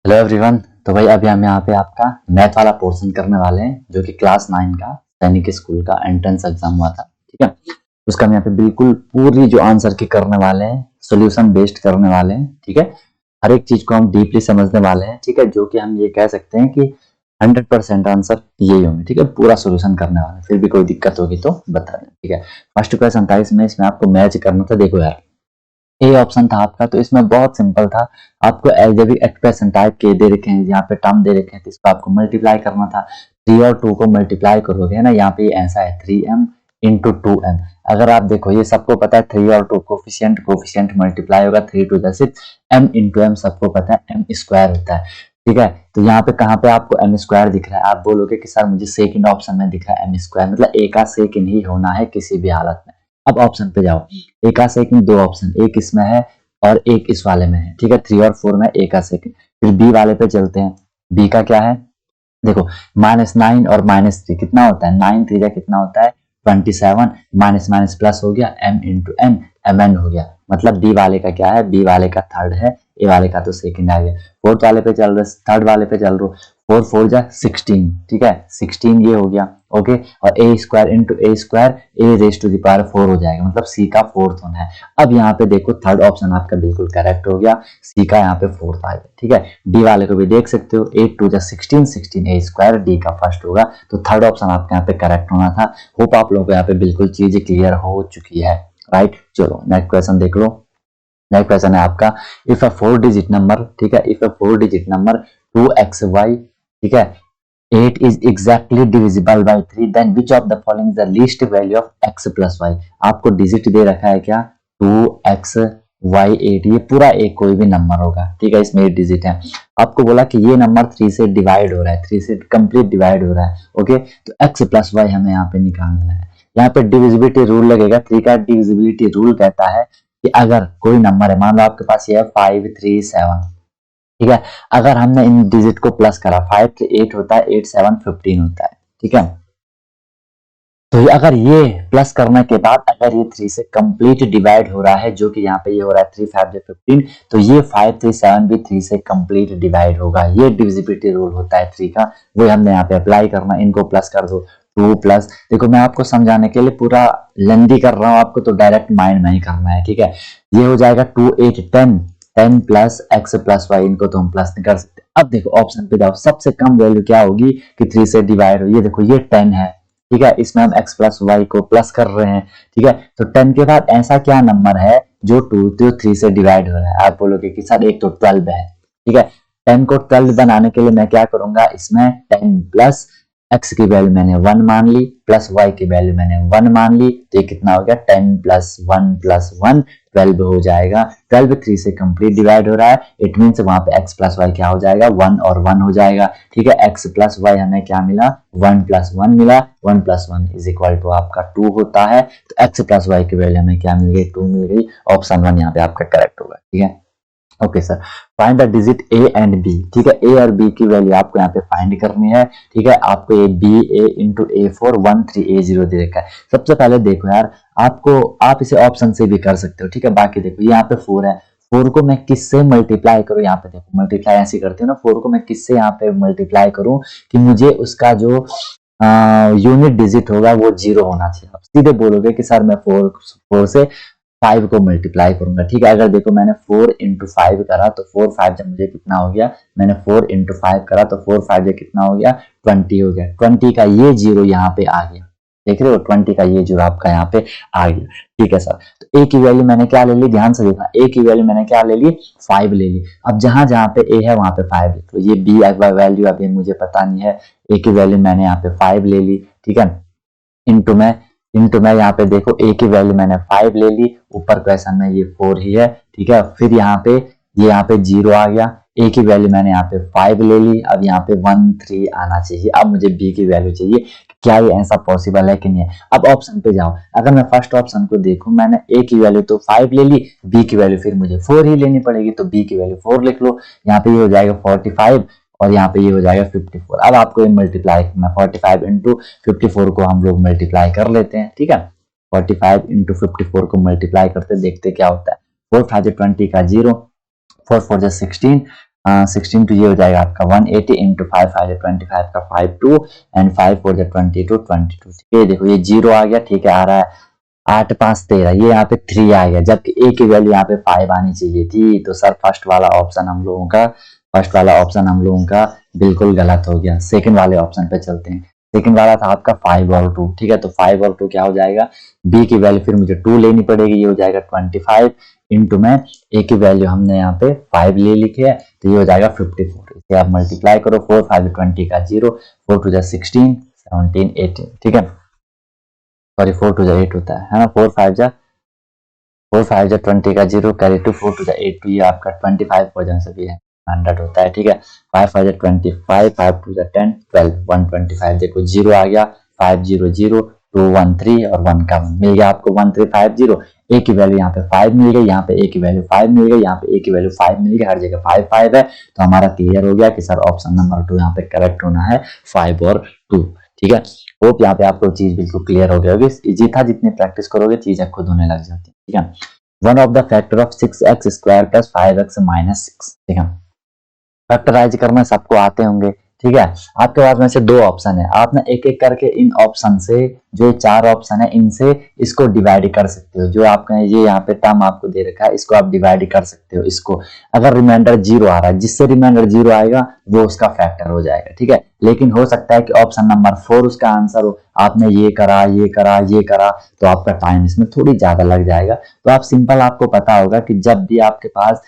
Hello everyone. तो भाई अभी हम यहाँ पे आपका मैथ वाला पोर्शन करने वाले हैं जो कि क्लास 9 का सैनिक स्कूल का एंट्रेंस एग्जाम हुआ था। ठीक है, उसका हम यहाँ पे बिल्कुल पूरी जो आंसर की करने वाले हैं, सॉल्यूशन बेस्ड करने वाले हैं। ठीक है, हर एक चीज को हम डीपली समझने वाले हैं। ठीक है, जो कि हम ये कह सकते हैं कि 100% आंसर यही होंगे। ठीक है, पूरा सोल्यूशन करने वाले हैं। फिर भी कोई दिक्कत होगी तो बता दें। ठीक है, फर्स्ट क्वेश्चन था इसमें आपको मैच करना था। देखो यार, ए ऑप्शन था आपका, तो इसमें बहुत सिंपल था। आपको एल्जेब्रिक एक्सप्रेशन टाइप के दे रखे हैं, यहाँ पे टर्म दे रखे हैं, तो इसको आपको मल्टीप्लाई करना था। 3 और 2 को मल्टीप्लाई करोगे है ना, यहाँ पे ऐसा है 3m इंटू 2m। अगर आप देखो, ये सबको पता है 3 और 2 कोफिशिएंट कोफिशिएंट मल्टीप्लाई होगा 3 to the 6, m into m सबको पता है m स्क्वायर होता है। ठीक है, तो यहाँ पे कहाँ पे आपको m स्क्वायर दिख रहा है? आप बोलोगे कि सर मुझे सेकंड ऑप्शन में दिख रहा है m स्क्वायर, मतलब एक का सेकंड ही होना है किसी भी हालत में। अब ऑप्शन पे जाओ, एक का सेकंड दो ऑप्शन, एक इसमें है और एक इस वाले में है। ठीक है, 3 और 4 में एक का सेकंड। फिर बी वाले पे चलते हैं। बी का क्या है? देखो, -9 और -3 कितना होता है? 9 3 कितना होता है? 27। माइनस माइनस प्लस हो गया, m इंटू एन, mn हो गया। मतलब डी वाले का क्या है? बी वाले का थर्ड है, ए वाले का तो सेकंड आ गया। फोर्थ वाले पे चल रहे, थर्ड वाले पे चल रहे, 4 4 जा 16। ठीक है, 16 ये हो गया। ओके, और A square into A square, A raise to the power 4 हो जाएगा, मतलब सी का फोर्थ होना है। अब यहाँ पे देखो, थर्ड ऑप्शन आपका बिल्कुल करेक्ट हो गया, सी का यहाँ पे फोर्थ आ गया। ठीक है, डी वाले को भी देख सकते हो, 8 2 जा 16, 16 ए स्क्वायर, डी का फर्स्ट होगा। तो थर्ड ऑप्शन आपका यहाँ पे करेक्ट होना था। होप आप लोगों को यहाँ पे बिल्कुल चीजें क्लियर हो चुकी है। राइट, चलो नेक्स्ट क्वेश्चन देख लो। नेक्स्ट क्वेश्चन है आपका, इफ अ 4 डिजिट नंबर, ठीक है, if a 4 digit number 2xy, ठीक है, 8 is exactly divisible by 3, then which of the following is the least value of x plus y? आपको digit दे रखा है क्या? 2x y 8, ये पूरा एक कोई भी नंबर होगा। ठीक है, इसमें 8 डिजिट है। आपको बोला कि ये नंबर 3 से डिवाइड हो रहा है, 3 से कंप्लीट डिवाइड हो रहा है। ओके, तो x प्लस वाई हमें यहाँ पे निकालना है। यहाँ पे डिविजिबिलिटी रूल लगेगा। 3 का डिविजिबिलिटी रूल कहता है कि अगर कोई नंबर है, मान लो आपके पास ये है 5 3 7, ठीक है, अगर हमने इन डिजिट को प्लस करा, 5 से 8 होता है, 8 7 15 होता है। ठीक है, तो अगर ये प्लस करने के बाद अगर ये 3 से कंप्लीट डिवाइड हो रहा है, जो कि यहाँ पे ये हो रहा है 3 5 15, तो ये 5 3 7 भी 3 से कंप्लीट डिवाइड होगा। ये डिविजिबिलिटी रूल होता है 3 का, वो हमने यहाँ पे अप्लाई करना। इनको प्लस कर दो, 2 प्लस, देखो मैं आपको समझाने के लिए पूरा लेंदी कर रहा हूँ, आपको तो डायरेक्ट माइंड में ही करना है। ठीक है, ये हो जाएगा 2 8 10, 10 प्लस एक्स प्लस वाई, इनको तो हम प्लस नहीं कर सकते। अब देखो ऑप्शन पे जाओ, सबसे कम वैल्यू क्या होगी कि 3 से डिवाइड हो? ये देखो, ये 10 है। ठीक है, इसमें हम x प्लस वाई को प्लस कर रहे हैं। ठीक है, तो 10 के बाद ऐसा क्या नंबर है जो 2 तो 3 से डिवाइड हो रहा है? आप बोलोगे कि सर एक तो 12 है। ठीक है, 10 को 12 बनाने के लिए मैं क्या करूंगा, इसमें 10 प्लस x की वैल्यू मैंने 1 मान ली, प्लस y की वैल्यू मैंने 1 मान ली, तो ये कितना हो गया? 10 प्लस 1 प्लस 1 12 हो जाएगा। 12 3 से कंप्लीट डिवाइड हो रहा है, इट मीन्स वहां पे x प्लस वाई क्या हो जाएगा? 1 और 1 हो जाएगा। ठीक है, x प्लस वाई हमें क्या मिला? 1 प्लस 1 मिला। 1 प्लस 1 इज इक्वल टू आपका 2 होता है। तो x प्लस वाई की वैल्यू हमें क्या मिल गई? 2 मिल गई। ऑप्शन 1 यहाँ पे आपका करेक्ट होगा। ठीक है, okay sir, find the digit A and B. ठीक है, ए और बी की वैल्यू आपको यहाँ पे फाइंड करनी है। ठीक है, आपको ये बी ए इंटू ए 4 1 3 ए 0 दे रखा है। सबसे पहले देखो यार, आपको आप इसे ऑप्शन से भी कर सकते हो। ठीक है, बाकी देखो यहाँ पे 4 है, 4 को मैं किससे मल्टीप्लाई करूँ? यहाँ पे देखो मल्टीप्लाई ऐसे करते हो ना, 4 को मैं किससे यहाँ पे मल्टीप्लाई करूँ कि मुझे उसका जो यूनिट डिजिट होगा वो 0 होना चाहिए। आप सीधे बोलोगे कि सर मैं 4 से 5 को मल्टीप्लाई करूंगा। ठीक है, अगर देखो मैंने 4 इंटू 5 करा तो 4 5 जब मुझे कितना हो गया? मैंने 4 इंटू 5 करा तो 4 5 जब कितना हो गया? 20 हो गया। 20 का ये 0 यहाँ पे आ गया, देख रहे हो? 20 का ये 0 आपका यहाँ पे आ गया। ठीक है सर, तो ए की वैल्यू मैंने क्या ले ली? ध्यान से देखना, ए की वैल्यू मैंने क्या ले ली? 5 ले ली। अब जहां जहां पे ए है वहां पे 5 लिख लो। ये बी वैल्यू अभी मुझे पता नहीं है, ए की वैल्यू मैंने यहाँ पे 5 ले ली। ठीक है, इंटू में यहाँ पे देखो ए की वैल्यू मैंने 5 ले ली, ऊपर क्वेश्चन में ये 4 ही है। ठीक है, फिर यहाँ पे 0 आ गया। ए की वैल्यू मैंने यहाँ पे 5 ले ली, अब यहाँ पे 1 3 आना चाहिए। अब मुझे बी की वैल्यू चाहिए, क्या ये ऐसा पॉसिबल है कि नहीं है? अब ऑप्शन पे जाओ, अगर मैं फर्स्ट ऑप्शन को देखूं, मैंने ए की वैल्यू तो 5 ले ली, बी की वैल्यू फिर मुझे 4 ही लेनी पड़ेगी, तो बी की वैल्यू 4 लिख लो। यहाँ पे ये हो जाएगा 45 और यहाँ पे ये हो जाएगा 54। अब आपको ये मल्टीप्लाई करना, 45 इंटू 54 को हम लोग मल्टीप्लाई कर लेते हैं। ठीक है, 45 इंटू 54 को मल्टीप्लाई करते देखते क्या होता है। 4 5 20 का 0, 4 4 16, 16 टू ये हो जाएगा आपका 180 इंटू 5 5 25 का 52 एंड 5 4 22 22। ठीक है, देखो ये 0 आ गया। ठीक है, आ रहा है 8 5 13, ये यहाँ पे 3 आ गया, जबकि ए की वैल्यू यहाँ पे 5 आनी चाहिए थी। तो सर फर्स्ट वाला ऑप्शन हम लोगों का बिल्कुल गलत हो गया। सेकंड वाले ऑप्शन पे चलते हैं। सेकंड वाला था आपका 5 और 2। ठीक है, तो 5 और 2 क्या हो जाएगा, बी की वैल्यू फिर मुझे 2 लेनी पड़ेगी, ये हो जाएगा 25 इंटू में ए की वैल्यू हमने यहाँ पे 5 ले लिखी है, तो ये हो जाएगा 54। इसे आप मल्टीप्लाई करो, 4 5 20 का 0, 4 2 16 17 18। ठीक है, सॉरी 4 2 8 होता है ना, 4 5 20 का 0 कैरी टू 4 2 8, तो ये आपका 25 वर्जन से भी है 100 होता है। ठीक है, 5 5 25 5 2 10 12 125। देखो 0 आ गया, 5 0 0 2 1 3 और 1 का 1 मिल गया आपको 1350। ए की वैल्यू यहाँ पे 5 मिल गई, यहाँ पे ए की वैल्यू 5 मिल गई, यहाँ पे ए की वैल्यू 5 मिल गई, हर जगह 5 5 है। तो हमारा क्लियर हो गया कि सर ऑप्शन नंबर 2 यहाँ पे करेक्ट होना है, 5 और 2। ठीक है, होप यहाँ पे आपको चीज बिल्कुल क्लियर हो गया होगी। इजी था, जितनी प्रैक्टिस करोगे चीजें खुद होने लग जाती है। ठीक है, one of the factor of 6x square plus 5x minus 6। ठीक है, फैक्टराइज करना सबको आते होंगे। ठीक है, आपके पास में से 2 ऑप्शन है, आप ना एक एक करके इन ऑप्शन से, जो 4 ऑप्शन है इनसे इसको डिवाइड कर सकते हो। जो आपका ये यहाँ पे टर्म आपको दे रखा है, इसको आप डिवाइड कर सकते हो। इसको अगर रिमाइंडर 0 आ रहा है, जिससे रिमाइंडर 0 आएगा वो उसका फैक्टर हो जाएगा। ठीक है, लेकिन हो सकता है कि ऑप्शन नंबर 4 उसका आंसर हो, आपने ये करा तो आपका टाइम इसमें थोड़ी ज्यादा लग जाएगा। तो आप सिंपल, आपको पता होगा कि जब भी आपके पास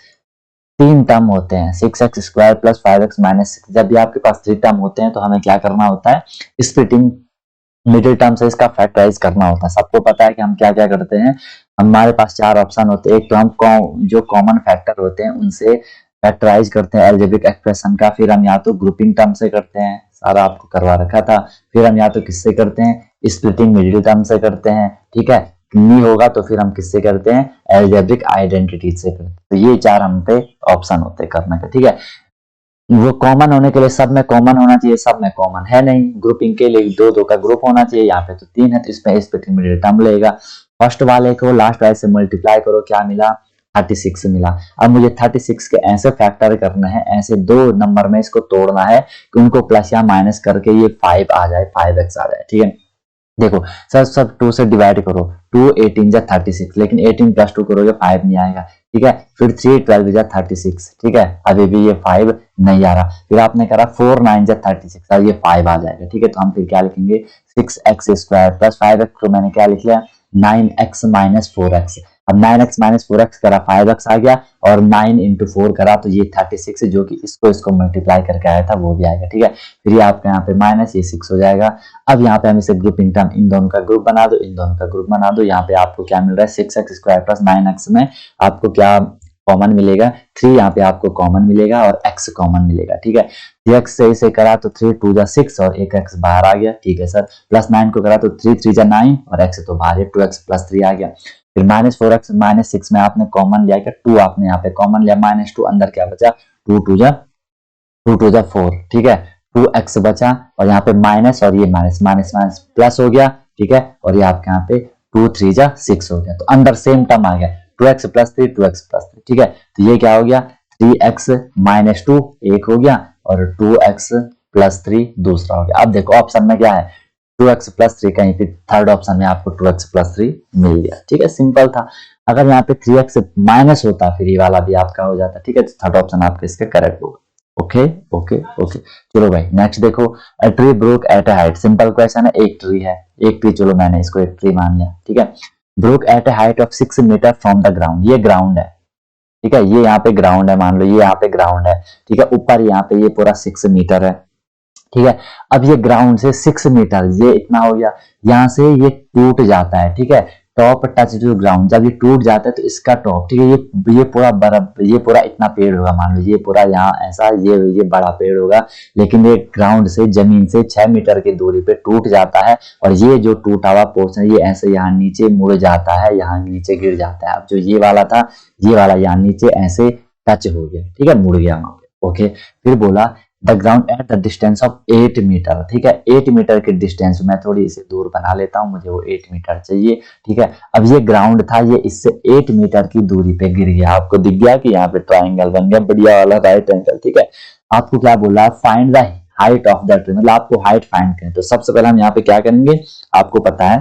3 टर्म होते हैं, 6x square plus 5x minus 6, जब भी आपके पास 3 टर्म होते हैं तो हमें क्या करना होता है, स्प्लिटिंग मिडिल टर्म से इसका फैक्टराइज करना होता है। सबको पता है कि हम क्या क्या करते हैं, हमारे पास 4 ऑप्शन होते हैं। एक तो हम जो कॉमन फैक्टर होते हैं उनसे फैक्टराइज करते हैं अलजेब्रिक एक्सप्रेशन का, फिर हम या तो ग्रुपिंग टर्म से करते हैं, सारा आपको करवा रखा था, फिर हम या तो किससे करते हैं, स्प्लिटिंग मिडिल टर्म से करते हैं। ठीक है, नहीं होगा तो फिर हम किससे करते हैं, अलजेब्रिक आइडेंटिटी से करते हैं। तो ये 4 हम पे ऑप्शन होते हैं करने के। ठीक है, वो कॉमन होने के लिए सब में कॉमन होना चाहिए, सब में कॉमन है नहीं। ग्रुपिंग के लिए 2 2 का ग्रुप होना चाहिए, यहाँ पे तो 3 है, तो इसमें स्प्लिटिंग मिडिल टर्म लेगा। फर्स्ट वाले को लास्ट वाले से मल्टीप्लाई करो, क्या मिला, 36 मिला। अब मुझे 36 के ऐसे फैक्टर करना है, ऐसे 2 नंबर में इसको तोड़ना है कि उनको प्लस या माइनस करके ये 5 आ जाए, 5x आ जाए। ठीक है, देखो सर सब 2 से डिवाइड करो, 2 18 जा 36, लेकिन 18 प्लस 2 करोगे 5 नहीं आएगा। ठीक है, फिर 3 12 जा 36। ठीक है, अभी भी ये 5 नहीं आ रहा। फिर आपने करा 4 9 जा 36, अब ये 5 आ जाएगा। ठीक है, तो हम फिर क्या लिखेंगे, 6x स्क्वायर प्लस 5x को मैंने क्या लिख लिया, 9x माइनस 4x। अब 9x माइनस 4x करा 5x आ गया, और 9 इंटू 4 करा तो ये 36, जो कि इसको मल्टीप्लाई करके आया था वो भी आएगा। ठीक है, फिर ये आपका यहाँ पे माइनस, ये 6 हो जाएगा। अब यहाँ पे हम इसे ग्रुपिंग टर्म, इन दोनों का ग्रुप बना दो, इन दोनों का ग्रुप बना दो। यहाँ पे आपको क्या मिल रहा है, 6x स्क्वायर प्लस 9x में आपको क्या कॉमन मिलेगा, 3 यहाँ पे आपको कॉमन मिलेगा और x कॉमन मिलेगा। ठीक है, 3x से इसे करा तो 3 2 जा 6 और एक x बाहर आ गया। ठीक है सर, प्लस 9 को करा तो 3 3 जा 9 और x तो बाहर है, 2x प्लस 3 आ गया। फिर माइनस 4x माइनस 6 में आपने कॉमन लिया, क्या 2 आपने यहाँ पे कॉमन लिया, माइनस 2 अंदर क्या बचा, 2 2 जा 4। ठीक है, 2x बचा, और यहाँ पे माइनस और ये माइनस माइनस माइनस प्लस हो गया। ठीक है, और ये आपके यहाँ पे 2 3 जा 6 हो गया, तो अंदर सेम टर्म आ गया, 2x प्लस 3 2x प्लस 3। ठीक है, तो ये क्या हो गया, 3x माइनस 2 एक हो गया, और 2x प्लस 3 दूसरा हो गया। अब देखो ऑप्शन में क्या है, 2x प्लस 3, कहीं पे थर्ड ऑप्शन में आपको 2x प्लस 3 मिल गया। ठीक है, सिंपल था। अगर यहाँ पे 3x माइनस होता फिर ये वाला भी आपका हो जाता। ठीक है, तो थर्ड ऑप्शन आपका इसका करेक्ट होगा। ओके ओके ओके, चलो भाई नेक्स्ट देखो, a tree broke at a height. Simple question है, एक ट्री है, एक ट्री, चलो मैंने इसको एक ट्री मान लिया। ठीक है, broke at a height of 6 metre from the ground, ये ग्राउंड है। ठीक है, ये यहाँ पे ग्राउंड है, मान लो ये यहाँ पे ग्राउंड है। ठीक है, ऊपर यहाँ पे ये पूरा 6 मीटर है। ठीक है, अब ये ग्राउंड से 6 मीटर, ये इतना हो गया, यहाँ से ये टूट जाता है। ठीक है, टॉप टच टू ग्राउंड, जब ये टूट जाता है तो इसका टॉप, ठीक है, ये पूरा बर्फ, ये पूरा इतना पेड़ होगा, मान लो ये पूरा यहाँ ऐसा, ये बड़ा पेड़ होगा, लेकिन ये ग्राउंड से, जमीन से 6 मीटर की दूरी पे टूट जाता है, और ये जो टूटा हुआ पोर्शन ये ऐसे यहाँ नीचे मुड़ जाता है, यहाँ नीचे गिर जाता है। अब जो ये वाला था, ये वाला यहाँ नीचे ऐसे टच हो गया। ठीक है, मुड़ गया वहां पे। ओके, फिर बोला the ground at the distance of 8 metre, ठीक है 8 मीटर की डिस्टेंस, मैं थोड़ी इसे दूर बना लेता हूँ, मुझे वो 8 मीटर चाहिए, ठीक है। अब ये ग्राउंड था, ये इससे 8 मीटर की दूरी पे गिर गया, आपको दिख गया कि यहाँ पे ट्राइंगल बन गया बढ़िया वाला राइट एंगल, ठीक है। आपको क्या बोला है, find the height of the tree, मतलब आपको हाइट फाइंड करें। तो सबसे पहले हम यहाँ पे क्या करेंगे, आपको पता है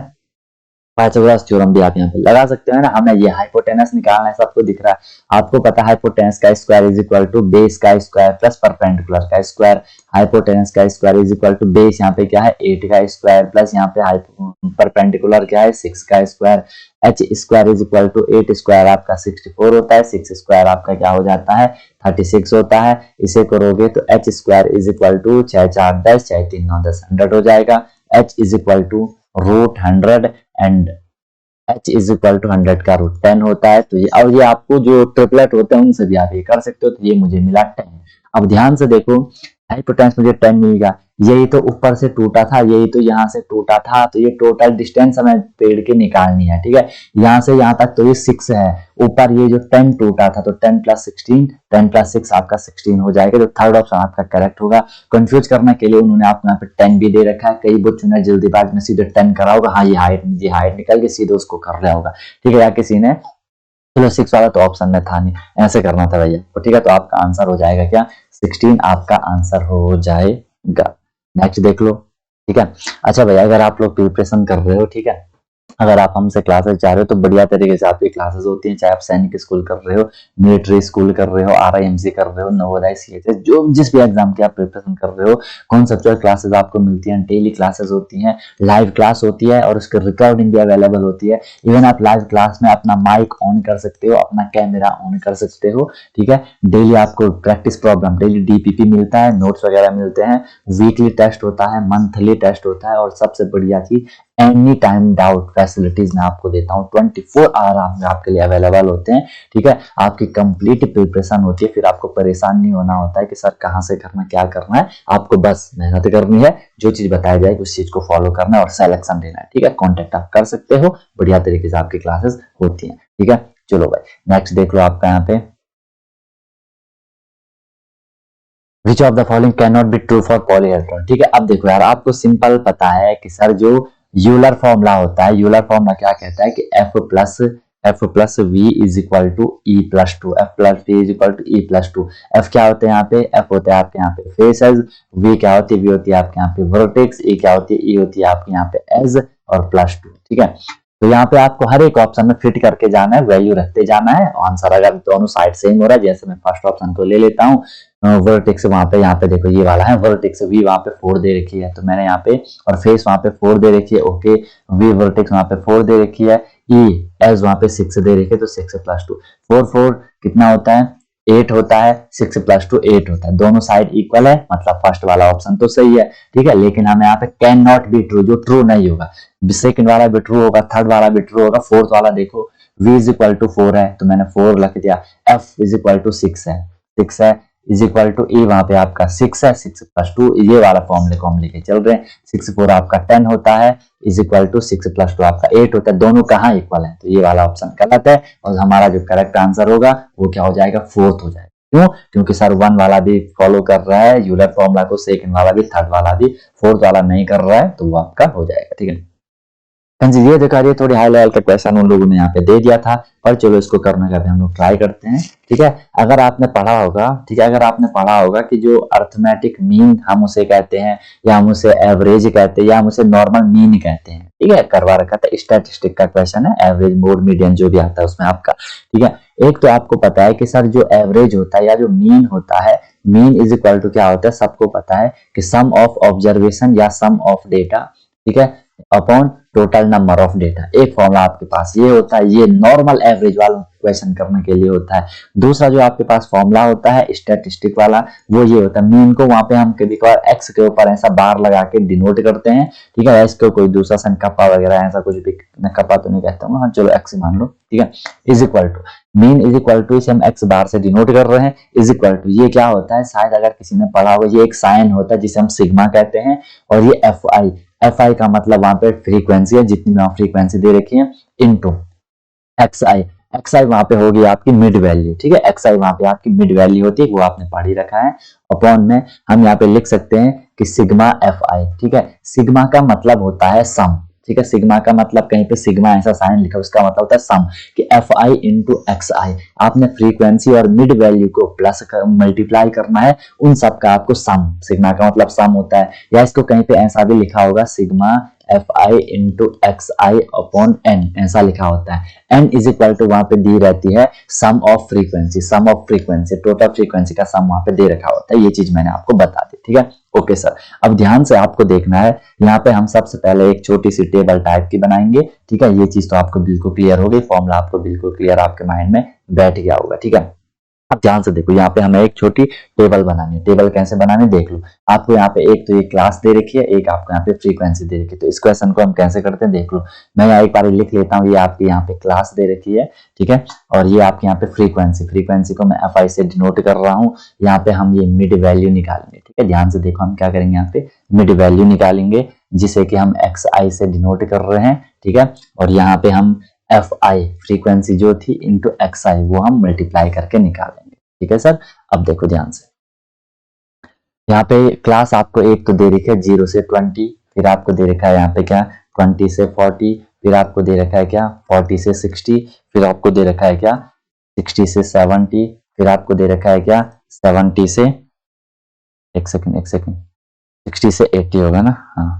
पाइथागोरस थ्योरम भी आप यहाँ पे लगा सकते हैं ना, हमें ये हाइपोटेनस निकालना है, सबको दिख रहा है, आपको पता है हाइपोटेनस का square is equal to base का स्क्वायर प्लस परपेंडिकुलर का स्क्वायर, हाइपोटेनस का square is equal to base यहाँ पे क्या है 8 का स्क्वायर प्लस यहाँ पे परपेंडिकुलर क्या है 6 का square, H square is equal to 8 square आपका 64 होता है, 6 स्क्वायर आपका क्या हो जाता है 36 होता है, इसे करोगे तो H square is equal to 6 4 10 6 3 9 10 100 हो जाएगा, H is equal to root 100 and h is equal to 100 का रूट 10 होता है। तो ये, और ये आपको जो ट्रिपलेट होते हैं उनसे भी आप ये कर सकते हो, तो ये मुझे मिला 10। अब ध्यान से देखो, हाइपोटेनस मुझे 10 मिल गया, यही तो ऊपर से टूटा था, यही तो यहाँ से टूटा था, तो ये टोटल डिस्टेंस हमें पेड़ की निकालनी है, ठीक है। यहाँ से यहाँ तक तो ये 6 है, ऊपर ये जो 10 टूटा था, तो 10 प्लस 16 10 प्लस 6 आपका 16 हो जाएगा, तो थर्ड ऑप्शन आपका करेक्ट होगा। कंफ्यूज करने के लिए उन्होंने आपको यहाँ पे 10 भी दे रखा है, कई बच्चों ने जल्दीबाजी में सीधे 10 करा होगा, हाँ ये हाइट निकल के सीधे उसको कर लिया होगा, ठीक है, या किसी ने चलो 6 वाला तो ऑप्शन में था नहीं, ऐसे करना था भैया, तो ठीक है, तो आपका आंसर हो जाएगा क्या 16 आपका आंसर हो जाएगा। नेक्स्ट देख लो, ठीक है। अच्छा भैया, अगर आप लोग प्रिपरेशन कर रहे हो, ठीक है, अगर आप हमसे क्लासेस जा रहे हो तो बढ़िया तरीके से आपकी क्लासेस होती हैं, चाहे आप सैनिक स्कूल कर रहे हो, मिलिट्री स्कूल कर रहे हो, आरआईएमसी कर रहे हो, नवोदय सीएचएस, जो जिस भी एग्जाम की आप प्रिपरेशन कर रहे हो, कॉन्सेप्चुअल क्लासेस आपको मिलती हैं, डेली क्लासेस होती हैं, लाइव क्लास होती है और उसकी रिकॉर्डिंग भी अवेलेबल होती है। इवन आप लाइव क्लास में अपना माइक ऑन कर सकते हो, अपना कैमरा ऑन कर सकते हो, ठीक है। डेली आपको प्रैक्टिस प्रॉब्लम, डेली डीपीपी मिलता है, नोट्स वगैरह मिलते हैं, वीकली टेस्ट होता है, मंथली टेस्ट होता है, और सबसे बढ़िया चीज एनी टाइम डाउट फैसिलिटीज मैं आपको देता हूँ, 24 आवर आपके लिए अवेलेबल होते हैं, ठीक है। आपकी कंप्लीट प्रिपरेशन होती है, फिर आपको परेशान नहीं होना होता है कि सर कहाँ से करना क्या करना है, आपको बस मेहनत करनी है, जो चीज बताया जाए उस चीज को फॉलो करना है और सिलेक्शन लेना है, ठीक है। कॉन्टेक्ट आप कर सकते हो, बढ़िया तरीके से आपकी क्लासेस होती है, ठीक है। चलो भाई नेक्स्ट देख लो आपका यहाँ पे, विच of the following can not be true for polyhedron, ठीक है। अब देखो यार, आपको सिंपल पता है कि सर जो यूलर फॉर्मूला होता है, यूलर फॉर्मूला क्या कहता है कि F plus V is equal to E plus two, F plus V is equal to E plus two. F क्या होते हैं यहाँ पे, एफ होते हैं आपके यहाँ पे फेसेस, वी क्या होती है, वी होती है आपके यहाँ पे वर्टेक्स, ई क्या होती है, ई होती है आपके यहाँ पे एज और प्लस टू, ठीक है। तो यहाँ पे आपको हर एक ऑप्शन में फिट करके जाना है, वैल्यू रखते जाना है, आंसर अगर दोनों साइड सेम हो रहा है, जैसे मैं फर्स्ट ऑप्शन को ले लेता हूँ, वर्टेक्स वहां पे, यहाँ पे देखो ये वाला है वर्टेक्स, वी वहां पे 4 दे रखी है, तो मैंने यहाँ पे, और फेस वहां पे 4 दे रखी है, ओके, वी वर्टेक्स वहां पे 4 दे रखी है, ई एज वहां पे 6 दे रखी है, तो 6 प्लस 2 4 4 कितना होता है 8 होता है, 6 प्लस 2 8 होता है, दोनों साइड इक्वल है, मतलब फर्स्ट वाला ऑप्शन तो सही है, ठीक है। लेकिन हमें यहाँ पे कैन नॉट बी ट्रू, जो ट्रू नहीं होगा, सेकंड वाला भी ट्रू होगा, थर्ड वाला भी ट्रू होगा, फोर्थ वाला देखो v इज इक्वल टू 4 है, तो मैंने 4 लिख दिया, f इज इक्वल टू 6 है, 6 है इज इक्वल टू ए, वहां पे आपका 6 है, 6 प्लस 2, ये वाला फॉर्मूले को हम लेके चल रहे हैं, 6 4 आपका 10 होता है, इज इक्वल टू 6 प्लस 2 आपका 8 होता है, दोनों कहाँ इक्वल है, तो ये वाला ऑप्शन गलत है, और हमारा जो करेक्ट आंसर होगा वो क्या हो जाएगा, फोर्थ हो जाएगा। क्यों, क्योंकि सर 1 वाला भी फॉलो कर रहा है यूलर फॉर्मूला को, सेकंड वाला भी, थर्ड वाला भी, फोर्थ वाला नहीं कर रहा है, तो वो आपका हो जाएगा, ठीक है। ये देखा, ये थोड़ी हाई लेवल का क्वेश्चन उन लोगों ने यहाँ पे दे दिया था, पर चलो इसको करने का भी हम लोग ट्राई करते हैं, ठीक है। अगर आपने पढ़ा होगा, ठीक है, अगर आपने पढ़ा होगा कि जो अर्थमेटिक मीन हम उसे कहते हैं, या हम उसे एवरेज कहते हैं, या हम उसे नॉर्मल मीन कहते हैं, ठीक है, करवा रखा था, स्टैटिस्टिक का क्वेश्चन है, एवरेज मोड मीडियन जो भी आता है उसमें आपका, ठीक है। एक तो आपको पता है कि सर जो एवरेज होता है या जो मीन होता है, मीन इज इक्वल टू क्या होता है, सबको पता है कि सम ऑफ ऑब्जर्वेशन या सम ऑफ डेटा, ठीक है, upon total number of data. एक फॉर्मूला आपके पास ये होता है, ये नॉर्मल एवरेज वाला क्वेश्चन करने के लिए होता है। दूसरा जो आपके पास फॉर्मूला होता है स्टैटिस्टिक वाला, वो ये होता है, मीन को वहां पे हम कभी कभार एक्स के ऊपर ऐसा बार लगा के डिनोट करते हैं, ठीक है, इसको कोई दूसरा सन कप्पा वगैरह ऐसा कुछ भी, मैं कप्पा तो नहीं कहता हूँ, हाँ चलो एक्स मान लो, ठीक है, is equal to mean is equal to, इसे हम एक्स बार से डिनोट कर रहे हैं, इज इक्वल टू, ये क्या होता है, शायद अगर किसी ने पढ़ा होगा, ये एक साइन होता है जिसे हम सिग्मा कहते हैं, और ये एफ आई का मतलब वहां पे फ्रीक्वेंसी है, जितनी भी फ्रीक्वेंसी दे रखी है, इनटू एक्स आई, एक्स आई वहां पे होगी आपकी मिड वैल्यू, ठीक है, एक्स आई वहां पे आपकी मिड वैल्यू होती है, वो आपने पढ़ ही रखा है। अपॉन में हम यहाँ पे लिख सकते हैं कि सिग्मा एफ आई, ठीक है, सिग्मा का मतलब होता है सम, ठीक है, सिग्मा का मतलब कहीं पे सिग्मा ऐसा साइन लिखा उसका मतलब होता है सम, कि एफ आई इंटू एक्स आई, आपने फ्रीक्वेंसी और मिड वैल्यू को प्लस मल्टीप्लाई करना है, उन सब का आपको सम, सिग्मा का मतलब सम होता है, या इसको कहीं पे ऐसा भी लिखा होगा sigma F I into X I upon N, ऐसा लिखा होता है। एन इज इक्वल टू वहां पे दी रहती है sum of frequency, sum of frequency, total frequency का सम वहां पे दे रखा होता है, ये चीज मैंने आपको बता दी, ठीक है। ओके सर, अब ध्यान से आपको देखना है, यहाँ पे हम सबसे पहले एक छोटी सी टेबल टाइप की बनाएंगे, ठीक है, ये चीज तो आपको बिल्कुल क्लियर हो गई, फॉर्मूला आपको बिल्कुल क्लियर आपके माइंड में बैठ गया होगा, ठीक है। अब ध्यान से देखो, यहाँ पे हमें एक छोटी टेबल बनानी है, टेबल कैसे बनानी देख लो, आपको यहाँ पे एक तो ये क्लास दे रखी है, एक आपको यहाँ पे फ्रीक्वेंसी दे रखी है, तो इस क्वेश्चन को हम कैसे करते हैं देख लो, मैं यहाँ एक बार लिख लेता हूँ, ये आपकी यहाँ पे क्लास दे रखी है, ठीक है, और ये आपके यहाँ पे फ्रीक्वेंसी, फ्रीक्वेंसी को मैं एफ आई से डिनोट कर रहा हूँ, यहाँ पे हम ये मिड वैल्यू निकालेंगे, ठीक है, ध्यान से देखो हम क्या करेंगे, यहाँ पे मिड वैल्यू निकालेंगे, जिसे कि हम एक्स आई से डिनोट कर रहे हैं, ठीक है, और यहाँ पे हम एफ आई फ्रीक्वेंसी जो थी इंटू एक्स आई वो हम मल्टीप्लाई करके निकालेंगे, ठीक है सर। अब देखो ध्यान से, यहाँ पे क्लास आपको एक तो दे रखी है 0 से 20, फिर आपको दे रखा है यहाँ पे क्या 20 से 40, फिर आपको दे रखा है क्या 40 से 60, फिर आपको दे रखा है क्या 60 से 70, फिर आपको दे रखा है क्या 70 से, एक सेकंड 60 से 80 होगा ना, हाँ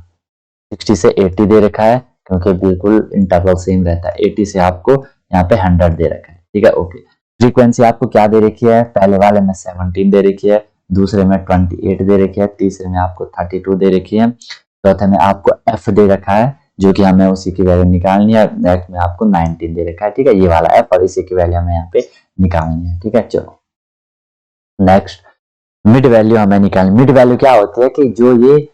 60 से 80 दे रखा है, क्योंकि बिल्कुल इंटरवल सेम रहता है, 80 से आपको यहाँ पे 100 दे रखा है, ठीक है। ओके, फ्रीक्वेंसी आपको क्या दे रखी है, पहले वाले में 17 दे रखी है, दूसरे में 28 दे रखी है, तीसरे में आपको 32 दे रखी है, चौथे में आपको एफ दे रखा है, जो कि हमें उसी की वैल्यू निकालनी है, नेक्स्ट में आपको 19 दे रखा है, ठीक है, ये वाला एफ और इसी की वैल्यू हमें यहाँ पे निकालनी है, ठीक है। चलो नेक्स्ट, मिड वैल्यू हमें निकालनी, मिड वैल्यू क्या होती है कि जो ये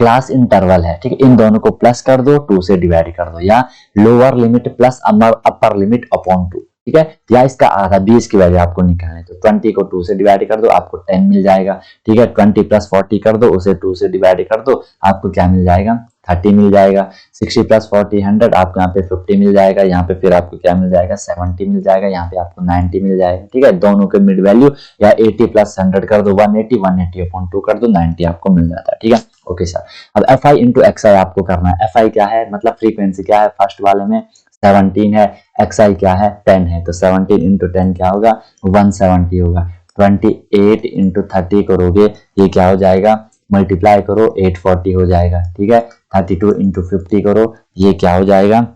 क्लास इंटरवल है, ठीक है, इन दोनों को प्लस कर दो, 2 से डिवाइड कर दो, या lower limit plus upper limit upon 2, ठीक है, या इसका आधा 20 की वैल्यू आपको निकालनी, तो 20 को 2 से डिवाइड कर दो, आपको 10 मिल जाएगा, ठीक है, 20 प्लस 40 कर दो, उसे 2 से डिवाइड कर दो, आपको क्या मिल जाएगा 30 मिल जाएगा, 60 प्लस 40 100, आपको यहाँ पे 50 मिल जाएगा, यहाँ पे फिर आपको क्या मिल जाएगा 70 मिल जाएगा, यहाँ पे आपको 90 मिल जाएगा, ठीक है, दोनों के मिड वैल्यू, या 80 प्लस 100 कर दो 180, 180 अपॉन 2 कर दो 90 आपको मिल जाता है, ठीक है। ओके सर, अब एफ आई इंटू एक्स आई आपको करना है, एफ आई क्या है मतलब फ्रीक्वेंसी क्या है, फर्स्ट वाले में 17 है, एक्स आई क्या है 10 है, तो 17 इंटू 10 क्या होगा 170 होगा, 28 इंटू 30 करोगे ये क्या हो जाएगा, मल्टीप्लाई करो 840 हो जाएगा, ठीक है, 32 इंटू 50 करो ये क्या हो जाएगा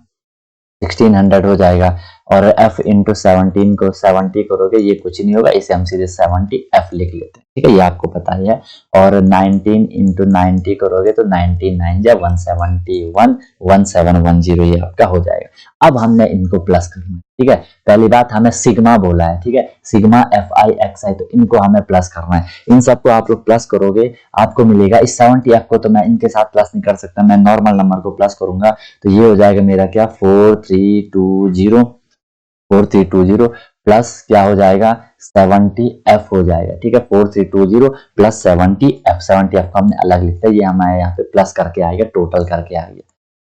1600 हो जाएगा, और f इंटू 17 को 70 करोगे ये कुछ नहीं होगा, इसे हम सीधे 70 f लिख लेते हैं, ठीक है, ये आपको पता ही है, और 19 इंटू 90 करोगे तो 99 या 171 1710 ये आपका हो जाएगा। अब हमने इनको प्लस करना है, ठीक है, पहली बात हमें सिग्मा बोला है, ठीक है, सिग्मा एफ आई एक्स आई, तो इनको हमें प्लस करना है, इन सबको आप लोग प्लस करोगे आपको मिलेगा, इस 70 f को तो मैं इनके साथ प्लस नहीं कर सकता, मैं नॉर्मल नंबर को प्लस करूंगा, तो ये हो जाएगा मेरा क्या 4320 प्लस क्या हो जाएगा 70 f हो जाएगा, ठीक है, 4320 प्लस 70 f, 70 f को हमने अलग लिखा है, ये हमारे यहाँ पे प्लस करके आएगा, टोटल करके आ गया,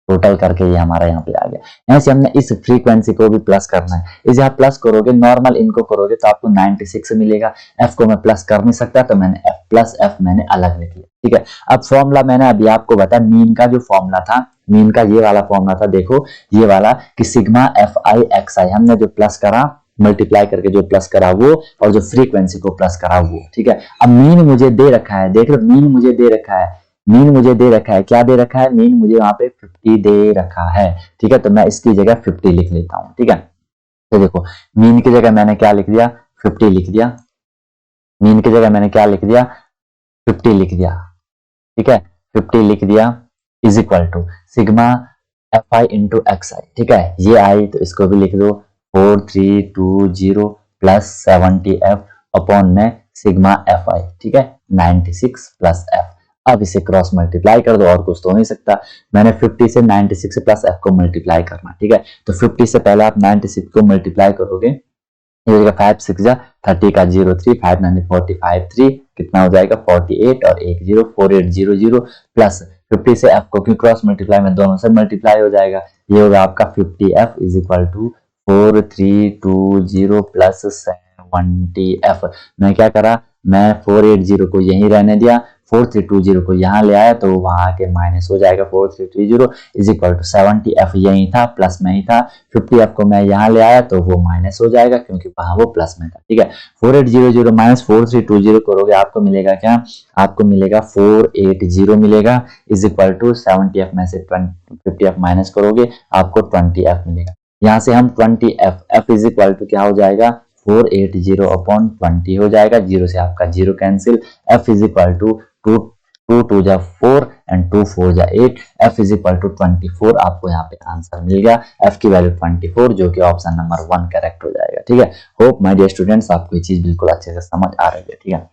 टोटल करके ये हमारा यहाँ पे आ गया, यहाँ से हमने इस फ्रीक्वेंसी को भी प्लस करना है, इसे आप प्लस करोगे नॉर्मल इनको करोगे तो आपको 96 मिलेगा, f को मैं प्लस कर नहीं सकता तो मैंने f प्लस f मैंने अलग लिख लिया, ठीक है। अब फॉर्मूला मैंने अभी आपको बताया, मीन का जो फॉर्मूला था, मीन का ये वाला फॉर्मूला था, देखो ये वाला कि सिग्मा एफ आई एक्स आई, हमने जो प्लस करा मल्टीप्लाई करके जो प्लस करा वो, और जो फ्रीक्वेंसी को प्लस करा वो, ठीक है। अब मीन मुझे दे रखा है, देख लो मीन मुझे दे रखा है, मीन मुझे दे रखा है, क्या दे रखा है, मीन मुझे वहां पे 50 दे रखा है, ठीक है, तो मैं इसकी जगह 50 लिख लेता हूं, ठीक है। तो देखो मीन की जगह मैंने क्या लिख दिया 50 लिख दिया, मीन की जगह मैंने क्या लिख दिया 50 लिख दिया, ठीक है, 50 लिख दिया is equal to sigma F I into X I, ठीक है, ये आई तो इसको भी लिख दो 4320 प्लस 70 एफ अपॉन में सिग्मा एफ आई, ठीक है, 96 प्लस एफ। अब इसे क्रॉस मल्टीप्लाई कर दो, और कुछ तो हो नहीं सकता, मैंने 50 से 96 प्लस f को मल्टीप्लाई करना, ठीक है, तो 50 से पहले आप 96 को मल्टीप्लाई करोगे, ये हो जाएगा 5 6 जा 30 का 0 3 5 9 45 3 कितना हो जाएगा 48 और 1 0 4800 प्लस 50 से f को क्यों क्रॉस मल्टीप्लाई में दोनों से मल्टीप्लाई हो जाएगा, ये होगा आपका 50f is equal to 4320 plus 70f। मैं क्या करा, मैं 480 को यहीं रहने दिया, 4320 को यहाँ ले आया, तो वहां के माइनस हो जाएगा। 4320 इज इक्वल टू 70f यही था, प्लस में ही था। 50f को मैं यहाँ ले आया तो वो माइनस हो जाएगा क्योंकि वहां वो प्लस में था। ठीक है, 4800 माइनस 4320 करोगे आपको मिलेगा क्या, आपको मिलेगा 480 मिलेगा, इज इक्वल टू 70f में से 50f माइनस करोगे आपको 20f मिलेगा। यहाँ से हम 20f, f is equal to क्या हो जाएगा, 480 अपॉन 20 हो जाएगा, जीरो से आपका zero cancel. f is equal to 2 2 जा 4 एंड 2 4 जा 8, f इज इक्वल टू 24। आपको यहाँ पे आंसर मिल गया, f की वैल्यू 24, जो कि ऑप्शन नंबर 1 करेक्ट हो जाएगा। ठीक है, होप माय डियर स्टूडेंट्स आपको ये चीज बिल्कुल अच्छे से समझ आ रही है। ठीक है,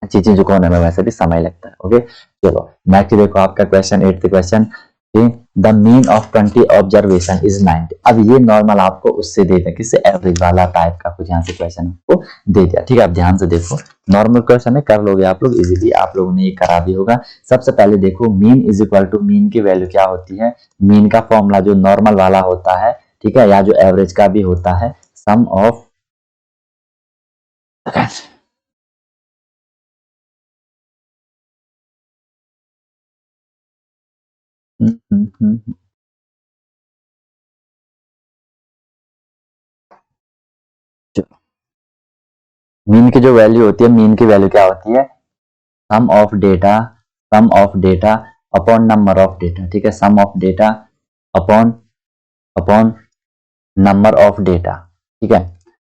अच्छी चीजों को होने में वैसे भी समय लगता है। ओके, चलो नेक्स्ट देखो आपका question, 8th question, the mean of 20 observation is 90। अब ये नॉर्मल आपको उससे दे दिया, किससे, एवरेज वाला टाइप का कुछ यहाँ से क्वेश्चन आपको दे दिया। ठीक है, आप ध्यान से देखो, नॉर्मल क्वेश्चन है, कर लोगे आप लोग इजीली, आप लोगों ने ये करा भी होगा। सबसे पहले देखो, mean is equal to, mean की वैल्यू क्या होती है, मीन का फॉर्मूला जो नॉर्मल वाला होता है, ठीक है, या जो एवरेज का भी होता है, सम ऑफ मीन की जो वैल्यू होती है, मीन की वैल्यू क्या होती है, sum of data, sum of data upon number of data. ठीक है, sum of data upon upon number of data. ठीक है,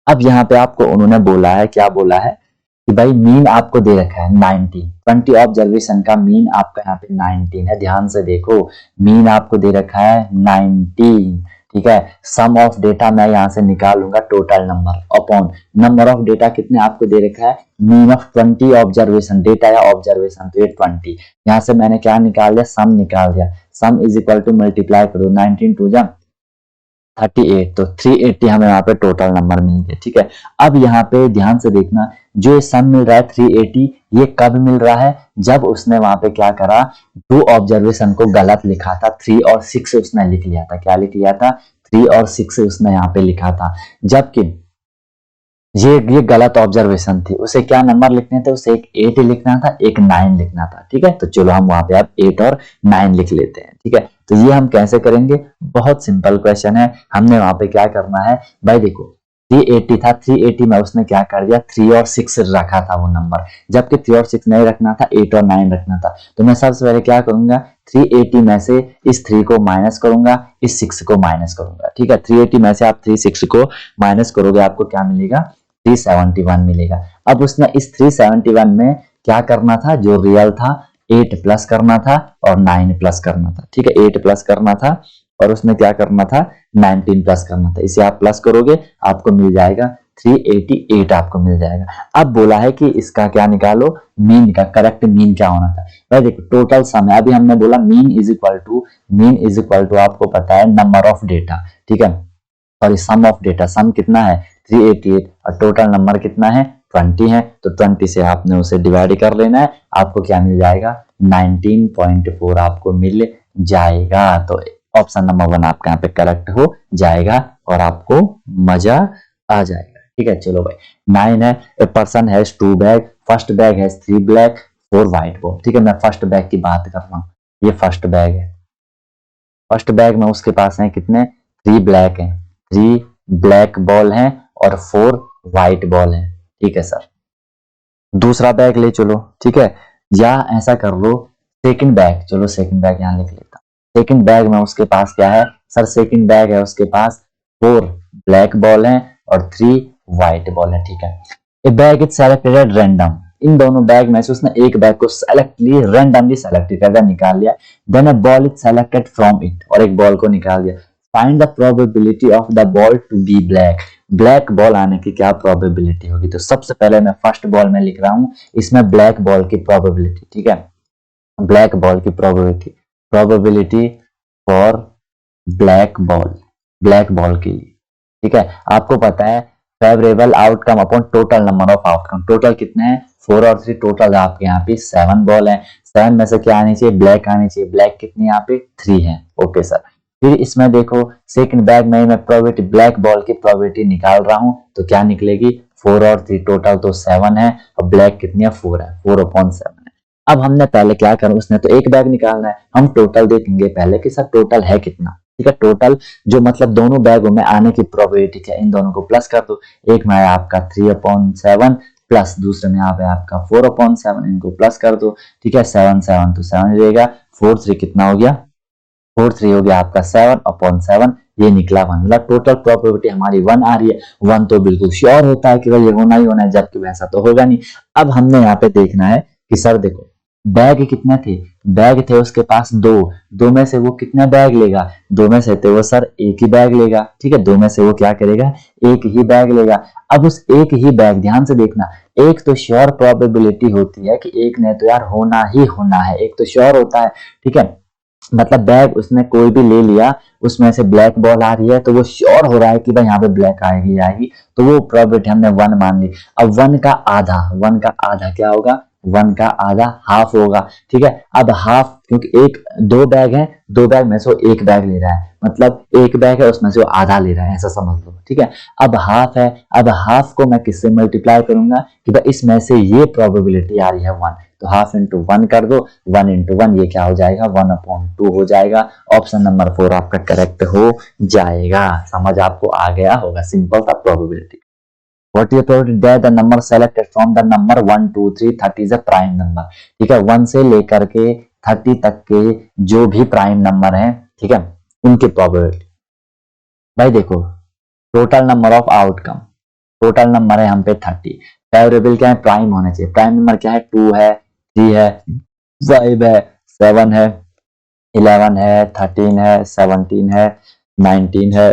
अब यहाँ पे आपको उन्होंने बोला है, क्या बोला है कि भाई मीन आपको दे रखा है 19, 20 ऑब्जर्वेशन का मीन आपका यहाँ पे 19 है। ध्यान से देखो, मीन आपको दे रखा है 19। ठीक है, सम ऑफ डेटा मैं यहाँ से निकालूंगा total number upon number of data, कितने आपको दे रखा है, मीन ऑफ 20 ऑब्जर्वेशन, डेटा या ऑब्जर्वेशन, तो ये 20। यहाँ से मैंने क्या निकाल दिया, सम निकाल दिया। सम इज इक्वल टू मल्टीप्लाई करो, 19 टू जा 38, तो 380 हमें यहाँ पे टोटल नंबर मिल गया। ठीक है, अब यहाँ पे ध्यान से देखना, जो ये सम मिल रहा है 380, ये कब मिल रहा है, जब उसने वहां पे क्या करा, दो ऑब्जर्वेशन को गलत लिखा था, 3 और 6 उसने लिख लिया था। क्या लिख लिया था, 3 और 6 उसने यहाँ पे लिखा था, जबकि ये गलत ऑब्जर्वेशन थी। उसे क्या नंबर लिखने थे, उसे एक 8 लिखना था, एक 9 लिखना था। ठीक है, तो चलो हम वहां पे अब 8 और 9 लिख लेते हैं। ठीक है, तो ये हम कैसे करेंगे, बहुत सिंपल क्वेश्चन है। हमने वहां पे क्या करना है भाई, देखो 380 था, 380 में उसने क्या कर दिया, 3 और 6 रखा था वो नंबर, जबकि 3 और 6 नहीं रखना था, 8 और 9 रखना था। तो मैं सबसे पहले क्या करूंगा, 380 में से इस 3 को माइनस करूंगा, इस 6 को माइनस करूंगा। ठीक है, 380 में से आप 36 को माइनस करोगे, आपको क्या मिलेगा, 371 मिलेगा। अब उसने इस 371 में क्या करना था, जो रियल था 8 प्लस करना था और 9 प्लस करना था। ठीक है, 8 प्लस करना था और उसमें क्या करना था, 19 प्लस करना था। इसे आप प्लस करोगे आपको मिल जाएगा 388, आपको मिल जाएगा। अब बोला है कि इसका क्या निकालो, मीन का, करेक्ट मीन क्या होना था भाई, देखो टोटल सम है, अभी हमने बोला मीन इज इक्वल टू आपको पता है नंबर ऑफ डेटा। ठीक है, सॉरी सम ऑफ डेटा, सम कितना है 388 और टोटल नंबर कितना है 20 है, तो 20 से आपने उसे डिवाइड कर लेना है, आपको क्या मिल जाएगा 19.4 आपको मिल जाएगा। तो ऑप्शन नंबर 1 आपका यहाँ पे करेक्ट हो जाएगा और आपको मजा आ जाएगा। ठीक है, चलो भाई 9 है, a person has 2 bag, first bag has 3 black 4 white ball. ठीक है, मैं फर्स्ट बैग की बात कर रहा हूँ, ये फर्स्ट बैग है, फर्स्ट बैग में उसके पास है कितने, 3 ब्लैक है, 3 ब्लैक बॉल हैं और 4 व्हाइट बॉल हैं। ठीक है सर, दूसरा बैग ले चलो। ठीक है, या ऐसा कर लो सेकंड बैग, चलो सेकंड बैग यहां लिख लेता हूं। सेकंड बैग में उसके पास क्या है सर, सेकंड बैग है उसके पास 4 ब्लैक बॉल हैं और 3 व्हाइट बॉल है। ठीक है, a bag is selected random, इन दोनों बैग में से उसने एक बैग को सेलेक्टली रैंडमली सेलेक्ट कर निकाल लिया, then a ball is selected from it, और एक बॉल को निकाल दिया। Find the probability of the ball to be black, black ball आने की क्या प्रोबेबिलिटी होगी। तो सबसे पहले मैं फर्स्ट बॉल में लिख रहा हूं, इसमें ब्लैक बॉल की प्रोबेबिलिटी। ठीक है, ब्लैक बॉल की प्रोबेबिलिटी फॉर ब्लैक बॉल के लिए। ठीक है, आपको पता है favourable outcome upon total number of outcome, total कितने हैं 4 और 3, टोटल आपके यहाँ पे 7 बॉल है, 7 में से क्या आनी चाहिए, ब्लैक आनी चाहिए, ब्लैक कितनी यहाँ पे 3 है। ओके सर, फिर इसमें देखो सेकंड बैग में मैं प्रोबेबिलिटी ब्लैक बॉल की प्रोबेबिलिटी निकाल रहा हूं, तो क्या निकलेगी 4 और 3 टोटल तो 7 है और ब्लैक कितनी है 4 है, 4/7 है। अब हमने पहले क्या करना, उसने तो एक बैग निकालना है, हम टोटल देखेंगे पहले कि सर टोटल है कितना। ठीक है, टोटल जो मतलब दोनों बैगों में आने की प्रोबेबिलिटी है, इन दोनों को प्लस कर दो। एक में है आपका 3/7 प्लस दूसरे में यहाँ पे आपका 4/7, इनको प्लस कर दो। ठीक है, 7 7 तो 7 रहेगा, 4 3 कितना हो गया, 4 3 हो गया आपका 7/7, ये निकला 1। मतलब टोटल प्रोबेबिलिटी हमारी 1 आ रही है। 1 तो बिल्कुल श्योर होता है कि भाई ये होना ही होना है, जबकि वैसा तो होगा नहीं। अब हमने यहाँ पे देखना है कि सर देखो बैग कितने थे, बैग थे उसके पास दो में से वो कितने बैग लेगा, दो में से तो वो सर एक ही बैग लेगा। ठीक है, दो में से वो क्या करेगा, एक ही बैग लेगा। अब उस एक ही बैग, ध्यान से देखना, एक तो श्योर प्रोबेबिलिटी होती है कि एक ने तो यार होना ही होना है, एक तो श्योर होता है। ठीक है, मतलब बैग उसने कोई भी ले लिया, उसमें से ब्लैक बॉल आ रही है तो वो श्योर हो रहा है कि भाई यहाँ पे ब्लैक आएगी आएगी, तो वो प्रोबेबिलिटी हमने 1 मान ली। अब 1 का आधा, 1 का आधा क्या होगा, 1 का आधा हाफ होगा। ठीक है, अब हाफ क्योंकि एक दो बैग है, दो बैग में से वो एक बैग ले रहा है, मतलब एक बैग है उसमें से वो आधा ले रहा है, ऐसा समझ लो। ठीक है, अब हाफ है, अब हाफ को मैं किससे मल्टीप्लाई करूंगा कि भाई इसमें से ये प्रोबेबिलिटी आ रही है 1, तो हाफ इंटू 1 कर दो, 1 इंटू 1 ये क्या हो जाएगा 1/2 हो जाएगा। ऑप्शन नंबर 4 आपका करेक्ट हो जाएगा। समझ आपको आ गया होगा, सिंपल सा probability. What is the probability that the number selected from the number 1 2 3 30 is a prime number? ठीक है, 1 से लेकर के 30 तक के जो भी प्राइम नंबर है, ठीक है, उनकी प्रोबेबिलिटी। भाई देखो total number of outcome, total number है हम पे 30, वेरिएबल क्या है, प्राइम होना चाहिए। प्राइम नंबर क्या है, 2 है, 3 है, 5 है, 7 है, 11 है, 13 है, 17 है, 19 है,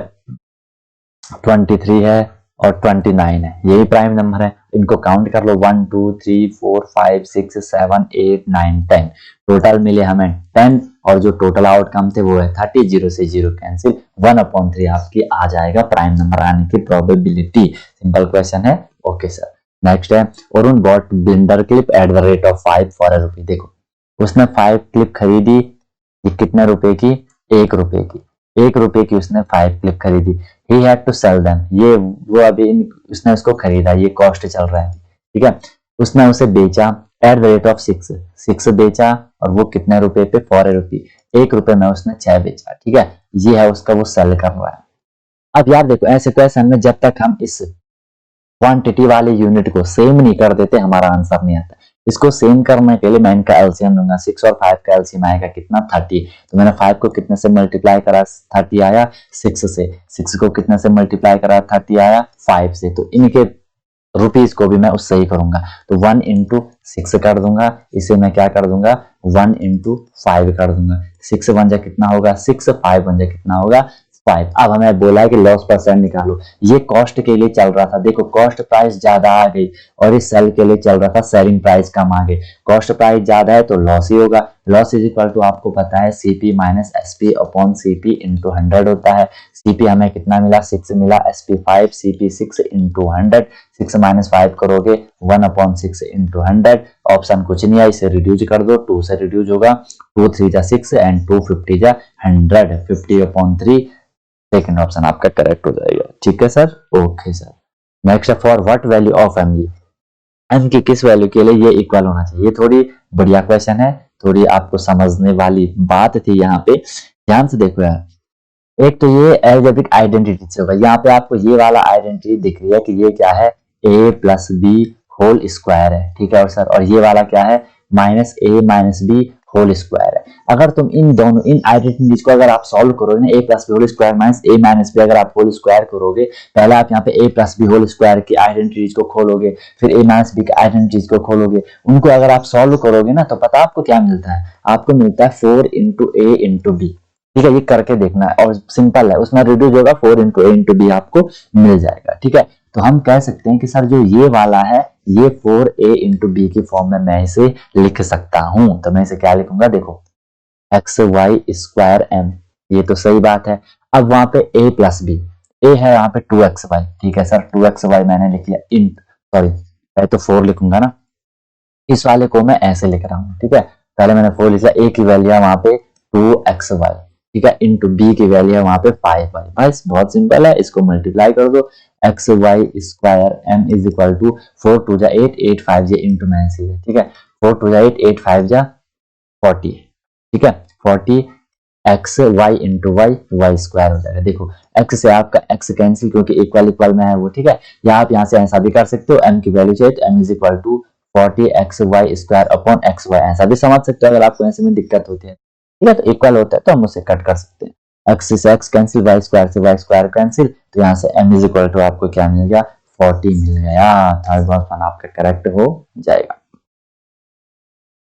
23 है और 29 है, यही प्राइम नंबर है। इनको काउंट कर लो 1 2 3 4 5 6 7 8 9 10, टोटल मिले हमें 10 और जो टोटल आउटकम थे वो है 30, 0 से 0 कैंसिल, 1/3 आपकी आ जाएगा प्राइम नंबर आने की प्रोबेबिलिटी। सिंपल क्वेश्चन है। ओके सर, नेक्स्ट है Arun bought blender clip at the rate of 5 for a rupee. देखो उसने 5 क्लिप खरीदी, ये कितने रुपए की, 1 रुपए की, 1 रुपए की उसने 5 क्लिप खरीदी। He had to sell them, ये वो अभी उसने उसको खरीदा, ये कॉस्ट चल रहा है। ठीक है, उसने उसे बेचा एट द रेट ऑफ 6 बेचा और वो कितने रुपए पे, 4 रुपी, 1 रुपए में उसने 6 बेचा। ठीक है, ये है उसका, वो सेल कर रहा है। अब यार देखो ऐसे क्वेश्चन में जब तक हम इस क्वांटिटी वाले यूनिट को सेम नहीं कर देते हमारा आंसर नहीं आता। इसको सेम करने के लिए मैं इनका एलसीएम लूंगा, 6 और 5 का एलसीएम आएगा कितना, 30। तो मैंने 5 को कितने से मल्टीप्लाई करा, 30 आया, 6 से, 6 को कितने से मल्टीप्लाई करा, 30 आया 5 से, तो इनके रुपीज को भी मैं उससे ही करूंगा। तो 1 इंटू 6 कर दूंगा, इसे मैं क्या कर दूंगा 1 इंटू 5 कर दूंगा। 6 1 जा कितना होगा 6, 5 1 जा कितना होगा 5। अब हमें बोला है कि लॉस परसेंट निकालो, ये कॉस्ट के लिए चल रहा था, देखो कॉस्ट प्राइस ज्यादा आ गई और इस सेल के लिए चल रहा था सेलिंग प्राइस कम आ गई। कॉस्ट प्राइस ज्यादा है तो लॉस ही होगा, लॉस इज इक्वल टू आपको पता है CP minus SP upon CP into 100 होता है। सीपी हमें कितना मिला 6 मिला, एसपी 5, सीपी 6 इंटू 100, 6 माइनस 5 करोगे 1/6 इंटू 100, ऑप्शन कुछ नहीं है, इसे रिड्यूज कर दो, 2 से रिड्यूज होगा, 2 3 जा 6 एंड 2 50 जा 100, 50/3, सेकंड ऑप्शन आपका करेक्ट हो जाएगा। ठीक है sir, okay sir. Next for what value of M, M की किस वैल्यू के लिए ये इक्वल होना चाहिए। ये थोड़ी बढ़िया क्वेश्चन है, थोड़ी आपको समझने वाली बात थी यहाँ पे, ध्यान से देखो यार। एक तो ये एल्जेब्रिक आइडेंटिटी से होगा, यहाँ पे आपको ये वाला आइडेंटिटी दिख रही है कि ये क्या है a plus B whole square है। ठीक है, और सर और ये वाला क्या है minus A minus B whole square है। अगर तुम इन दोनों इन आइडेंटिटीज को अगर आप सॉल्व करोगे ना, a plus B whole square minus A minus B अगर आप होल स्क्वायर करोगे, पहले आप यहाँ पे a plus B whole square की आइडेंटिटीज को खोलोगे, फिर a माइनस बी की आइडेंटिटीज को खोलोगे, उनको अगर आप सॉल्व करोगे ना तो पता आपको क्या मिलता है, आपको मिलता है 4 इंटू ए इंटू बी। ठीक है, ये करके देखना है और सिंपल है, उसमें रिड्यूस होगा 4 इंटू ए इंटू बी आपको मिल जाएगा। ठीक है, तो हम कह सकते हैं कि सर जो ये वाला है ये 4a इंटू बी की फॉर्म में मैं इसे लिख सकता हूं। तो मैं इसे क्या लिखूंगा, देखो एक्स वाई स्क्वायर एम, ये तो सही बात है। अब वहां पे a प्लस बी, ए है यहाँ पे 2xy। ठीक है सर, 2xy मैंने लिख लिया, इंट सॉरी पहले तो 4 लिखूंगा ना, इस वाले को मैं ऐसे लिख रहा हूँ। ठीक है, पहले मैंने 4 लिखा, a की वैल्यू है वहां पे 2xy। ठीक है, इंटू बी की वैल्यू है वहां पे 5y। बस बहुत सिंपल है, इसको मल्टीप्लाई कर दो, X Y square M is equal to 4 2 जा 8 8 5 जा इंटू 9 है, ठीक है, 4 2 जा 8 8 5 जा 40, ठीक है, 40 X Y into Y, Y square हो जाएगा। देखो एक्स से आपका एक्स कैंसिल क्योंकि इक्वल इक्वल में है वो, ठीक है, या आप यहाँ से ऐसा भी कर सकते हो, एम की वैल्यू चाहिए तो M is equal to 40 X Y square upon X Y, ऐसा भी समझ सकते हो अगर आपको ऐसे में दिक्कत होती है, ठीक है, तो इक्वल होता है तो हम उसे कट कर सकते हैं। एक्स से एक्स कैंसिल, वाई स्क्वायर से वाई स्क्वायर कैंसिल, तो यहाँ से एम इज इक्वल टू आपको क्या मिल गया, 40 मिल गया। थर्ड ऑप्शन आपका करेक्ट हो जाएगा।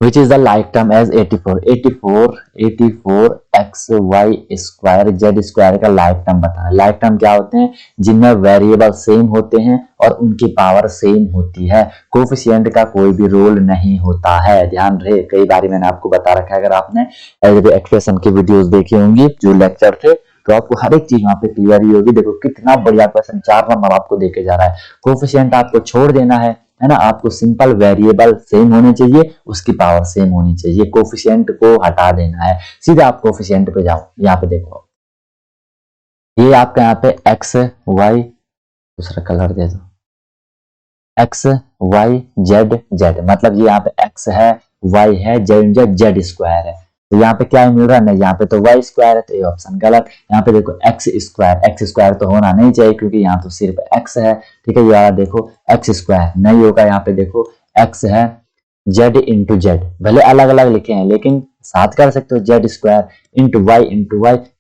Which is the like term as 84 X Y square Z square का लाइक टर्म बताना। लाइक टर्म क्या होते हैं, जिनमें वेरिएबल सेम होते हैं और उनकी पावर सेम होती है, कोफिशिएंट का कोई भी रोल नहीं होता है, ध्यान रहे। कई बार मैंने आपको बता रखा है, अगर आपने एक्सप्रेशन की वीडियोस देखी होंगी जो लेक्चर थे तो आपको हर एक चीज वहां पे क्लियर ही होगी। देखो कितना बढ़िया क्वेश्चन, 4 नंबर आपको देके जा रहा है। कोफिशिएंट आपको छोड़ देना है ना, आपको सिंपल वेरिएबल सेम होने चाहिए, उसकी पावर सेम होनी चाहिए, कोफिशिएंट को हटा देना है, सीधा आप कोफिशिएंट पे जाओ। यहाँ पे देखो ये आपका यहाँ पे एक्स वाई, दूसरा कलर दे दो, एक्स वाई जेड जेड, मतलब ये यहाँ पे एक्स है वाई है जेड जेड स्क्वायर है, तो यहाँ पे क्या मिल रहा है, नहीं यहाँ पे तो वाई स्क्वायर है, तो ये ऑप्शन गलत। यहाँ पे देखो एक्स स्क्वायर तो होना नहीं चाहिए क्योंकि यहाँ तो सिर्फ एक्स है, ठीक है, ये देखो एक्स स्क्वायर नहीं होगा, यहाँ पे देखो एक्स है जेड इंटू जेड, भले अलग अलग लिखे हैं लेकिन साथ कर सकते हो, Z square into Y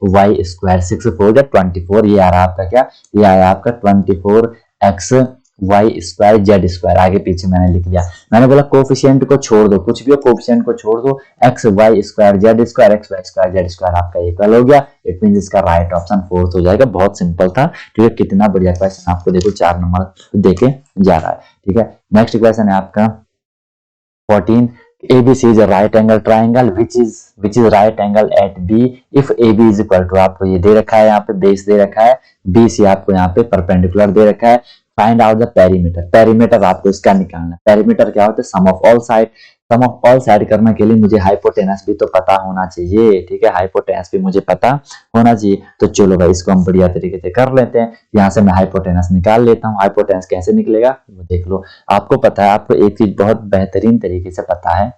Y square, 6 4 24, ये आ रहा आपका क्या, ये आया आपका 24 X Y square Z square, आगे पीछे मैंने लिख दिया। मैंने बोला कोफिशिएंट को छोड़ दो, कुछ भी हो कोफिशिएंट को छोड़ दो, X Y square Z square X Y square Z square आपका इक्वल हो गया, इट मींस इसका राइट ऑप्शन फोर्थ हो जाएगा। बहुत सिंपल था, ठीक है, कितना बढ़िया क्वेश्चन आपको देखो 4 नंबर देके जा रहा है, ठीक है। नेक्स्ट क्वेश्चन है आपका 14, ABC is a right angle triangle which is right angle at B if AB is equal to, आपको ये दे रखा है, यहाँ पे बेस दे रखा है, BC आपको यहाँ पे परपेंडिकुलर दे रखा है, find out the perimeter. Perimeter आपको इसका निकालना है। पेरीमीटर क्या होता है, sum of all side. Sum of all side करने के लिए मुझे हाइपोटेनस भी तो पता होना चाहिए, ठीक है, हाइपोटेनस भी मुझे पता होना चाहिए। तो चलो भाई इसको हम बढ़िया तरीके से कर लेते हैं। यहाँ से मैं हाइपोटेनस निकाल लेता हूँ। हाइपोटेनस कैसे निकलेगा वो देख लो। आपको पता है, आपको एक चीज बहुत बेहतरीन तरीके से पता है,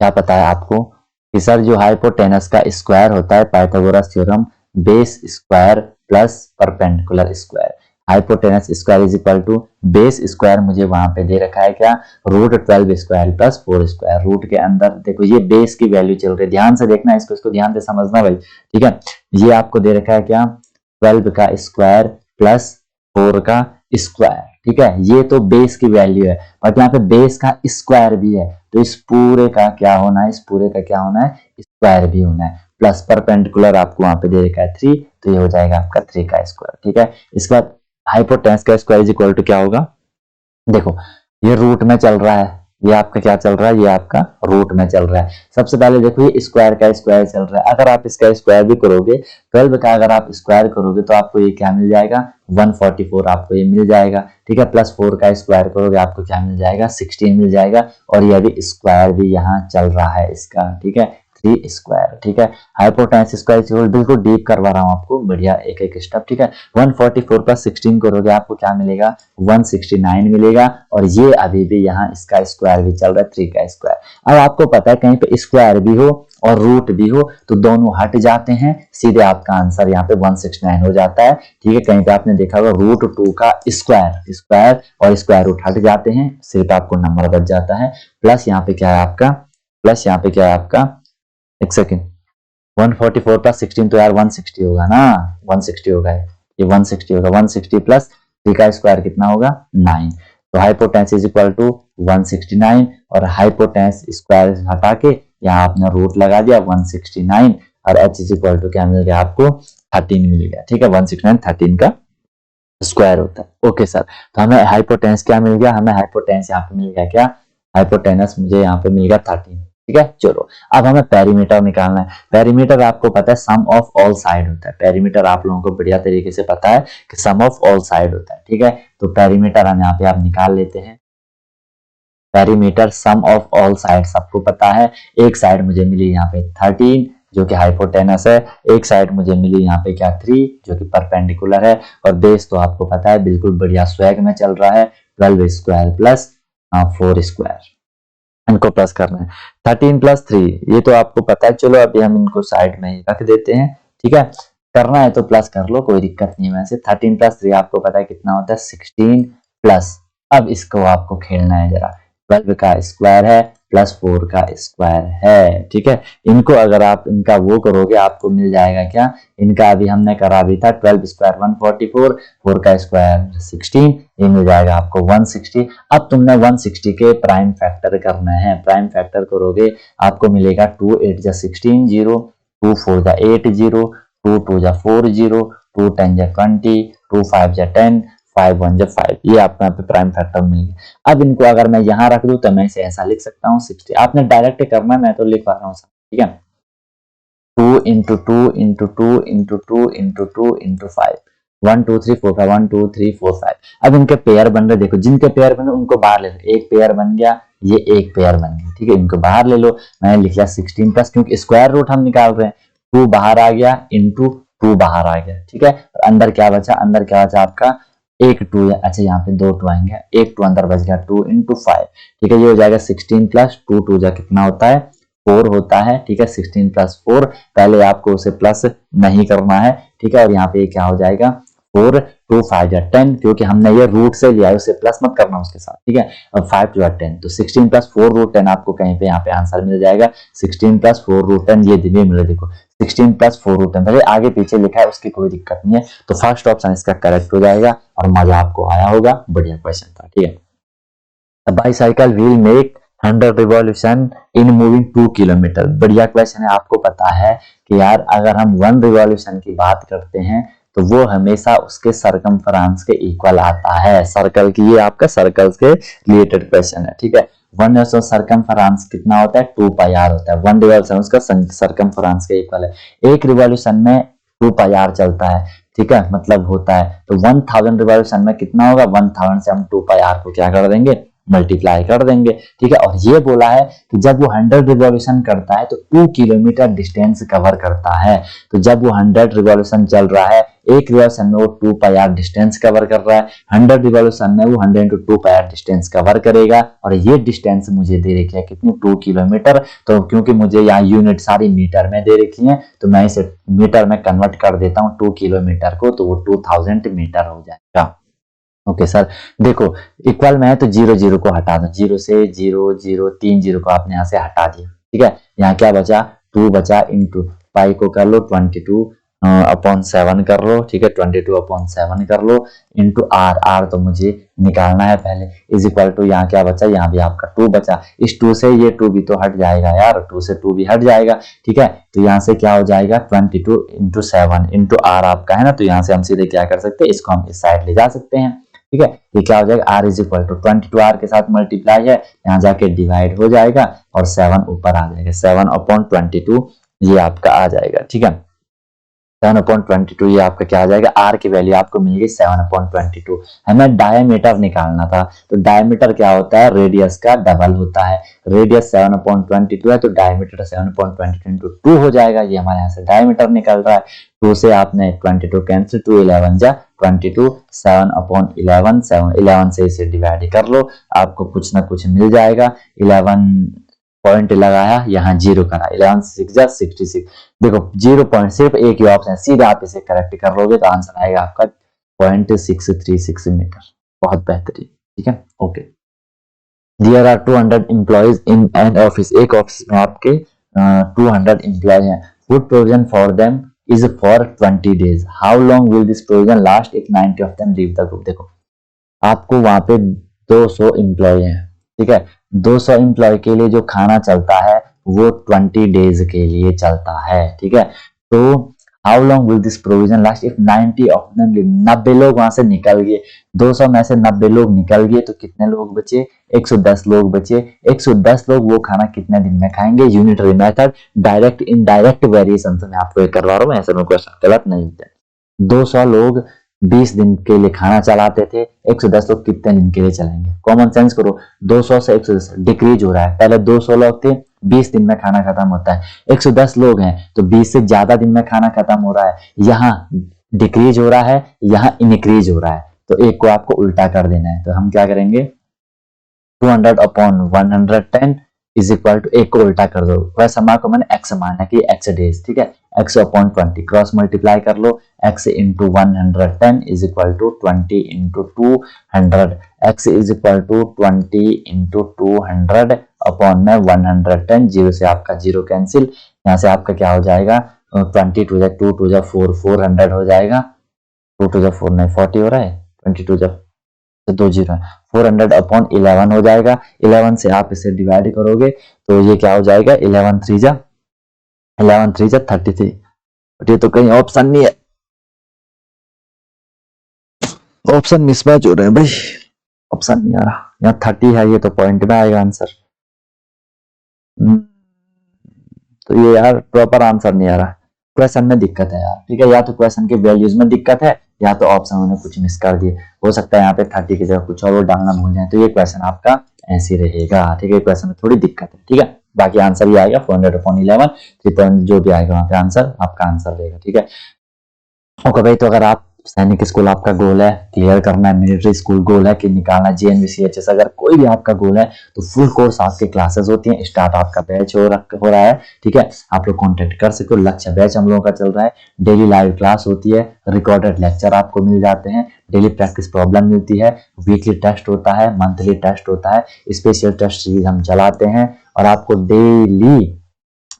क्या पता है आपको कि सर जो हाइपोटेनस का स्क्वायर होता है, Pythagoras theorem, base square plus perpendicular square, hypotenuse square is equal to base square, मुझे वहां पे दे रखा है क्या, root 12 square plus 4 square. Root के अंदर देखो ये बेस की वैल्यू चल रही है, ध्यान से देखना, इसको ध्यान से समझना भाई, ठीक है। ये आपको दे रखा है क्या, 12 का स्क्वायर प्लस 4 का स्क्वायर, ठीक है, ये तो बेस की वैल्यू है, बट यहाँ पे बेस का स्क्वायर भी है, तो इस पूरे का क्या होना है, इस पूरे का क्या होना है, स्क्वायर भी होना है, प्लस परपेंडिकुलर आपको वहां पे दे रखा है 3, तो ये हो जाएगा आपका 3 का स्क्वायर, ठीक है। इसके बाद हाइपोटेनस का स्क्वायर इज इक्वल टू क्या होगा, देखो ये रूट में चल रहा है, ये आपका क्या चल रहा है, ये आपका रूट में चल रहा है। सबसे पहले देखो ये स्क्वायर का स्क्वायर चल रहा है, अगर आप इसका स्क्वायर भी करोगे, 12 का अगर आप स्क्वायर करोगे तो आपको ये क्या मिल जाएगा, 144 आपको ये मिल जाएगा, ठीक है, प्लस 4 का स्क्वायर करोगे आपको क्या मिल जाएगा, 16 मिल जाएगा, और ये अभी स्क्वायर भी यहाँ चल रहा है इसका, ठीक है, 3 स्क्वायर, ठीक है। हाइपोटेनस स्क्वायर बिल्कुल डीप करवा रहा हूँ आपको, बढ़िया एक एक स्टेप, ठीक है। 144 प्लस 16 करोगे आपको क्या मिलेगा, 169 मिलेगा, और ये अभी भी यहाँ इसका स्क्वायर भी चल रहा है, 3 का स्क्वायर। अब आपको पता है कहीं पे स्क्वायर भी हो और रूट भी हो तो दोनों हट जाते हैं, सीधे आपका आंसर यहाँ पे 169 हो जाता है, ठीक है। कहीं पे आपने देखा होगा रूट 2 का स्क्वायर और स्क्वायर रूट हट जाते हैं, सिर्फ आपको नंबर बच जाता है। प्लस यहाँ पे क्या है आपका, प्लस यहाँ पे क्या है आपका, एक सेकेंड, 144 प्लस 16 तो यार 160 होगा ना, 160 होगा, ये 160 होगा, 160 प्लस 3 का स्क्वायर कितना होगा, 9। तो हाइपोटेनस इज इक्वल टू 169, और हाइपोटेनस स्क्वायर हटा के यहाँ आपने रूट लगा दिया 169, और h इज इक्वल टू क्या मिल गया आपको, 13 मिल गया, ठीक है। 169 13 का स्क्वायर होता है। ओके सर, तो हमें हाइपोटेनस क्या मिल गया, हमें हाइपोटेनस यहाँ पे मिल गया क्या, हाइपोटेनस मुझे यहाँ पे मिल गया 13, ठीक है। चलो अब हमें पेरीमीटर निकालना है। पेरीमीटर आपको पता है सम ऑफ ऑल साइड होता है, पेरीमीटर आप लोगों को बढ़िया तरीके से पता है कि सम ऑफ ऑल साइड होता है, ठीक है। तो पेरीमीटर हम यहाँ पे आप निकाल लेते हैं। Perimeter sum of all side सबको पता है, एक साइड मुझे मिली यहाँ पे 13, जो कि हाइपोटेनस है। एक साइड मुझे मिली यहाँ पे क्या 3 जो कि परपेंडिकुलर है, और बेस तो आपको पता है बिल्कुल बढ़िया स्वैग में चल रहा है 12 स्क्वायर प्लस 4 स्क्वायर, इनको प्लस करना है। 13 प्लस 3 ये तो आपको पता है, चलो अभी हम इनको साइड में ही रख देते हैं, ठीक है। करना है तो प्लस कर लो, कोई दिक्कत नहीं है। वैसे 13 प्लस 3 आपको पता है कितना होता है 16 प्लस, अब इसको आपको खेलना है जरा, 12 का स्क्वायर है प्लस 4 का स्क्वायर है, ठीक है। इनको अगर आप इनका वो करोगे आपको मिल जाएगा क्या, इनका अभी हमने करा भी था 12 स्क्वायर 144, 4 का स्क्वायर 16, ये मिल जाएगा आपको 160। अब तुमने 160 के प्राइम फैक्टर करना है, प्राइम फैक्टर करोगे आपको मिलेगा 2 8 जा 16 0, 2 4 जा 8 0, 2 2 जा 4 0, 2 10 जा 20, 2 5 जा 10, 5 1 जा 5, ये आपको यहाँ पे प्राइम फैक्टर मिल गया। अब इनको अगर मैं यहाँ रख दूं तो मैं इसे ऐसा लिख सकता हूँ 60, आपने डायरेक्ट करना, मैं तो लिख पा रहा हूँ, ठीक है। 2 into 2 into 2 into 2 into 2 into 5, 1 2 3 4 5, 1 2 3 4 5। अब इनके पेयर बन रहे, देखो जिनके पेयर बने उनको बाहर ले लो, एक पेयर बन गया, ये एक पेयर बन गया, ठीक है, इनको बाहर ले लो। मैंने लिख लिया 16 प्लस, क्योंकि स्क्वायर रूट हम निकाल रहे हैं, 2 बाहर आ गया इंटू 2 बाहर आ गया, ठीक है। और अंदर क्या बचा, अंदर क्या बचा आपका एक 2 है, अच्छा यहाँ पे 2 2 आएंगे, एक 2 अंदर बच गया, 2 into 5, ठीक है। ये हो जाएगा 16 प्लस 2 2 जा कितना होता है 4 होता है, ठीक है। 16 प्लस 4, पहले आपको उसे प्लस नहीं करना है, ठीक है। और यहाँ पे क्या हो जाएगा 4 2 5 जा 10, क्योंकि हमने ये रूट से लिया है, उसे प्लस मत करना उसके साथ, ठीक है। और 5 2 जा 10, तो 16 प्लस 4 रूट 10 आपको कहीं पे यहाँ पे आंसर मिल जाएगा। 16 प्लस 4 रूट 10 ये दिए मिले, देखो 16 प्लस 4 रूट 10, भले आगे पीछे लिखा है उसकी कोई दिक्कत नहीं है। तो फर्स्ट ऑप्शन इसका करेक्ट हो जाएगा और मजा आपको आया होगा, बढ़िया क्वेश्चन था, ठीक है। Bicycle wheel make 100 revolution in moving 2 kilometre, बढ़िया क्वेश्चन है। आपको पता है कि यार अगर हम 1 रिवॉल्यूशन की बात करते हैं तो वो हमेशा उसके सरकमफ्रेंस के इक्वल आता है, सर्कल की, ये आपका सर्कल्स के रिलेटेड क्वेश्चन है, ठीक है। 1 सरकमफ्रेंस कितना होता है 2 पाई आर होता है, 1 रिवॉल्यूशन उसका सरकमफ्रेंस के इक्वल है। एक रिवॉल्यूशन में 2 पाई आर चलता है, ठीक है, मतलब होता है तो 1000 रिवॉल्यूशन में कितना होगा, 1000 से हम 2 पाई आर को क्या कर देंगे मल्टीप्लाई कर देंगे, ठीक है। और ये बोला है कि जब वो 100 रिवॉल्यूशन करता है तो 2 किलोमीटर डिस्टेंस कवर करता है। तो जब वो 100 रिवॉल्यूशन चल रहा है, एक रिवॉल्यूशन में वो 2 पाई आर डिस्टेंस कवर कर रहा है, 100 रिवॉल्यूशन में वो 100 into 2 pi R distance cover करेगा। और ये डिस्टेंस मुझे दे रखी है कितनी 2 किलोमीटर, तो क्योंकि मुझे यहाँ यूनिट सारी मीटर में दे रखी है तो मैं इसे मीटर में कन्वर्ट कर देता हूँ 2 किलोमीटर को, तो वो 2000 मीटर हो जाएगा। ओके सर, देखो इक्वल में है तो 0 0 को हटा दो, 0 से 0 0 3 0 को आपने यहाँ से हटा दिया, ठीक है। यहाँ क्या बचा 2 बचा, इंटू पाई को कर लो 22 अपॉन 7 कर लो, ठीक है, 22 अपॉन 7 कर लो, इंटू आर, आर तो मुझे निकालना है पहले, इज इक्वल टू यहाँ क्या बचा, यहाँ भी आपका 2 बचा, इस 2 से ये 2 भी तो हट जाएगा यार, 2 से 2 भी हट जाएगा, ठीक है। तो यहाँ से क्या हो जाएगा 22 इंटू 7 इंटू आर आपका है ना, तो यहाँ से हम सीधे क्या कर सकते हैं, इसको हम इस साइड ले जा सकते हैं, ठीक है। ये क्या हो जाएगा R is equal to 22 R के साथ मल्टीप्लाई है, यहाँ जाके डिवाइड हो जाएगा और 7 ऊपर आ जाएगा, 7 अपॉन 22 ये आपका आ जाएगा, ठीक है। 7/22 ये आपका क्या आ जाएगा, आर की वैल्यू आपको मिल गई 7/22। हमें डायमीटर निकालना था, तो डायमीटर क्या होता है रेडियस का डबल होता है, रेडियस 7/22 है तो डायमीटर 7/22 into 2 हो जाएगा, ये हमारे यहाँ से डायमीटर निकल रहा है। 2 से आपने 22 कैंसिल, 2 11 जा 22, 7/11, 11 से इसे डिवाइड कर लो, आपको कुछ ना कुछ मिल जाएगा। 11 पॉइंट लगाया, यहाँ 0 करा, 11 6 जा 66, देखो 0 पॉइंट सिर्फ एक ही ऑप्शन है, सीधे आप इसे करेक्ट कर लोगे तो आंसर आएगा आपका 0.636 मीटर, बहुत बेहतरीन, ठीक है। Okay, there are 200 employees in an office, एक ऑफिस में आपके 200 एम्प्लॉय हैं, food provision for them is for 20 days, how long will this provision last if 90 of them leave the group. देखो आपको वहां पे 200 एम्प्लॉय हैं, ठीक है, 200 एम्प्लॉय के लिए जो खाना चलता है वो 20 डेज के लिए चलता है, ठीक है। तो how long will this provision last if 90 of them leave, 90 लोग वहां से निकल गए, 200 में से 90 लोग निकल गए तो कितने लोग बचे, 110 लोग बचे, 110 लोग वो खाना कितने दिन में खाएंगे, unitary method, direct indirect variation से मैं आपको ये करवा रहा हूँ, ऐसे में क्वेश्चन गलत नहीं होता। 200 लोग 20 दिन के लिए खाना चलाते थे, 110 लोग कितने दिन के लिए चलाएंगे, कॉमन सेंस करो, 200 से 110 डिक्रीज हो रहा है, पहले 200 लोग थे 20 दिन में खाना खत्म होता है। 110 लोग हैं तो 20 से ज्यादा दिन में खाना खत्म हो रहा है। यहाँ डिक्रीज हो रहा है, यहाँ इनक्रीज हो रहा है, तो एक को आपको उल्टा कर देना है। तो हम क्या करेंगे, 200 अपॉन 110 इज इक्वल टू, एक को उल्टा कर दो, वैसे हमारे को मैंने x माना कि x डेज, ठीक है, x अपॉन 20 क्रॉस मल्टीप्लाई कर लो, x into 110 is equal to 20 into 200, x is equal to 20 into 200 upon में 110, जीरो से आपका जीरो कैंसिल, यहाँ से आपका क्या हो जाएगा, 20 टू जा 2 टू जा 4, 400 हो जाएगा, 2 टू जा 4 नहीं 40 हो रहा है, 20 टू जा दो जीरो है, 400 अपॉन 11 हो जाएगा। 11 से आप इसे डिवाइड करोगे तो ये क्या हो जाएगा, 11 3 जा 33, बट ये तो कहीं ऑप्शन नहीं है, ऑप्शन मिसमैच हो रहे हैं भाई, ऑप्शन नहीं आ रहा, यहाँ 30 है, ये तो पॉइंट में आएगा आंसर। तो ये यार प्रॉपर आंसर नहीं आ रहा, क्वेश्चन में दिक्कत है यार, ठीक है, या तो क्वेश्चन के वैल्यूज में दिक्कत है या तो ऑप्शन उन्होंने कुछ मिस कर दिए, हो सकता है यहाँ पे 30 की जगह कुछ और वो डालना भूल जाए, तो ये क्वेश्चन आपका ऐसे रहेगा, ठीक है, क्वेश्चन में थोड़ी दिक्कत है, ठीक है, बाकी आंसर ही आएगा 400 अपॉन 11, 3 पॉइंट जो भी आएगा वहाँ पे आंसर आपका आंसर रहेगा, ठीक है। ओके भाई, तो अगर आप सैनिक स्कूल आपका गोल है क्लियर करना है, मिलिट्री स्कूल गोल है कि निकालना JNVCHS, अगर कोई भी आपका गोल है तो फुल कोर्स आपके क्लासेस होती हैं, स्टार्ट आपका बैच हो रहा है, ठीक है, आप लोग कांटेक्ट कर सकते हो, लक्ष्य बैच हम लोगों का चल रहा है, डेली लाइव क्लास होती है, रिकॉर्डेड लेक्चर आपको मिल जाते हैं, डेली प्रैक्टिस प्रॉब्लम मिलती है, वीकली टेस्ट होता है, मंथली टेस्ट होता है, स्पेशल टेस्ट सीरीज हम चलाते हैं, और आपको डेली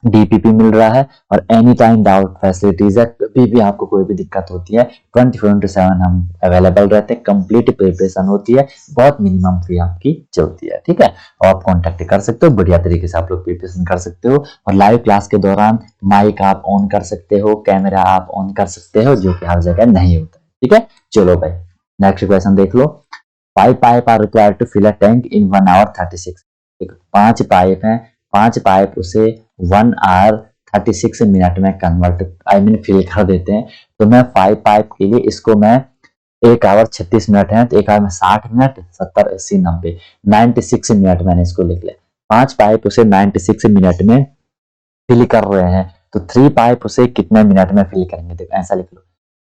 DPP मिल रहा है, और एनी टाइम डाउट फैसिलिटीज है, कभी भी आपको कोई भी दिक्कत होती है 24/7 हम अवेलेबल रहते हैं, कंप्लीट प्रिपरेशन होती है, बहुत मिनिमम फी आपकी चलती है, ठीक है, और आप कांटेक्ट कर सकते हो, बढ़िया तरीके से आप लोग प्रिपरेशन कर सकते हो, और लाइव क्लास के दौरान माइक आप ऑन कर सकते हो, कैमरा आप ऑन कर सकते हो, जो कि हर जगह नहीं होता है, ठीक है। चलो भाई नेक्स्ट क्वेश्चन देख लो, 5 pipe are required to fill a tank in 1 hour 36, 5 pipe हैं, 5 पाइप उसे 1 hour 36 मिनट में कन्वर्ट फिल कर देते हैं, तो मैं 5 पाइप के लिए इसको मैं 1 hour 36 मिनट है, तो 1 hour में 60 मिनट, 70 80 90 96 मिनट मैंने इसको लिख लिया, 5 पाइप उसे 96 मिनट में फिल कर रहे हैं, तो 3 पाइप उसे कितने मिनट में फिल करेंगे, देखो ऐसा लिख लो,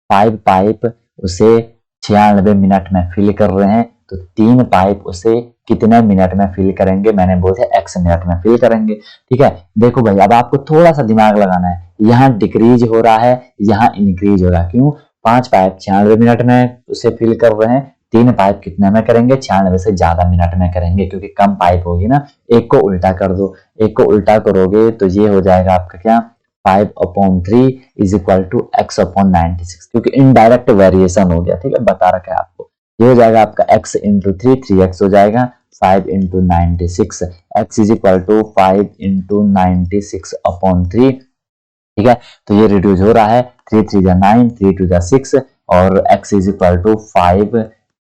5 पाइप उसे 96 मिनट में फिल कर रहे हैं, तो 3 पाइप उसे कितने मिनट में फिल करेंगे, मैंने बोला x मिनट में फिल करेंगे, ठीक है। देखो भाई अब आपको थोड़ा सा दिमाग लगाना है, यहाँ डिक्रीज हो रहा है, यहाँ इंक्रीज हो रहा है, क्यों, 5 पाइप 96 मिनट में उसे फिल कर रहे हैं, 3 पाइप कितने में करेंगे, 96 से ज्यादा मिनट में करेंगे, क्योंकि कम पाइप होगी ना, एक को उल्टा कर दो, एक को उल्टा करोगे तो ये हो जाएगा आपका क्या, 5 upon 3 is equal to x upon 96, क्योंकि इनडायरेक्ट वेरिएशन हो गया, ठीक है, बता रखा है आपको, ये हो जाएगा आपका x इंटू 3x हो जाएगा, 5 into 96, x is equal to 5 into 96 upon 3, ठीक है, तो ये रिड्यूस हो रहा है, 3 3 जा 9, 3 2 जा 6, और x is equal to 5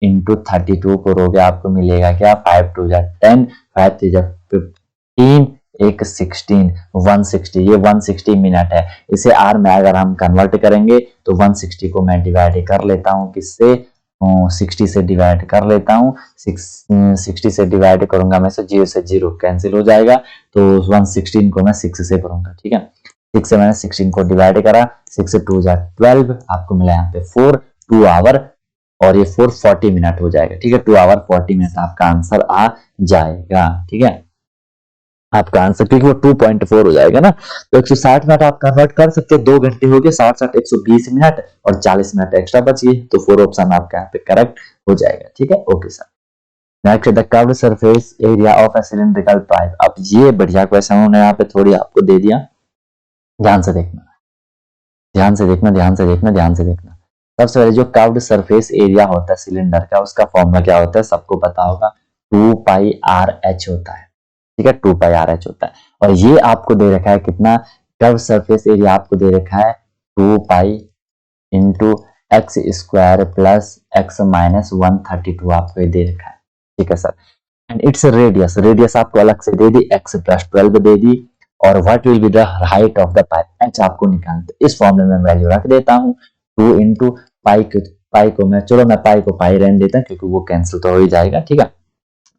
into 32 करोगे आपको मिलेगा क्या, 5 2 जा 10, 5 3 जा 15, एक 16, 160, ये 160 मिनट है, इसे आर में अगर हम कन्वर्ट करेंगे तो 160 को मैं डिवाइड कर लेता हूँ, किससे, 60 से डिवाइड कर लेता हूँ, 60 से डिवाइड करूंगा मैं, से 0 से 0 कैंसिल हो जाएगा, तो 116 को मैं 6 से करूंगा, ठीक है, 6 से मैंने 16 को डिवाइड करा, 6 से 2 जा 12, आपको मिला यहाँ पे 4, 2 आवर, और ये 440 मिनट हो जाएगा, ठीक है, 2 hour 40 मिनट आपका आंसर आ जाएगा, ठीक है, आपका आंसर, क्योंकि वो 2.4 हो जाएगा ना, तो 160 मिनट आप कन्वर्ट कर सकते हो, 2 घंटे हो गए, 60 60 120 मिनट, और 40 मिनट एक्स्ट्रा बच गए, तो 4 ऑप्शन आपका यहाँ पे करेक्ट हो जाएगा, ठीक है, okay sir. Next, the curved surface area of a cylindrical pipe, अब ये बढ़िया क्वेश्चन उन्होंने यहाँ पे थोड़ी आपको दे दिया, ध्यान से देखना, ध्यान से देखना, ध्यान से देखना, ध्यान से देखना। सबसे पहले जो कर्व्ड सरफेस एरिया होता है सिलेंडर का, उसका फॉर्मूला क्या होता है, सबको पता होगा, 2πRH होता है, ठीक है, 2πRH होता है, और ये आपको दे रखा है कितना, कर्व सरफेस एरिया आपको दे रखा है 2π into x square plus x minus 132 आपको दे रखा है, ठीक है sir, and its radius, radius आपको अलग से दे दी, x प्लस 12 दे दी, और what will be the height of the pipe, h आपको निकालना, तो इस फॉर्मूले में वैल्यू रख देता हूँ, 2 इंटू पाई को मैं, चलो मैं पाई को पाई रहने देता हूँ क्योंकि वो कैंसिल तो हो ही जाएगा, ठीक है,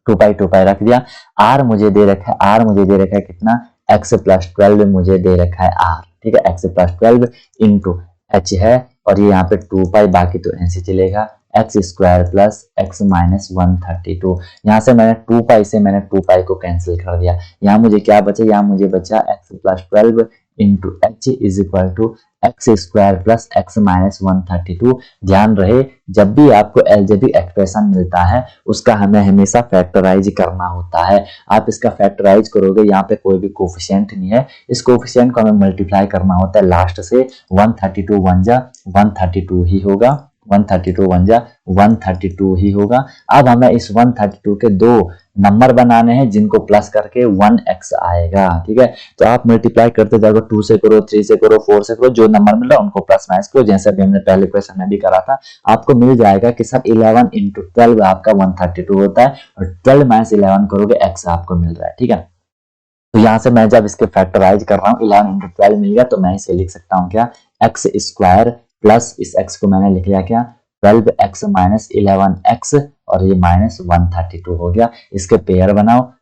2 पाई रख दिया, r मुझे दे रखा है, r मुझे दे रखा है कितना, x प्लस 12 मुझे दे रखा है r, ठीक है, x प्लस 12 इंटू h है, और ये यहाँ पे 2 पाई, बाकी तो ऐसे चलेगा, x square plus X minus 132। यहाँ से मैंने 2 पाई से मैंने 2 पाई को कैंसिल कर दिया, यहाँ मुझे क्या बचा, यहाँ मुझे बचा X plus 12 into H is equal to x square plus X minus 132। ध्यान रहे, जब भी आपको अलजेब्रिक एक्सप्रेशन मिलता है उसका हमें हमेशा फैक्टराइज करना होता है। आप इसका फैक्टराइज करोगे, यहाँ पे कोई भी कोफिशिएंट नहीं है, इस कोफिशिएंट को हमें मल्टीप्लाई करना होता है लास्ट से, 132 वन जा 132 ही होगा, 132 वन जा 132 ही होगा। अब हमें इस 132 के दो नंबर बनाने हैं जिनको प्लस करके 1x आएगा, ठीक है। तो आप मल्टीप्लाई करते जाओगे, 2 से करो, 3 से करो, 4 से करो, जो नंबर मिल रहा है उनको प्लस माइनस करो, जैसे अभी हमने पहले क्वेश्चन में भी करा था। आपको मिल जाएगा कि सर 11 इंटू 12 आपका 132 होता है, और 12 माइनस 11 करोगे x आपको मिल रहा है, ठीक है। तो यहाँ से मैं जब इसके फैक्टराइज कर रहा हूँ, 11 इंटू 12 मिल गया, तो मैं इसे लिख सकता हूँ क्या, एक्स स्क्वायर प्लस इस x को मैंने लिख लिया क्या, 12x माइनस 11x, और ये माइनस 132 हो गया। इसके पेयर बनाओ,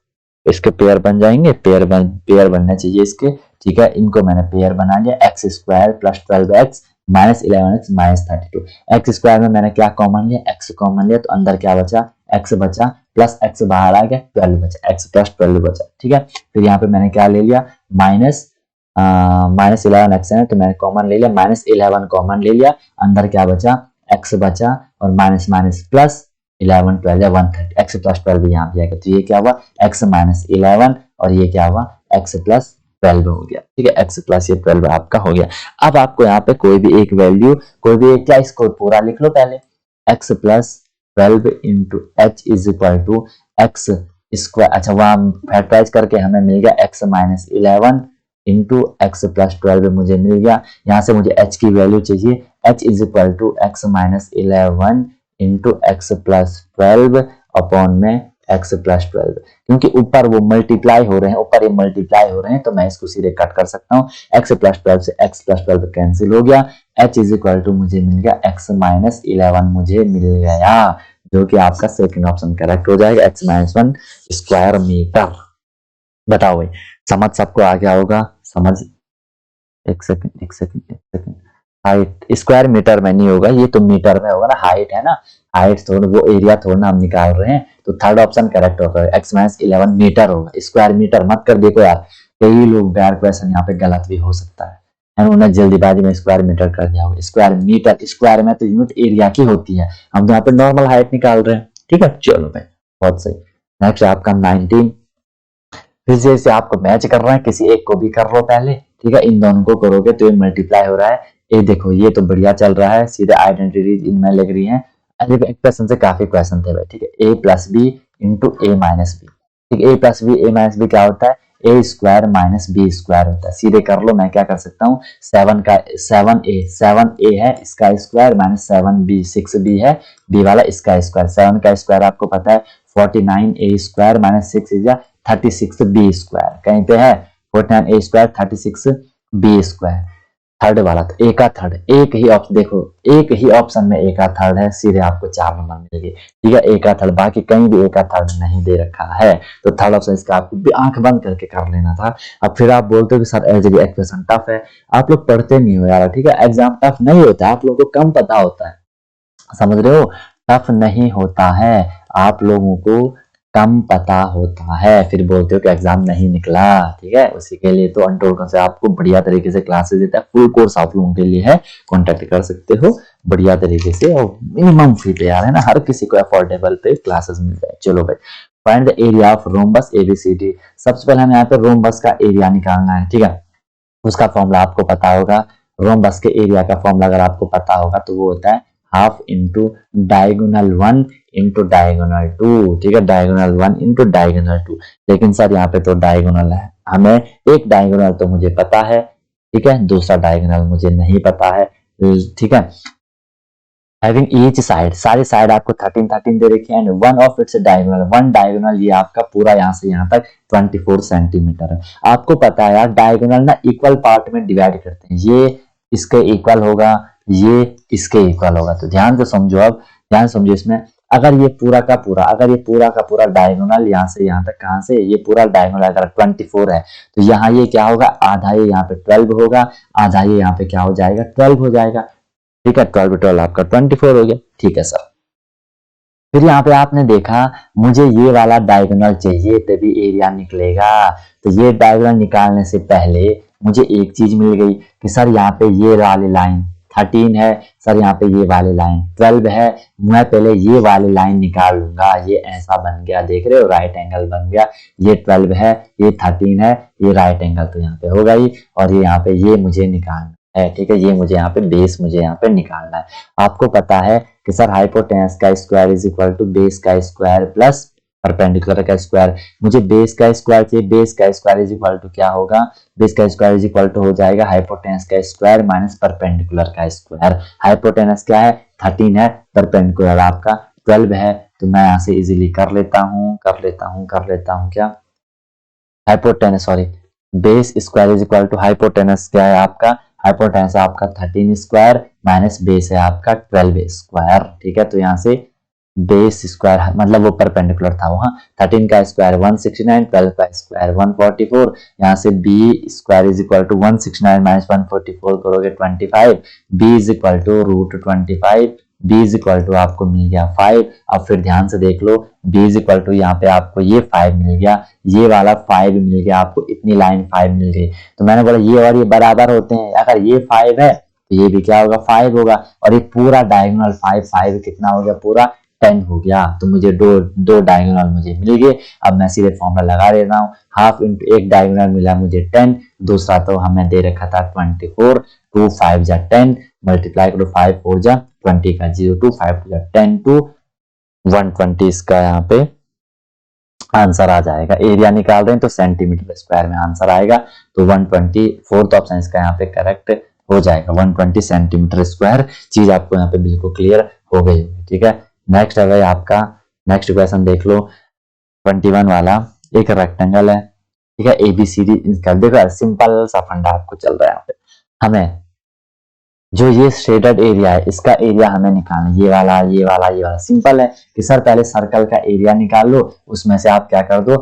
इसके पेयर बन जाएंगे, पेयर बनने चाहिए इसके, ठीक है। इनको मैंने पेयर बना लिया, x square plus 12x minus 11x minus 32। X square में मैंने क्या कॉमन लिया, x कॉमन लिया, तो अंदर क्या बचा, x बचा, प्लस x बाहर आ गया, 12 बचा, x प्लस 12 बचा, ठीक है। फिर यहाँ पे मैंने क्या ले लिया, माइनस 11x है, तो मैंने कॉमन ले लिया, माइनस 11 कॉमन ले लिया, अंदर क्या बचा, x बचा, और माइनस माइनस प्लस 11 12 या 130, x प्लस 12 यहाँ पे आएगा, तो ये क्या हुआ, x माइनस 11, और ये क्या हुआ, x प्लस 12 हो गया, ठीक है, x प्लस ये 12 आपका हो गया। अब आपको यहाँ पे कोई भी एक वैल्यू, कोई भी एक क्या, इसको पूरा लिख लो पहले, x plus 12 into H is equal to x square, अच्छा वहां फैक्टराइज करके हमें मिल गया x minus 11 into X plus 12 मुझे मिल गया। यहाँ से मुझे h की वैल्यू चाहिए, h is equal to X minus 11 into X plus 12 upon में x प्लस 12, क्योंकि ऊपर वो मल्टीप्लाई हो रहे हैं, ऊपर ये मल्टीप्लाई हो रहे हैं, तो मैं इसको सीधे कट कर सकता हूँ, x प्लस 12 से x प्लस 12 कैंसिल हो गया, h इज इक्वल टू मुझे मिल गया x माइनस 11 मुझे मिल गया, जो कि आपका सेकंड ऑप्शन करेक्ट हो जाएगा, x माइनस 1 स्क्वायर मीटर। बताओ भाई, समझ सबको आ गया होगा, समझ, एक सेकंड, हाइट स्क्वायर मीटर में नहीं होगा, ये तो मीटर में होगा ना, हाइट है ना, हाइट थोड़ा वो एरिया थोड़ा हम निकाल रहे हैं, तो थर्ड ऑप्शन करेक्ट होगा, x माइनस 11 मीटर होगा, स्क्वायर मीटर मत कर, देखो यार कई लोग डायरेक्ट क्वेश्चन यहाँ पे गलत भी हो सकता है, उन्होंने जल्दीबाजी में स्क्वायर मीटर कर दिया होगा, स्क्वायर मीटर, स्क्वायर में तो यूनिट एरिया की होती है, हम तो यहाँ पे नॉर्मल हाइट निकाल रहे हैं, ठीक है। चलो भाई बहुत सही। नेक्स्ट आपका 19, फिर जैसे आपको मैच कर रहे हैं, किसी एक को भी कर लो पहले, ठीक है, इन दोनों को करोगे तो ये मल्टीप्लाई हो रहा है, ये देखो ये तो बढ़िया चल रहा है, सीधे आइडेंटिटीज इनमें लग रही है, क्वेश्चन से काफी क्वेश्चन थे भाई, ठीक है, a plus B into A minus B, ठीक है, a plus B A minus B क्या होता है, A square minus B square होता है, सीधे कर लो, मैं क्या कर सकता हूँ, 7a है इसका स्क्वायर माइनस 7b 6b है b वाला इसका स्क्वायर, 7 का स्क्वायर आपको पता है 49a square minus 6 is 36b square, कहीं पे है 49a square 36b square, third वाला, तो ए का थर्ड, एक ही ऑप्शन देखो, एक ही ऑप्शन में ए का थर्ड है, सीधे आपको 4 नंबर मिल गए, ठीक है, ए का थर्ड, बाकी कहीं भी ए का थर्ड नहीं दे रखा है, तो थर्ड ऑप्शन इसका आपको भी आंख बंद करके कर लेना था। अब फिर आप बोलते हो कि सर अलजेब्रिक एक्सप्रेशन टफ है, आप लोग पढ़ते नहीं हो यार, ठीक है, एग्जाम टफ नहीं होता है, आप लोगों को कम पता होता है, समझ रहे हो, टफ नहीं होता है, आप लोगों को कम पता होता है, फिर बोलते हो कि एग्जाम नहीं निकला, ठीक है। उसी के लिए तो अंटोल से आपको बढ़िया तरीके से क्लासेस देता है, फुल कोर्स आप लोगों के लिए है, कांटेक्ट कर सकते हो बढ़िया तरीके से, और मिनिमम फी पे यार है ना, हर किसी को अफोर्डेबल पे क्लासेस मिल जाए। चलो भाई, find the area of rhombus ABCD, सबसे पहले हमें यहाँ पे रोम्बस का एरिया निकालना है, ठीक है, उसका फॉर्मूला आपको पता होगा, रोम्बस के एरिया का फॉर्मूला अगर आपको पता होगा तो वो होता है half into diagonal 1 into diagonal 2, ठीक है, डायगोनल 1 इंटू डायगोनल 2, लेकिन सर यहाँ पे तो डायगोनल है, हमें एक डायगोनल तो मुझे पता है, ठीक है, दूसरा डायगोनल मुझे नहीं पता है, ठीक है। हैविंग ईच साइड, सारी साइड आपको 13 13 दे रखी है, and one of its diagonal, one diagonal ये आपका पूरा यहाँ से यहाँ तक 24 सेंटीमीटर है। आपको पता है यार डायगोनल ना इक्वल पार्ट में डिवाइड करते हैं, ये इसके इक्वल होगा, ये इसके इक्वल होगा, तो ध्यान से समझो, अब ध्यान समझो, इसमें अगर ये पूरा का पूरा डायगोनल यहाँ से यहाँ तक, कहाँ से, ये पूरा डायगोनल अगर 24 है तो यहाँ ये क्या होगा, आधा ये यहाँ पे 12 होगा, आधा ये यहाँ पे क्या हो जाएगा, 12 हो जाएगा। ठीक है, 12 12 आपका 24 हो गया। ठीक है सर। फिर यहाँ पे आपने देखा मुझे ये वाला डायगोनल चाहिए तभी एरिया निकलेगा। तो ये डायगोनल निकालने से पहले मुझे एक चीज मिल गई कि सर यहाँ पे ये वाली लाइन 13 है, सर यहाँ पे ये वाली लाइन 12 है, मैं पहले ये वाली लाइन निकाल लूंगा। ये ऐसा बन गया, देख रहे हो, राइट एंगल बन गया। ये 12 है, ये 13 है, ये राइट एंगल तो यहाँ पे होगा ही, और ये यहाँ पे ये मुझे निकालना है। ठीक है, ये मुझे यहाँ पे बेस मुझे यहाँ पे निकालना है। आपको पता है कि सर हाइपोटेनस का square is equal to base का स्क्वायर प्लस परपेंडिकुलर का स्क्वायर। मुझे बेस का स्क्वायर चाहिए, बेस का स्क्वायर इज इक्वल टू क्या होगा, बेस का स्क्वायर इज इक्वल टू हो जाएगा हाइपोटेनस का स्क्वायर माइनस परपेंडिकुलर का स्क्वायर। हाइपोटेनस क्या है, 13 है, परपेंडिकुलर आपका 12 है, तो मैं यहाँ से इजीली कर लेता हूँ क्या, hypotenuse sorry base square is equal to hypotenuse क्या है आपका, हाइपोटेनस आपका 13 स्क्वायर माइनस बेस है आपका 12 स्क्वायर। ठीक है, तो यहाँ से बेस स्क्वायर मतलब वो परपेंडिकुलर था वहां, 13 का स्क्वायर 169, 12 का स्क्वायर 144, यहाँ से B square is equal to 169 minus 144 करोगे 25, B is equal to √25, B is equal to आपको मिल गया 5। अब फिर ध्यान से देख लो, बी इज इक्वल टू यहाँ पे आपको ये 5 मिल गया, ये वाला 5 मिल गया, आपको इतनी लाइन 5 मिल गई। तो मैंने बोला ये और ये बराबर होते हैं, अगर ये 5 है तो ये भी क्या होगा, 5 होगा, और ये पूरा डायगोनल 5 कितना हो गया, पूरा 10 हो गया। तो मुझे दो डायगोनल मुझे मिल गए। अब मैं सीधे फॉर्मूला लगा रहा हूँ, हाफ इंटू एक डायगोनल मिला मुझे 10, दूसरा तो हमें दे रखा था 24, 2 5 जा 10, मल्टीप्लाई करो 5 4 जा 20 का 0 2 5 जा 10 टू 120, इसका यहाँ पे आंसर आ जाएगा। एरिया निकाल रहे हैं तो सेंटीमीटर स्क्वायर में आंसर आएगा, तो 120 फोर्थ ऑप्शन इसका यहाँ पे करेक्ट हो जाएगा, 120 सेंटीमीटर स्क्वायर। चीज आपको यहाँ पे बिल्कुल क्लियर हो गई होगी। ठीक है, नेक्स्ट है भाई आपका, नेक्स्ट क्वेश्चन देख लो 21 वाला। एक रेक्टेंगल है, ठीक है, एबीसीडी कर देखो, सिंपल सा फंडा आपको चल रहा है यहाँ पे। हमें जो ये शेडेड एरिया है इसका एरिया हमें निकालना है, ये वाला सिंपल है कि सर पहले सर्कल का एरिया निकाल लो, उसमें से आप क्या कर दो,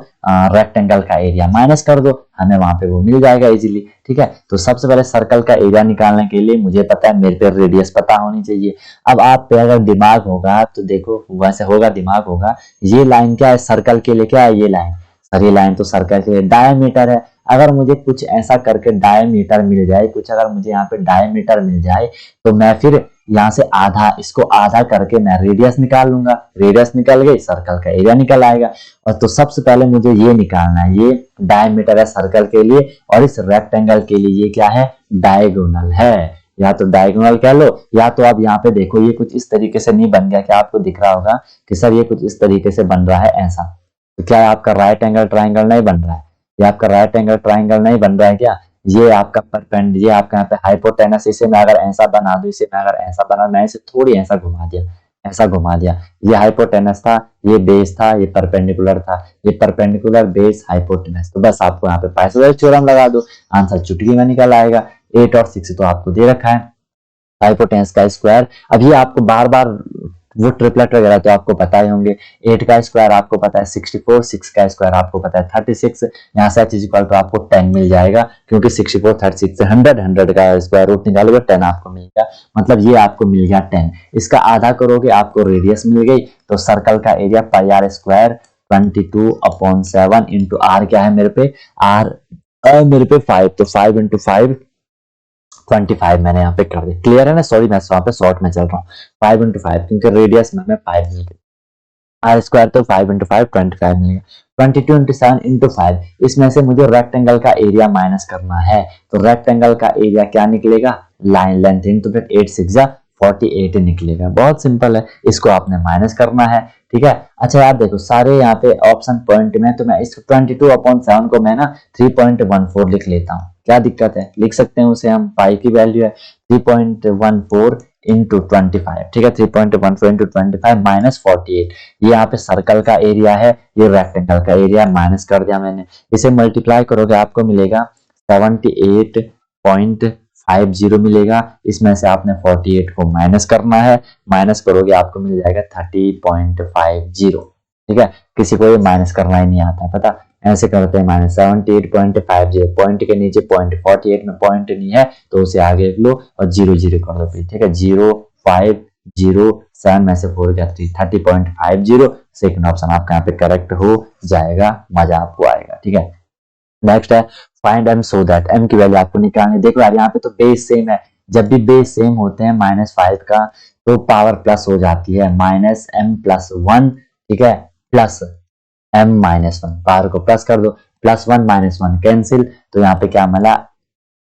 रेक्टेंगल का एरिया माइनस कर दो, हमें वहां पे वो मिल जाएगा इजीली। ठीक है, तो सबसे पहले सर्कल का एरिया निकालने के लिए मुझे पता है, मेरे पे रेडियस पता होनी चाहिए। अब आप पे अगर दिमाग होगा तो देखो, वैसे होगा, दिमाग होगा, ये लाइन क्या है सर्कल के लिए, क्या है ये लाइन, सर ये लाइन तो सर्कल के लिए डायमीटर है। अगर मुझे कुछ ऐसा करके डायमीटर मिल जाए, कुछ अगर मुझे यहाँ पे डायमीटर मिल जाए, तो मैं फिर यहाँ से आधा, इसको आधा करके मैं रेडियस निकाल लूंगा, रेडियस निकल गई, सर्कल का एरिया निकल आएगा। और तो सबसे पहले मुझे ये निकालना है, ये डायमीटर है सर्कल के लिए, और इस रेक्टेंगल के लिए ये क्या है, डायगोनल है, या तो डायगोनल कह लो, या तो आप यहाँ पे देखो ये कुछ इस तरीके से नहीं बन गया, क्या आपको दिख रहा होगा कि सर ये कुछ इस तरीके से बन रहा है ऐसा, तो क्या आपका राइट एंगल ट्राइंगल नहीं बन रहा है, ये आपका राइट एंगल ट्राइंगल नहीं बन रहा है क्या, ये आपका परपेंड, ये आपका यहाँ पे हाइपोटेनस, इसे मैं अगर ऐसा बना दूं, इसे मैं अगर ऐसा बना, मैं इसे थोड़ी ऐसा घुमा दिया, ऐसा घुमा दिया, ये हाइपोटेनस था, ये बेस था, ये परपेंडिकुलर था, ये परपेंडिकुलर बेस हाइपोटेनस, तो बस आपको यहाँ पे पाइथागोरस थ्योरम लगा दो, आंसर चुटकी में निकल आएगा। 8 और 6 तो आपको दे रखा है, हाइपोटेनस का स्क्वायर। अब ये आपको बार बार वो ट्रिपलेट वगैरह तो आपको पता ही होंगे, 8 का स्क्वायर आपको पता है 64, 6 का स्क्वायर आपको पता है 36, यहाँ से h इक्वल टू आपको 10 मिल जाएगा, क्योंकि 64 36 से 100 का स्क्वायर रूट निकालोगे 10 आपको मिल गया, मतलब ये आपको मिल गया 10। इसका आधा करोगे आपको रेडियस मिल गई, तो सर्कल का area pi R square 22/7 into R क्या है मेरे पे, आर मेरे पे 5, तो 5 इंटू 5 25 मैंने यहाँ पे कर दिया, क्लियर है ना, सॉरी मैं वहां पे शॉर्ट में चल रहा हूँ, 5 इंटू 5 क्योंकि रेडियस में हमें 5 मिल गया, आर स्क्वायर तो 5 इंटू 5 25 मिल गया, 22 इंटू 7 इंटू 5, इसमें से मुझे रेक्टेंगल का एरिया माइनस करना है, तो रेक्टेंगल का एरिया क्या निकलेगा, लाइन लेंथ इंटू फिर 8 6 जा 48 निकलेगा, बहुत सिंपल है, इसको आपने माइनस करना है। ठीक है, अच्छा यार देखो सारे यहाँ पे ऑप्शन पॉइंट में, तो मैं इस 22/7 को मैं ना 3.14 लिख लेता हूँ, क्या दिक्कत है, लिख सकते हैं उसे हम, पाई की वैल्यू है 3.14 इंटू 25, ठीक है, 3.14 इंटू 25 माइनस 48, ये यहाँ पे सर्कल का एरिया है, ये रेक्टेंगल का एरिया माइनस कर दिया मैंने, इसे मल्टीप्लाई करोगे आपको मिलेगा 78.5 50 मिलेगा। इसमें से आपने 48 को माइनस करना है, माइनस करोगे आपको मिल जाएगा 30.50। ठीक है, किसी को ये माइनस करना ही नहीं आता है, पता, ऐसे करते हैं माइनस 78.50, पॉइंट के नीचे पॉइंट, 48 में पॉइंट नहीं है तो उसे आगे लो और 0 0 कर दो फिर। ठीक है, 0 5 0 7 में से 4 गया 3, 30.50। सेकंड ऑप्शन आपका यहाँ पे करेक्ट हो जाएगा, मजा आपको आएगा। ठीक है, नेक्स्ट है find M so that, M की वैल्यू आपको निकालनी। देखो यार यहाँ पे तो बेस सेम है, जब भी बेस सेम होते हैं -5 का तो पावर प्लस हो जाती है, -m+1। ठीक है, प्लस m-1, पावर को प्लस कर दो, +1 -1 कैंसिल, तो यहाँ पे क्या मिला,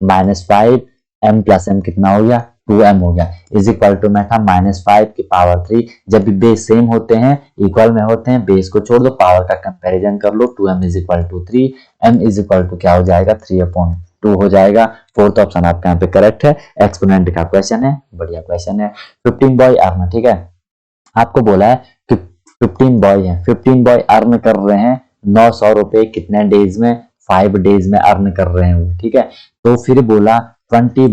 -5 m+m कितना हो गया, 2m हो गया, इज इक्वल टू में था -5 की पावर 3। जब भी बेस सेम होते हैं, इक्वल में होते हैं, बेस को छोड़ दो, पावर का कंपैरिजन कर लो, 2m is equal to 3, m is equal to क्या हो जाएगा, 3/2 हो जाएगा। फोर्थ ऑप्शन आपका यहाँ पे करेक्ट है। एक्सपोनेंट का क्वेश्चन है, बढ़िया क्वेश्चन है। 15 बॉय अर्न, ठीक है, आपको बोला है कि 15 बॉय है, 15 बॉय अर्न कर रहे हैं 900 रुपए कितने डेज में, 5 डेज में अर्न कर रहे हैं वो। ठीक है, तो फिर बोला 20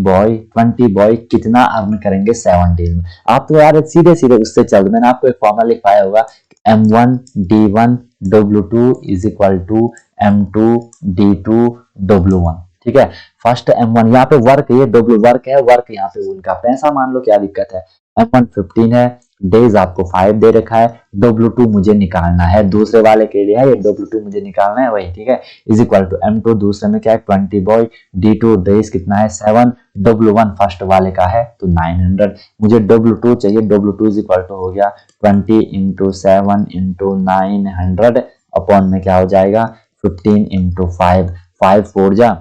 बॉय कितना अर्न करेंगे 7 डेज में। आप तो यार सीधे सीधे उससे चल दो, मैंने आपको एक फॉर्मूला लिखवाया होगा, M1 D1 W2 is equal to M2 D2 W1। ठीक है, फर्स्ट M1 यहाँ पे वर्क, ये W वर्क है, वर्क यहाँ पे उनका पैसा मान लो, क्या दिक्कत है। M1 15 है, डेज आपको 5 दे रखा है, W2 मुझे निकालना है, दूसरे वाले के लिए है ये, W2 मुझे निकालना है वही। ठीक है, इज इक्वल टू M2 दूसरे में क्या है 20 बॉय, D2 डेज कितना है 7, W1 फर्स्ट वाले का है तो 900, मुझे W2 चाहिए, W2 इज इक्वल टू हो गया 20 × 7 × 900 अपॉन में क्या हो जाएगा 15 × 5, 5 4 जा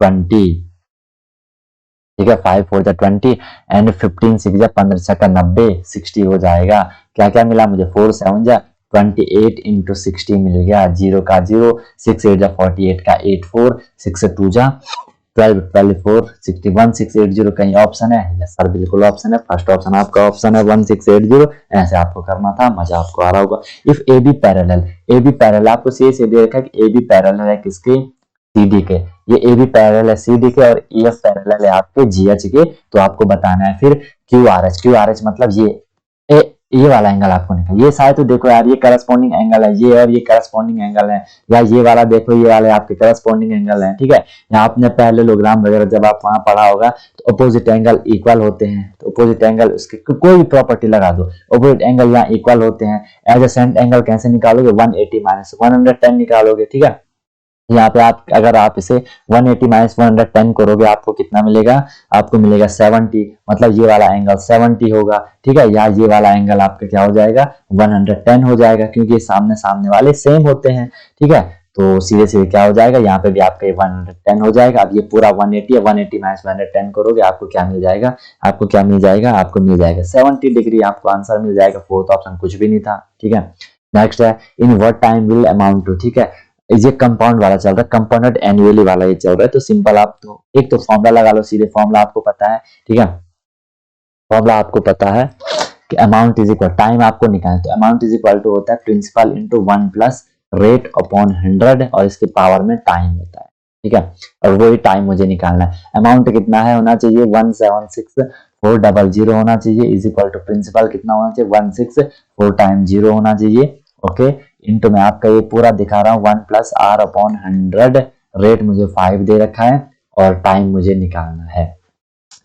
20। ठीक है, 5 4 जा 20 एंड 15 6 जा 15 छक्का 90, 60 हो जाएगा। क्या क्या मिला मुझे, 4 7 जा 28 × 60 मिल गया, 0 का 0, 6 8 जा 48 का 8 4, 6 2 जा 12 12 4 61, 680 कहीं ऑप्शन है, यस सर बिल्कुल ऑप्शन है, फर्स्ट ऑप्शन आपका ऑप्शन है 1680। ऐसे आपको करना था, मजा आपको आ रहा होगा। If A B parallel, A B parallel आपको सी से दे रखा है कि ए बी पैरेलल है किसके, CD के, ये ए बी पैरेलल है CD के और EF पैरेलल है आपके GH के, तो आपको बताना है फिर QRH, QRH मतलब ये वाला एंगल आपको निकाल, ये शायद तो देखो यार ये करस्पॉन्डिंग एंगल है, ये और ये करस्पॉन्डिंग एंगल है, या ये वाला देखो ये वाले आपके करस्पॉन्डिंग एंगल है। ठीक है, यहाँ आपने पैरेललोग्राम वगैरह जब आप वहां पढ़ा होगा तो अपोजिट एंगल इक्वल होते हैं, तो अपोजिट एंगल उसके कोई भी प्रॉपर्टी लगा दो, अपोजिट एंगल यहाँ इक्वल होते हैं। एडजेसेंट एंगल कैसे निकालोगे, 180 - 110 निकालोगे। ठीक है, यहाँ पे आप अगर आप इसे 180 - 110 करोगे आपको कितना मिलेगा, आपको मिलेगा 70, मतलब ये वाला एंगल 70 होगा। ठीक है, यहाँ ये वाला एंगल आपका क्या हो जाएगा 110 हो जाएगा, क्योंकि ये सामने सामने वाले सेम होते हैं। ठीक है, तो सीधे सीधे क्या हो जाएगा, यहाँ पे भी आपका 110 हो जाएगा। अब ये पूरा 180 है, 180 - 110 करोगे आपको क्या मिल जाएगा, आपको क्या मिल जाएगा, आपको मिल जाएगा 70 डिग्री, आपको आंसर मिल जाएगा। फोर्थ ऑप्शन कुछ भी नहीं था। ठीक है, नेक्स्ट है in what time will amount to. ठीक है, ये कंपाउंड वाला चल रहा है, कंपाउंडेड एनुअली वाला ये चल रहा है, तो सिंपल आप तो एक तो फॉर्मूला लगा लो, सीधे फॉर्मूला आपको पता है। ठीक है, फॉर्मूला आपको पता है कि अमाउंट इज इक्वल, टाइम आपको निकालना, तो अमाउंट इज इक्वल टू होता है principal into 1 plus rate upon 100 और इसके पावर में टाइम होता है। ठीक है, और वही टाइम मुझे निकालना है। अमाउंट कितना है होना चाहिए 176400 होना चाहिए, इज इक्वल टू प्रिंसिपल कितना होना चाहिए 164 टाइम 0 होना चाहिए। ओके, इंटू में आपका ये पूरा दिखा रहा हूँ 1 प्लस R अपॉन 100, रेट मुझे 5 दे रखा है और टाइम मुझे निकालना है।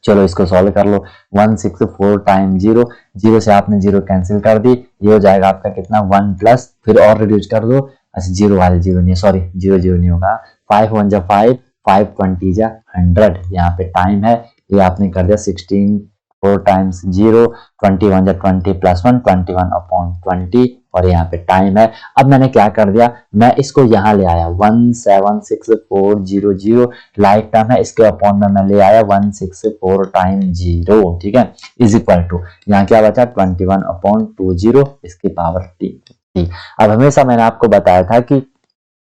चलो इसको सॉल्व कर लो, 164 टाइम 0, 0 से आपने 0 कैंसिल कर दी, ये हो जाएगा आपका कितना 1 प्लस, फिर और रिड्यूस कर दो, अच्छा 0 वाले 0 नहीं, सॉरी 0 0 नहीं होगा, 5 1 जा 5, 5 20 जा 100, यहाँ पे टाइम है, ये आपने कर दिया 16 4 टाइम्स 0, 21 जा 20 प्लस 1 21 अपॉन 20 और यहाँ पे टाइम है। अब मैंने क्या कर दिया, मैं इसको यहाँ ले आया 176,400, लाइक टर्म है, इसके अपॉन में मैं ले आया 164 टाइम 0। ठीक है, इज इक्वल टू यहाँ क्या बचा 21 अपॉन 20 इसकी पावर t। अब हमेशा मैंने आपको बताया था कि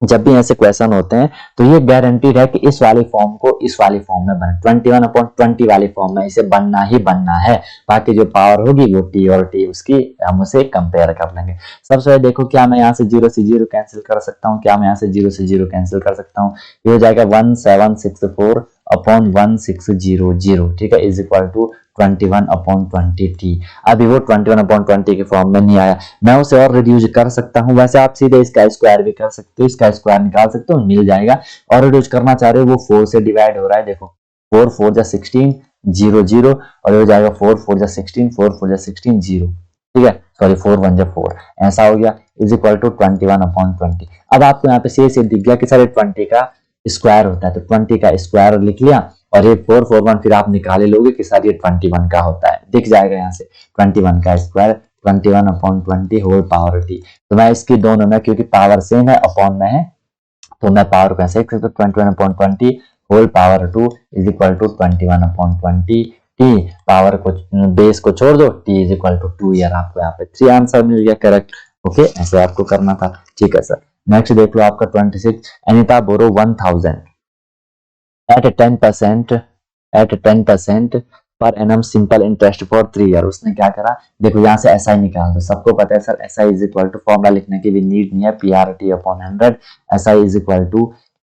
जब भी ऐसे क्वेश्चन होते हैं तो ये गारंटीड है कि इस वाली फॉर्म को इस वाली फॉर्म में बने, 21/20 वाली फॉर्म में इसे बनना ही बनना है, बाकी जो पावर होगी वो t और t उसकी हम उसे कंपेयर कर लेंगे। सबसे पहले देखो, क्या मैं यहाँ से 0 से 0 कैंसिल कर सकता हूँ, क्या मैं यहाँ से 0 से 0 कैंसिल कर सकता हूँ, ये हो जाएगा 1764 अपॉन 1600, ठीक है, इज इक्वल टू 21/20t। अभी वो 21/20 के फॉर्म में नहीं आया, मैं उसे और रिड्यूस कर सकता हूँ। वैसे आप सीधे इसका स्क्वायर भी कर सकते हो, इसका स्क्वायर निकाल सकते हो, मिल जाएगा। और रिड्यूस करना चाह रहे हो वो 4 से डिवाइड हो रहा है, देखो 4 4 जा 16 0 0, और ये हो जाएगा 4 4 जा 16 4 4 जा 16 0, ठीक है, सॉरी 4 1 जा 4, ऐसा हो गया, इज इक्वल टू 21/20। अब आपको यहाँ पे से दिख गया कि सर 20 का स्क्वायर होता है, तो 20 का स्क्वायर लिख लिया, और ये 441 फिर आप निकाले लोगे कि सर ये 21 का होता है, दिख जाएगा यहाँ से 21 का स्क्वायर 21/20 होल पावर टी। तो मैं इसकी दोनों में, क्योंकि पावर सेम है अपॉन में है, तो मैं पावर को ऐसे लिख सकता हूँ 21/20 whole power 2 is equal to 21/20 T. Power को बेस को छोड़ दो, T is equal to 2 year. आपको यहाँ पे 3 आंसर मिल गया करेक्ट। ओके, ऐसे आपको करना था, ठीक है सर। नेक्स्ट देख लो आपका 26, अनिता बोरो 1000 at 10% per annum simple interest for 3 year. उसने क्या करा, देखो यहाँ से एसआई निकाल दो, सबको पता है sir SI is equal to, formula लिखने की भी नीड नहीं है, PRT upon 100। SI is equal to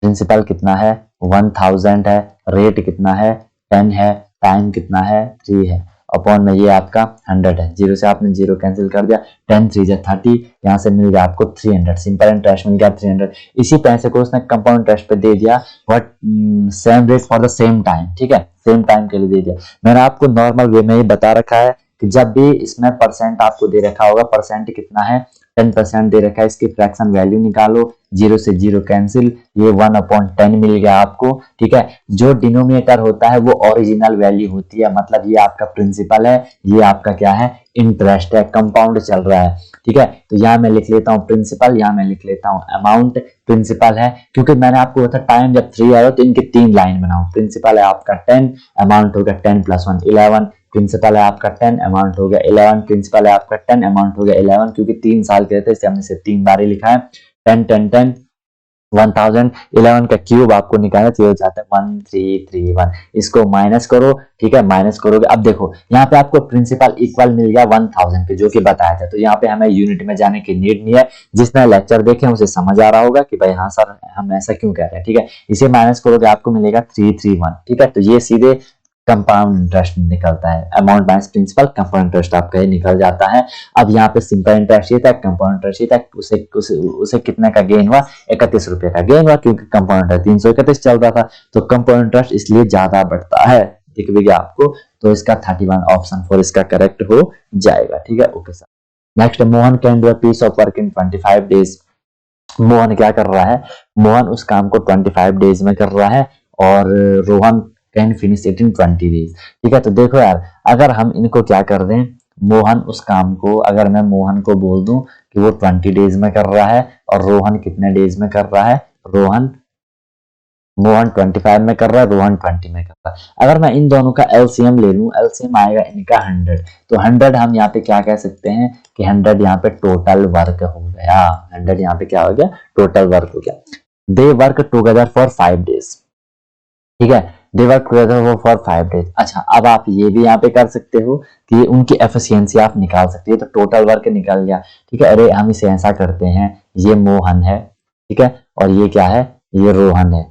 principal कितना है 1000 है, रेट कितना है 10 है, टाइम कितना है 3 है, अपॉन में ये आपका 100 है, जीरो से आपने जीरो कैंसिल कर दिया, 10 3 जा 30, यहाँ से मिल गया आपको 300, सिंपल इंटरेस्ट मिल गया 300। इसी पैसे को उसने कंपाउंड इंटरेस्ट पे दे दिया, what same rate for the same time, ठीक है, सेम टाइम के लिए दे दिया। मैंने आपको नॉर्मल वे में ही बता रखा है कि जब भी इसमें परसेंट आपको दे रखा होगा, परसेंट कितना है 10% दे रखा है, इसकी फ्रैक्शन वैल्यू निकालो, जीरो से जीरो कैंसिल, ये 1/10 मिल गया आपको, ठीक है। जो डिनोमिनेटर होता है वो ओरिजिनल वैल्यू होती है, मतलब ये आपका प्रिंसिपल है, ये आपका क्या है इंटरेस्ट है, कंपाउंड चल रहा है, ठीक है। तो यहाँ मैं लिख लेता हूँ प्रिंसिपल, यहाँ मैं लिख लेता हूँ अमाउंट। प्रिंसिपल है क्योंकि मैंने आपको बताया टाइम जब 3 आया तो इनके 3 लाइन बनाओ, प्रिंसिपल है आपका 10, अमाउंट होगा 10 + 1 11, प्रिंसिपल है आपका 10, अमाउंट हो गया 11, प्रिंसिपल है आपका 10, अमाउंट हो गया 11, क्योंकि 3 साल के थे इसलिए हमने सिर्फ 3 बार ही लिखा है। 10 10 10 1000, 11 का क्यूब आपको निकालना चाहिए, हो जाता है 1331। इसको माइनस करो, ठीक है, माइनस करोगे। अब देखो यहाँ पे आपको प्रिंसिपल इक्वल मिल गया 1000 पे, जो कि बताया था, तो यहाँ पे हमें यूनिट में जाने की नीड नहीं है। जिसने लेक्चर देखे उसे समझ आ रहा होगा कि भाई हाँ सर हम ऐसा क्यों कह रहे हैं, ठीक है। इसे माइनस करोगे आपको मिलेगा 331, ठीक है। तो ये सीधे कंपाउंड इंटरेस्ट निकलता है, amount minus principal, compound interest आपका ये निकल जाता है। अब यहाँ पे सिंपल इंटरेस्ट ये था, कंपाउंड इंटरेस्ट ये था, उसे कितने का गेन हुआ 31 रुपए का गेन हुआ, क्योंकि कंपाउंड इंटरेस्ट 331 चल रहा था, तो कंपाउंड इंटरेस्ट इसलिए ज्यादा बढ़ता है, दिख भी गया आपको। तो इसका 31 ऑप्शन 4 इसका करेक्ट हो जाएगा, ठीक है। Okay sir. Next, Mohan can do a piece of work in 25 days. Mohan क्या कर रहा है, मोहन उस काम को 25 डेज में कर रहा है, और Rohan can finish it in 20 days, ठीक है। तो देखो यार, अगर हम इनको क्या कर दें, मोहन उस काम को, अगर मैं मोहन को बोल दूं कि वो 20 डेज में कर रहा है, और रोहन कितने डेज में कर रहा है, मोहन 25 में कर रहा है, रोहन 20 में कर रहा है। अगर मैं इन दोनों का एलसीएम ले लूं, एलसीएम आएगा इनका 100, तो 100 हम यहाँ पे क्या कह सकते हैं कि 100 यहाँ पे टोटल वर्क हो गया, 100 यहाँ पे क्या हो गया टोटल वर्क हो गया। They work together for 5 days, ठीक है, they work together for 5 days. अच्छा, अब आप ये भी यहाँ पे कर सकते हो कि उनकी एफिशिएंसी आप निकाल सकते हो, तो टोटल वर्क निकल गया, ठीक है। अरे हम इसे ऐसा करते हैं, ये मोहन है, ठीक है, और ये क्या है, ये रोहन है,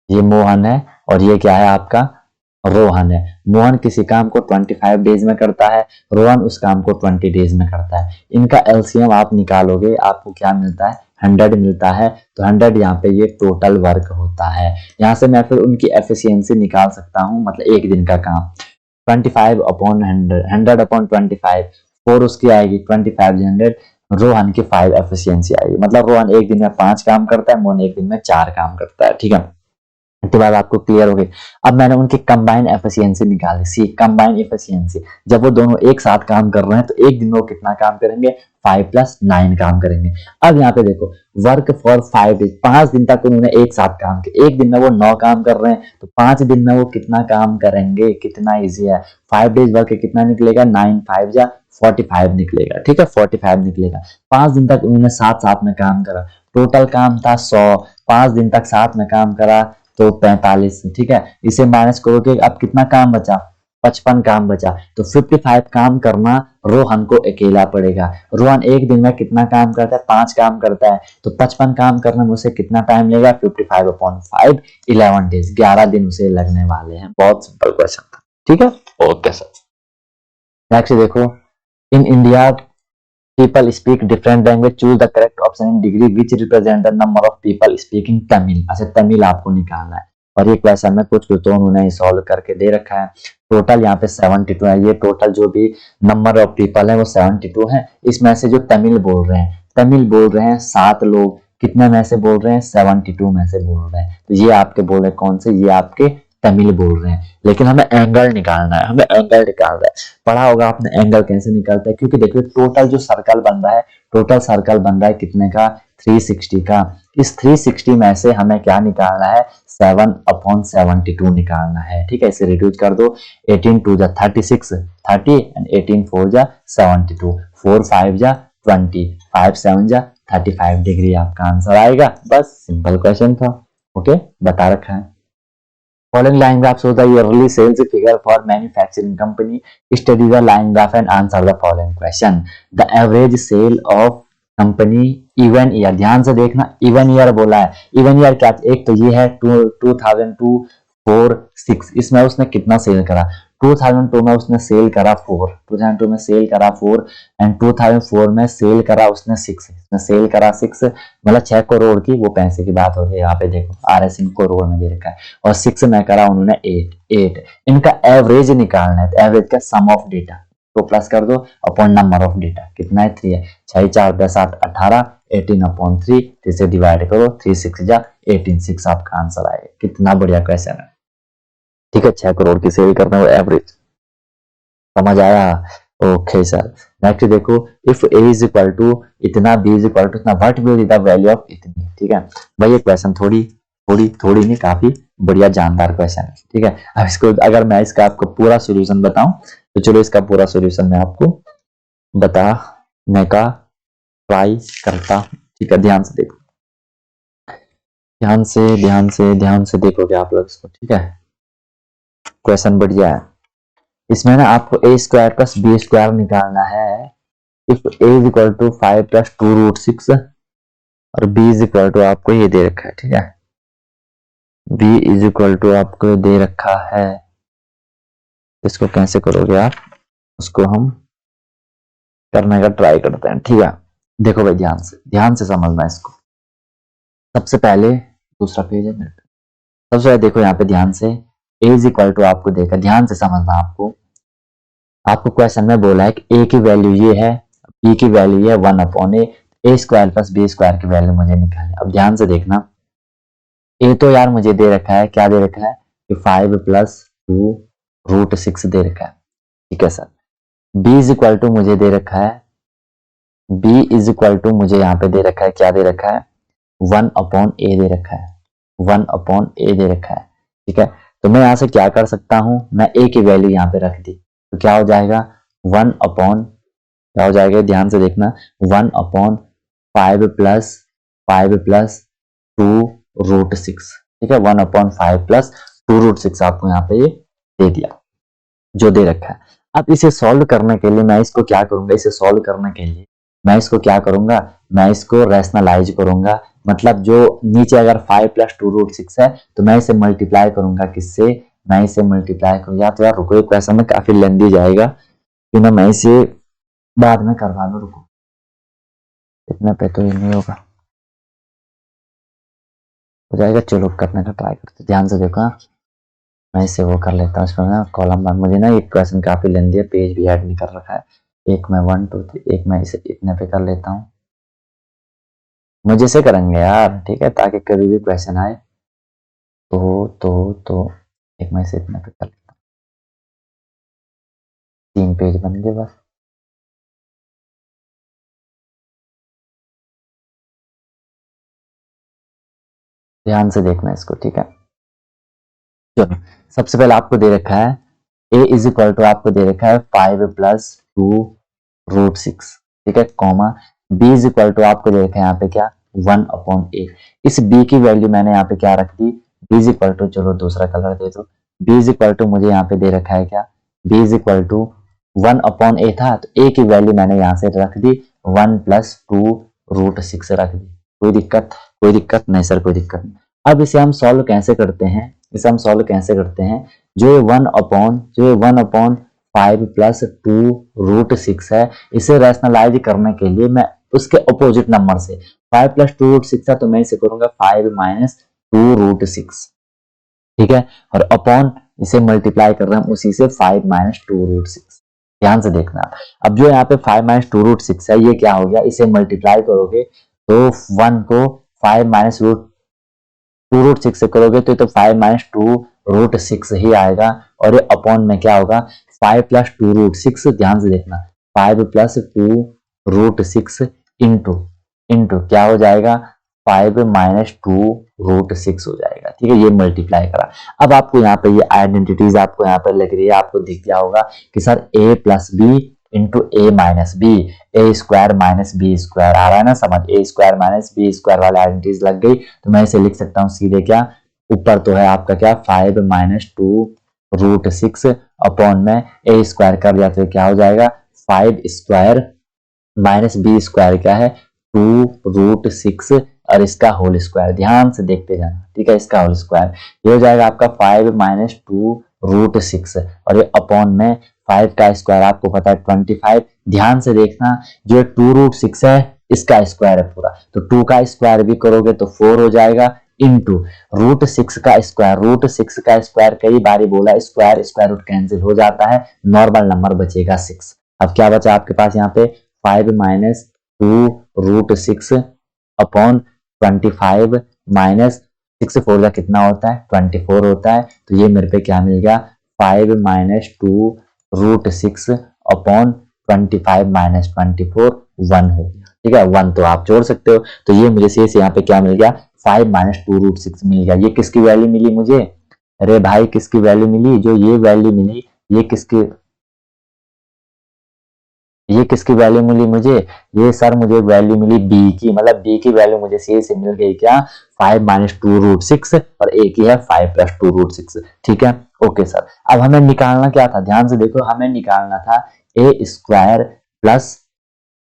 ये मोहन है, और ये क्या है आपका रोहन है। मोहन किसी काम को 25 डेज में करता है, रोहन उस काम को 20 डेज में करता है। इनका एलसीएम आप निकालोगे, आपको क्या मिलता है 100 मिलता है, तो 100 यहाँ पे ये टोटल वर्क होता है। यहाँ से मैं फिर उनकी एफिशिएंसी निकाल सकता हूँ, मतलब एक दिन का काम 25/100, 100/25, 4 उसकी आएगी 2500, रोहन की 5 एफिशिएंसी आएगी, मतलब रोहन एक दिन में 5 काम करता है, मोहन एक दिन में 4 काम करता है, ठीक है। के बाद आपको क्लियर हो गई। अब मैंने उनकी कंबाइन एफिशिएंसी निकाली, सी कंबाइन एफिशिएंसी, जब वो दोनों एक साथ काम कर रहे हैं तो एक दिन वो कितना काम करेंगे 5 + 9 काम करेंगे। अब यहाँ पे देखो वर्क फॉर 5 डेज, 5 दिन तक उन्होंने एक साथ काम किया, एक दिन में वो 9 काम कर रहे हैं, तो 5 दिन में वो कितना काम करेंगे, कितना इजी है। 5 डेज वर्क कितना निकलेगा 9 5 जा 45 निकलेगा, ठीक है, 45 निकलेगा। 5 दिन तक उन्होंने साथ साथ में काम करा, टोटल काम था 100, 5 दिन तक साथ में काम करा तो 45, ठीक है। इसे माइनस करोगे अब कितना काम बचा 55 काम बचा, तो 55 काम करना रोहन को अकेला पड़ेगा। रोहन एक दिन में कितना काम करता है? 5 काम करता है, तो 55 काम करने में उसे कितना टाइम लेगा? 55/5 11 डेज, 11 दिन उसे लगने वाले हैं। बहुत सिंपल क्वेश्चन था, ठीक है। ओके सर, नेक्स्ट देखो, in India people speak different language, choose the correct option in degree which represent the number of people speaking Tamil। अच्छा, तमिल आपको निकालना है, और ये क्वेश्चन में कुछ तो उन्होंने सॉल्व करके दे रखा है। टोटल यहाँ पे 72 है, ये टोटल जो भी नंबर ऑफ पीपल है वो 72 है। इसमें से जो तमिल बोल रहे हैं, तमिल बोल रहे हैं 7 लोग, कितने में से बोल रहे हैं? 72 में से बोल रहे हैं। तो ये आपके बोल रहे हैं कौन से? ये आपके तमिल बोल रहे हैं, लेकिन हमें एंगल निकालना है, हमें एंगल निकालना है। पढ़ा होगा आपने एंगल कैसे निकालता है, क्योंकि देखिए टोटल जो सर्कल बन रहा है, टोटल सर्कल बन रहा है कितने का? 360 का। इस 360 में से हमें क्या निकालना है? 7/72 निकालना है, ठीक है। इसे रिड्यूस कर दो, 18 2 जा 36, 30 एंड 18 4 जा 72, 4 5 जा 20, 5 7 जा 35 डिग्री आपका आंसर आएगा। बस सिंपल क्वेश्चन था, ओके, बता रखा है। Following line graph shows the yearly sales figure for manufacturing company. Study the line graph and answer the following question. The average sale of company even year, ध्यान से देखना, even year बोला है। even year क्या? एक तो ये है 2002 4 6, इसमें उसने कितना सेल करा? 2002 में उसने सेल करा 4, 2002 में सेल करा 4 एंड 2004 में सेल करा उसने 6, इसमें सेल करा 6, मतलब 6 करोड़ की वो पैसे की बात हो रही है। यहाँ पे देखो RS इन करोड़ में दे रखा है, और 6 में करा उन्होंने 8। इनका एवरेज निकालना है, तो एवरेज का सम ऑफ डेटा तो प्लस कर दो अपॉन नंबर ऑफ डेटा, कितना है? 3 है। 6 4 10 8 18, 18/3, इसे डिवाइड करो, 3 6 जा 18, 6 आपका आंसर आएगा। कितना बढ़िया क्वेश्चन है, ठीक है। 6 करोड़ की सेल करना वो एवरेज, समझ आया? ओके सर, नेक्स्ट देखो, if A is equal to इतना, बी इज इक्वल टू इतना, what will be the value of इतनी, ठीक है भाई। ये क्वेश्चन थोड़ी नहीं, काफी बढ़िया जानदार क्वेश्चन है, ठीक है। अब इसको अगर मैं इसका आपको पूरा सॉल्यूशन बताऊं, तो चलो इसका पूरा सॉल्यूशन मैं आपको बताने का ट्राई करता हूं, ठीक है। ध्यान से देखो, ध्यान से देखोगे आप लोग इसको, ठीक है। क्वेश्चन बढ़िया है। इसमें ना आपको A square plus B square निकालना है। If A is equal to 5 + 2√6 और बी इज इक्वल टू आपको ये दे रखा है, ठीक है। बी इज इक्वल टू आपको दे रखा है, इसको कैसे करोगे आप, उसको हम करने का ट्राई करते हैं, ठीक है। देखो भाई, ध्यान से समझना इसको। सबसे पहले दूसरा पेज है मेरे पे, सबसे पहले देखो यहाँ पे ध्यान से, ए इज इक्वल टू आपको देखा, ध्यान से समझना। आपको क्वेश्चन में बोला है कि ए की वैल्यू ये है, बी की वैल्यू है 1/a, ए स्क्वायर प्लस बी स्क्वायर की वैल्यू मुझे निकालनी। अब ध्यान से देखना, ए तो यार मुझे दे रखा है, क्या दे रखा है कि 5 + 2√6 दे रखा है, ठीक है sir. B is equal to मुझे दे रखा है, बी इज इक्वल टू मुझे यहाँ पे दे रखा है, क्या दे रखा है? 1/a दे रखा है, 1/a दे रखा है, ठीक है। तो मैं यहाँ से क्या कर सकता हूँ, मैं a की वैल्यू यहाँ पे रख दी, तो क्या हो जाएगा? 1/, क्या हो जाएगा ध्यान से देखना, 1/5 + 2√6, ठीक है। 1/5 + 2√6 आपको यहाँ पे ये दे दिया, जो दे रखा है। अब इसे सॉल्व करने के लिए मैं इसको क्या करूंगा, इसे सॉल्व करने के लिए मैं इसको क्या करूंगा, मैं इसको रैशनलाइज करूंगा। मतलब जो नीचे अगर 5 + 2√6 है, तो मैं इसे मल्टीप्लाई करूंगा किससे? मैं इसे मल्टीप्लाई करूंगा, तो यार रुको, क्वेश्चन में काफी लेंदी जाएगा, क्यों ना मैं इसे बाद में करवा लूं, रुको, इतना पे तो ये नहीं होगा, हो जाएगा। चलो करने का ट्राई करते, ध्यान से देखो। मैं इसे वो कर लेता हूँ, इसमें ना कॉलम वन, मुझे ना ये क्वेश्चन काफी लेंदी है, पेज भी ऐड नहीं कर रखा है। एक मैं 1 2 3, एक मैं इसे इतने पे कर लेता हूँ, मुझे से करेंगे यार, ठीक है, ताकि कभी भी क्वेश्चन आए तो एक मैं इसे इतने पे कर लेता हूँ। 3 पेज बन गए बस। ध्यान से देखना इसको, ठीक है। चलो, सबसे पहले आपको दे रखा है a इज इक्वल टू, आपको दे रखा है 5 + 2√6, ठीक है, comma b is equal to आपको दे रखा है यहाँ पे क्या? 1/a। इस b की वैल्यू मैंने यहाँ पे क्या रख दी? b इज इक्वल टू, चलो दूसरा कलर दे दो, b इज इक्वल टू मुझे यहाँ पे दे रखा है क्या? b is equal to 1/a था, तो a की वैल्यू मैंने यहाँ से रख दी 1 + 2√6 रख दी। कोई दिक्कत? कोई दिक्कत नहीं सर, कोई दिक्कत नहीं। अब इसे हम सॉल्व कैसे करते हैं? इसे हम सॉल्व कैसे करते हैं? जो 1/5 + 2√6 है, इसे रैशनलाइज करने के लिए मैं उसके अपोजिट नंबर से 5 + 2√6 है, तो मैं इसे करूंगा 5 - 2√6, ठीक है। और अपॉन इसे मल्टीप्लाई कर रहे हैं उसी से 5 - 2√6। ध्यान से देखना। अब जो यहाँ पे 5 - 2√6 है, ये क्या हो गया? इसे मल्टीप्लाई करोगे तो 1 को 5 - 2√6 से करोगे तो 5 - 2√6 ही आएगा। और ये अपॉन में क्या होगा? 5 + 2√6, ध्यान से देखना, 5 + 2√6 इंटू क्या हो जाएगा? 5 - 2√6 हो जाएगा, ठीक है। ये मल्टीप्लाई करा। अब आपको यहाँ पे ये आइडेंटिटीज आपको यहाँ पे लग रही है, आपको दिख गया होगा कि sir a + b into a - b, a² - b² आ रहा है ना समझ? a² - b² वाले आइडेंटिटीज लग गई, तो मैं इसे लिख सकता हूँ सीधे क्या? ऊपर तो है आपका क्या? 5 - 2√6 अपॉन में a² कर दिया तो क्या हो जाएगा? 5² - b² क्या है? 2√6 और इसका होल स्क्वायर। ध्यान से देखते जाना, ठीक है। इसका होल स्क्वायर ये हो जाएगा आपका 5 - 2√6 और ये अपॉन में 5 का स्क्वायर आपको पता है 25। ध्यान से देखना, जो 2√6 है इसका स्क्वायर है पूरा, तो 2 का स्क्वायर भी करोगे तो 4 हो जाएगा इंटू √6 का स्क्वायर। √6 का स्क्वायर कई बार बोला, स्क्वायर रूट कैंसिल हो जाता है, नॉर्मल नंबर बचेगा 6। अब क्या बचा आपके पास यहाँ पे? 5 - 2√6 अपॉन 25 माइनस 6 4 का कितना होता है? 24 होता है। तो ये मेरे पे क्या मिल गया? 5 - 2√6 अपॉन 25 - 24 1 हो गया, ठीक है। 1 तो आप जोड़ सकते हो, तो ये मुझे शेष यहाँ पे क्या मिल गया? 5 - 2√6 मिल गया। ये किसकी वैल्यू मिली मुझे? अरे भाई किसकी वैल्यू मिली? जो ये वैल्यू मिली, ये किसकी वैल्यू मिली मुझे? ये सर मुझे वैल्यू मिली b की, मतलब b की वैल्यू मुझे सी से मिल गई क्या? 5 - 2√6 और a की है 5 + 2√6, ठीक है। ओके सर, अब हमें निकालना क्या था? ध्यान से देखो, हमें निकालना था a² +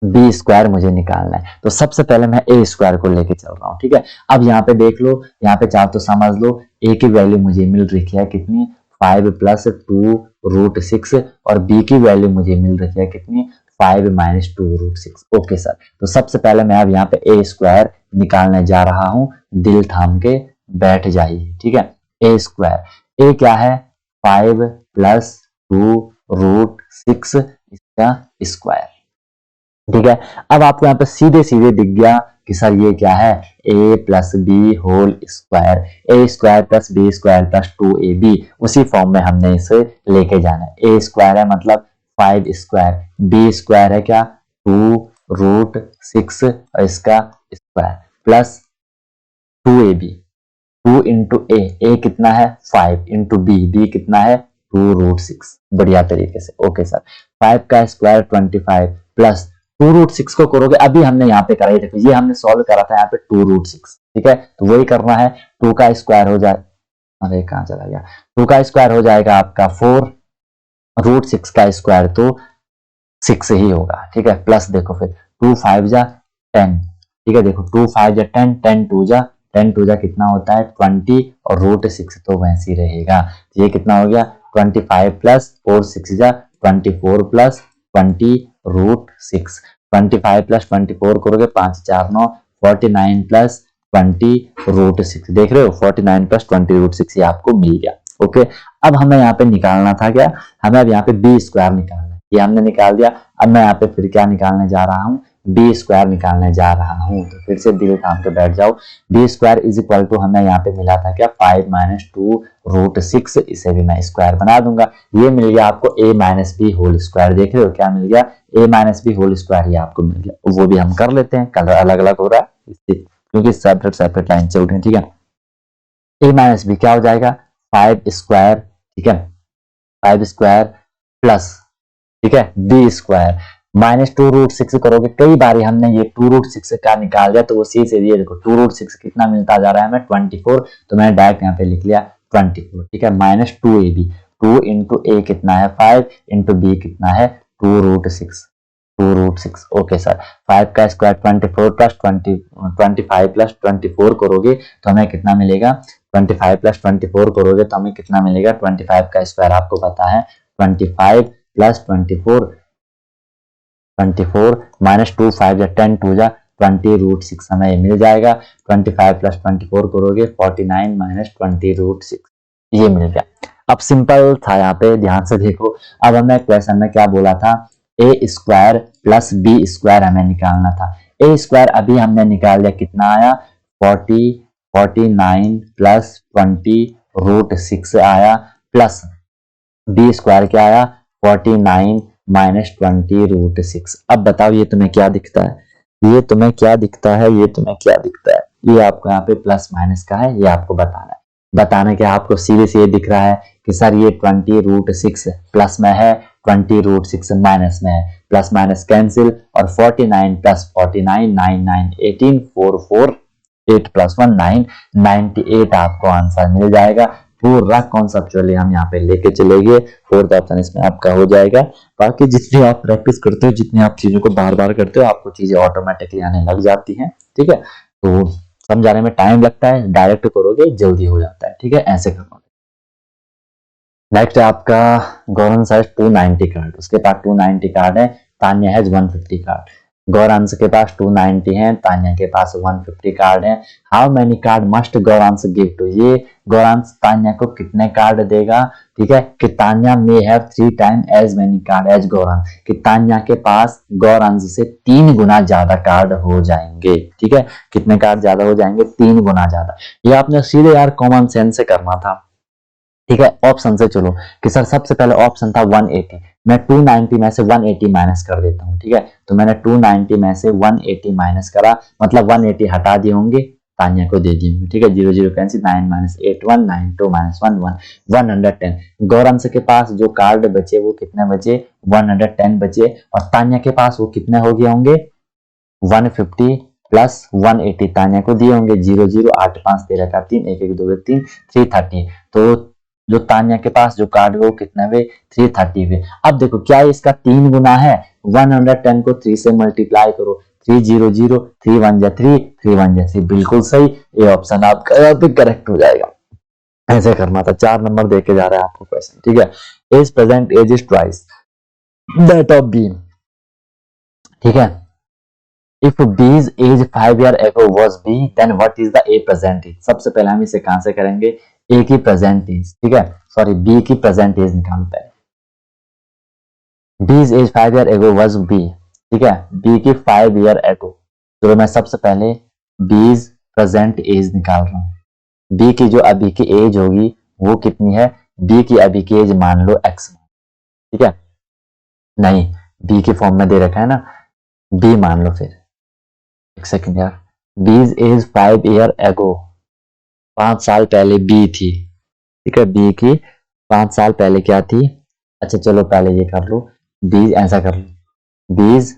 b² मुझे निकालना है। तो सबसे पहले मैं a² को लेके चल रहा हूँ, ठीक है। अब यहाँ पे देख लो, यहाँ पे चाहो तो समझ लो, a की वैल्यू मुझे मिल रही है कितनी? 5 + 2√6 और b की वैल्यू मुझे मिल रही है कितनी? 5 - 2√6। ओके सर, तो सबसे पहले मैं अब यहाँ पे a² निकालने जा रहा हूँ। दिल थाम के बैठ जाइए, ठीक है। a² a क्या है? 5 + 2√6 इसका स्क्वायर, ठीक है। अब आपको यहाँ पे सीधे सीधे दिख गया कि सर ये क्या है? a + b whole square, a² + b² + 2ab। उसी फॉर्म में हमने इसे लेके जाना है। a² है मतलब 5², b² है क्या? 2√6 और इसका square plus 2ab, 2 into a कितना है? 5 इंटू b कितना है? 2√6। बढ़िया तरीके से। ओके सर, 5 का स्क्वायर 25 प्लस 2√6 को करोगे, अभी हमने यहाँ पे करा ही, देखो ये हमने सॉल्व करा था यहाँ पे 2√6, ठीक है। तो वही करना है, 2 का स्क्वायर हो जाए, अरे कहाँ चला गया? 2 का स्क्वायर हो जाएगा आपका 4, √6 का स्क्वायर तो 6 ही होगा, ठीक है। प्लस देखो फिर 2 5 जा 10, ठीक है। देखो 2 5 जा 10, 10 2 जा कितना होता है? 20 और √6 तो वैसे ही रहेगा। तो ये कितना हो गया? 25 प्लस 4 6 जा 24 प्लस 20 √6। 25 प्लस 24 करोगे 5 4 9, 49 प्लस 20 √6। देख रहे हो, 49 प्लस 20 √6 ये आपको मिल गया। ओके, अब हमें यहाँ पे निकालना था क्या? हमें अब यहाँ पे b² निकालना है, ये हमने निकाल दिया। अब मैं यहाँ पे फिर क्या निकालने जा रहा हूँ? b² निकालने जा रहा हूँ। तो फिर से दिल थाम के बैठ जाओ। b² इज इक्वल टू हमें यहाँ पे मिला था क्या? 5 - 2√6, इसे भी मैं स्क्वायर बना दूंगा। ये मिल गया आपको a - b होल स्क्वायर। देख रहे हो क्या मिल गया? a - b होल स्क्वायर ये आपको मिल गया। वो भी हम कर लेते हैं, कलर अलग अलग हो रहा है क्योंकि सेपरेट लाइन चल रही है, ठीक है। a - b क्या हो जाएगा? 5², ठीक है, 5² प्लस, ठीक है, b² -2√6 करोगे। कई बार हमने ये 2√6 का निकाल दिया, तो वो सी से ये देखो 2√6 कितना मिलता जा रहा है हमें? 24। तो मैंने डायरेक्ट यहाँ पे लिख लिया 24, ठीक है, -2ab। 2 इंटू ए कितना है 5 इंटू बी कितना है 2√6 2√6। ओके सर, 5 का स्क्वायर 24 प्लस 25 प्लस 24 करोगे तो हमें कितना मिलेगा, 25 प्लस 24 करोगे तो हमें कितना मिलेगा, 25 का स्क्वायर आपको पता है 25 प्लस 24 माइनस 2 5 या 10 2 जा 20√6 हमें ये मिल जाएगा। 25 प्लस 24 करोगे 49 माइनस 20√6 ये मिल गया। अब सिंपल था, यहाँ पे ध्यान से देखो। अब हमें क्वेश्चन में क्या बोला था, ए स्क्वायर प्लस बी स्क्वायर हमें निकालना था। ए स्क्वायर अभी हमने निकाल लिया, कितना आया 49 प्लस 20√6 आया, प्लस बी स्क्वायर क्या आया 49 माइनस 20√6। अब बताओ ये तुम्हें क्या दिखता है, ये तुम्हें क्या दिखता है, ये तुम्हें क्या दिखता है, ये आपको यहाँ पे प्लस माइनस का है, ये आपको बताना है। बताने के आपको सीधे से ये दिख रहा है कि सर ये 20√6 प्लस में है, 20√6 माइनस में है, प्लस माइनस कैंसिल, और 49 प्लस 49 9 9 18 4 4 8 प्लस 1 9 98 आपको आंसर मिल जाएगा। पूरा कॉन्सेप्चुअली हम यहाँ पे लेके चलेंगे, फोर्थ ऑप्शन इसमें आपका हो जाएगा। बाकी जितनी आप प्रैक्टिस करते हो, जितनी आप चीजों को बार बार करते हो, आपको चीजें ऑटोमेटिकली आने लग जाती हैं। ठीक है, तो समझाने में टाइम लगता है, डायरेक्ट करोगे जल्दी हो जाता है। ठीक है, ऐसे करोगे। नेक्स्ट है आपका गौरन साइज 290 कार्ड, उसके पास 290 कार्ड है, तान्या हैज 150 कार्ड। गौरांश के पास 290 है, तान्या के पास 150 कार्ड है। How many card must Gauransh give to, ये गौरांश तान्या को कितने कार्ड देगा। ठीक है, कि Tanya may have 3 time as many card as Gauransh, कि तान्या के पास गौरांश से 3 गुना ज्यादा कार्ड हो जाएंगे। ठीक है, कितने कार्ड ज्यादा हो जाएंगे, 3 गुना ज्यादा। ये आपने सीधे यार कॉमन सेंस से करना था। ठीक है, ऑप्शन से चलो कि सर सबसे पहले ऑप्शन था 180, मैं 290 में से 180 माइनस कर देता हूं। ठीक है, तो मैंने 290 में से 180 माइनस करा, मतलब 180 हटा दिए होंगे, तान्या को दे दिए होंगे। ठीक है, 0 0 कैंसिल, 9 माइनस 8 1 9 2 माइनस 1 1 110। गौरांश के पास जो कार्ड बचे वो कितने बचे, 110 बचे, और तान्या के पास वो कितने हो गए होंगे 150 प्लस 180 तान्या को दिए होंगे। 0 0 8 5 13 का 3 1 1 2 3 330। तो जो तान्या के पास जो कार्ड वो कितने हुए 330 हुए। अब देखो क्या इसका 3 गुना है, 110 को 3 से मल्टीप्लाई करो, 3 0 0 3 1 जा 3 3 1 जा 3, बिल्कुल सही, ये ऑप्शन आपका करेक्ट हो जाएगा। ऐसे करना था। 4 नंबर देके जा रहा है आपको क्वेश्चन। ठीक है, A's present age is twice that of B. ठीक है, if B's age 5 year ago was B then what is the A present age. सबसे पहले हम इसे कहां से करेंगे, ए की प्रेजेंट एज। ठीक है, सॉरी बी की प्रेजेंट एज निकालो पहले। B's age 5 year ago was B. ठीक है, बी की 5 ईयर एगो, तो मैं सबसे पहले बीज प्रेजेंट एज निकाल रहा हूं। बी की जो अभी की एज होगी वो कितनी है, बी की अभी की एज मान लो x। ठीक है, नहीं बी के फॉर्म में दे रखा है ना, बी मान लो फिर, एक सेकंड यार, बीज एज 5 ईयर एगो, 5 साल पहले बी थी। ठीक है, बी की 5 साल पहले क्या थी, अच्छा चलो पहले ये कर लो, बीज ऐसा कर लो, बीज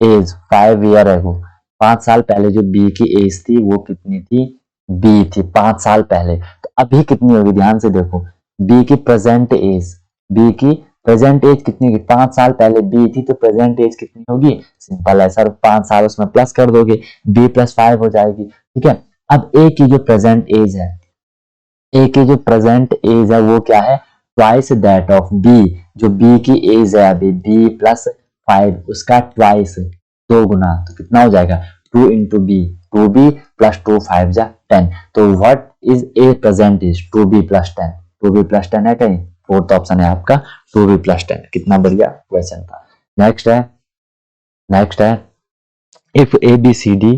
एज 5 ईयर एगो, 5 साल पहले जो बी की एज थी वो कितनी थी, बी थी 5 साल पहले। तो अभी कितनी होगी, ध्यान से देखो, बी की प्रेजेंट एज, बी की प्रेजेंट एज कितनी होगी, 5 साल पहले बी थी तो प्रेजेंट एज कितनी होगी, सिंपल है सर, 5 साल उसमें प्लस कर दोगे, बी प्लस 5 हो जाएगी। ठीक है, अब ए की जो प्रेजेंट एज है, ए की जो प्रेजेंट एज है वो क्या है, ट्वाइस दैट ऑफ बी। जो बी की एज है अभी बी प्लस 5, उसका ट्वाइस 2 गुना, तो कितना हो जाएगा 2 इंटू बी, 2b प्लस 2 5 जा 10। तो what is a present age, 2b plus 10, 2b plus 10 है कहीं, फोर्थ ऑप्शन है आपका 2b प्लस 10। कितना बढ़िया क्वेश्चन था। नेक्स्ट है if A B C D.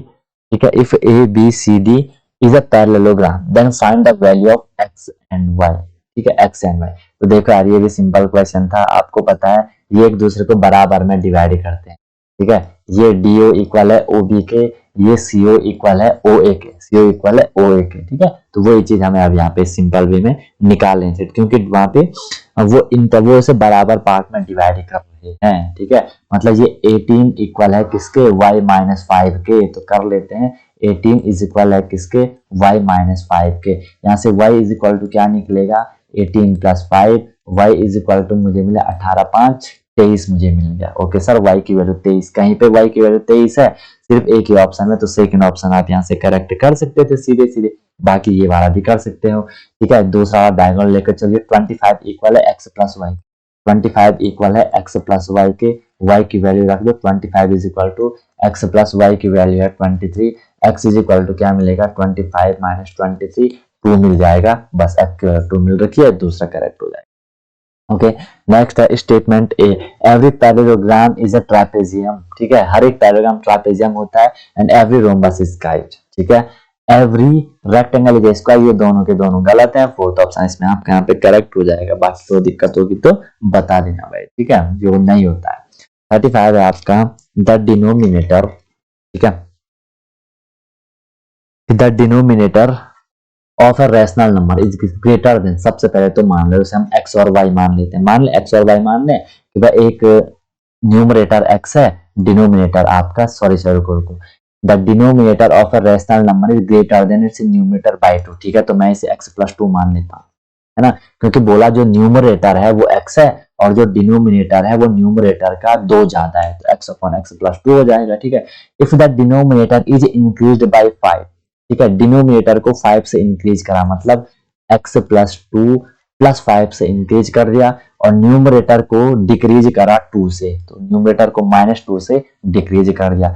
ठीक है, if A B C D is a parallelogram then find the value of x and y. ठीक है, एक्स एंड वाई। तो देखो यार ये भी सिंपल क्वेश्चन था, आपको पता है ये एक दूसरे को बराबर में डिवाइड करते हैं। ठीक है, ये डीओ इक्वल है ओ बी के, ये सीओ इक्वल है ओ ए के, सीओ इक्वल है ओ ए के। ठीक है, तो वही चीज हमें अब यहाँ पे सिंपल वे में निकाल लेंगे, क्योंकि वहां पे वो से बराबर पार्ट में डिवाइड कर रहे हैं। ठीक है, मतलब ये 18 इक्वल है किसके, y माइनस 5 के, तो कर लेते हैं 18 इज इक्वल है किसके, y माइनस 5 के। यहाँ से y इज इक्वल टू क्या निकलेगा, 18 plus 5, y is equal to मुझे मिला 18 5 23 मुझे मिल गया। ओके सर, y की वैल्यू 23, कहीं पे y की वैल्यू 23 है सिर्फ एक ही ऑप्शन में, तो सेकंड ऑप्शन आप यहाँ से करेक्ट कर सकते थे सीधे सीधे, बाकी ये वाला भी कर सकते हो। ठीक है, दूसरा वाला डायगोनल लेकर चलिए। 25 इक्वल है x प्लस वाई, 25 इक्वल है x प्लस वाई के, y की वैल्यू रख दो 25 is equal to x plus y की वैल्यू है 23, x इज इक्वल टू क्या मिलेगा 25 माइनस 23, 2 मिल जाएगा। बस x की वैल्यू 2 मिल रखी है, दूसरा करेक्ट हो जाएगा। ओके, नेक्स्ट है statement A, every parallelogram is a trapezium. ठीक है, हर एक पैरेललोग्राम ट्रापेजियम होता है and every rhombus is kite. ठीक है, एवरी रेक्टेंगल इज स्क्वायर, ये दोनों के दोनों गलत है, फोर्थ ऑप्शन इसमें आपका यहाँ पे करेक्ट हो जाएगा। बाकी तो दिक्कत होगी तो बता देना भाई। ठीक है, जो नहीं होता है। 35 है आपका द डिनोमिनेटर। ठीक है, the denominator of a rational number is greater than, सबसे पहले तो मान लो उसे हम x और y मान लेते हैं। मान ले x और y मान ले कि भाई एक न्यूमरेटर x है, डिनोमिनेटर आपका रुको, the denominator of a rational number is greater than it's numerator bye 2। ठीक है, तो मैं इसे x प्लस 2 मान लेता हूँ, है ना, क्योंकि बोला जो न्यूमरेटर है वो x है और जो डिनोमिनेटर है वो न्यूमरेटर का 2 ज्यादा है, तो x अपॉन x प्लस 2 हो जाएगा। ठीक है, if the denominator is increased by 5, ठीक है, डिनोमिनेटर को 5 से इंक्रीज करा, मतलब x प्लस 2 प्लस 5 से इंक्रीज कर दिया, और न्यूमरेटर को डिक्रीज करा 2 से, तो न्यूमरेटर को -2 से डिक्रीज कर दिया,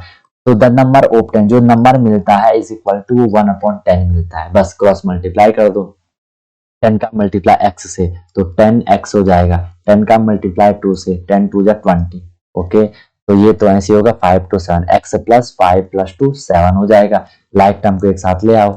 तो द नंबर ऑब्टेन, जो नंबर मिलता है इज इक्वल टू 1/10 मिलता है। बस क्रॉस मल्टीप्लाई कर दो, 10 का मल्टीप्लाई x से तो 10x हो जाएगा, 10 का मल्टीप्लाई 2 से 10 2 जा 20। ओके, तो ये तो ऐसे होगा 5 to 7, x प्लस 5 प्लस 2 7 हो जाएगा। लाइक टर्म को एक साथ ले आओ,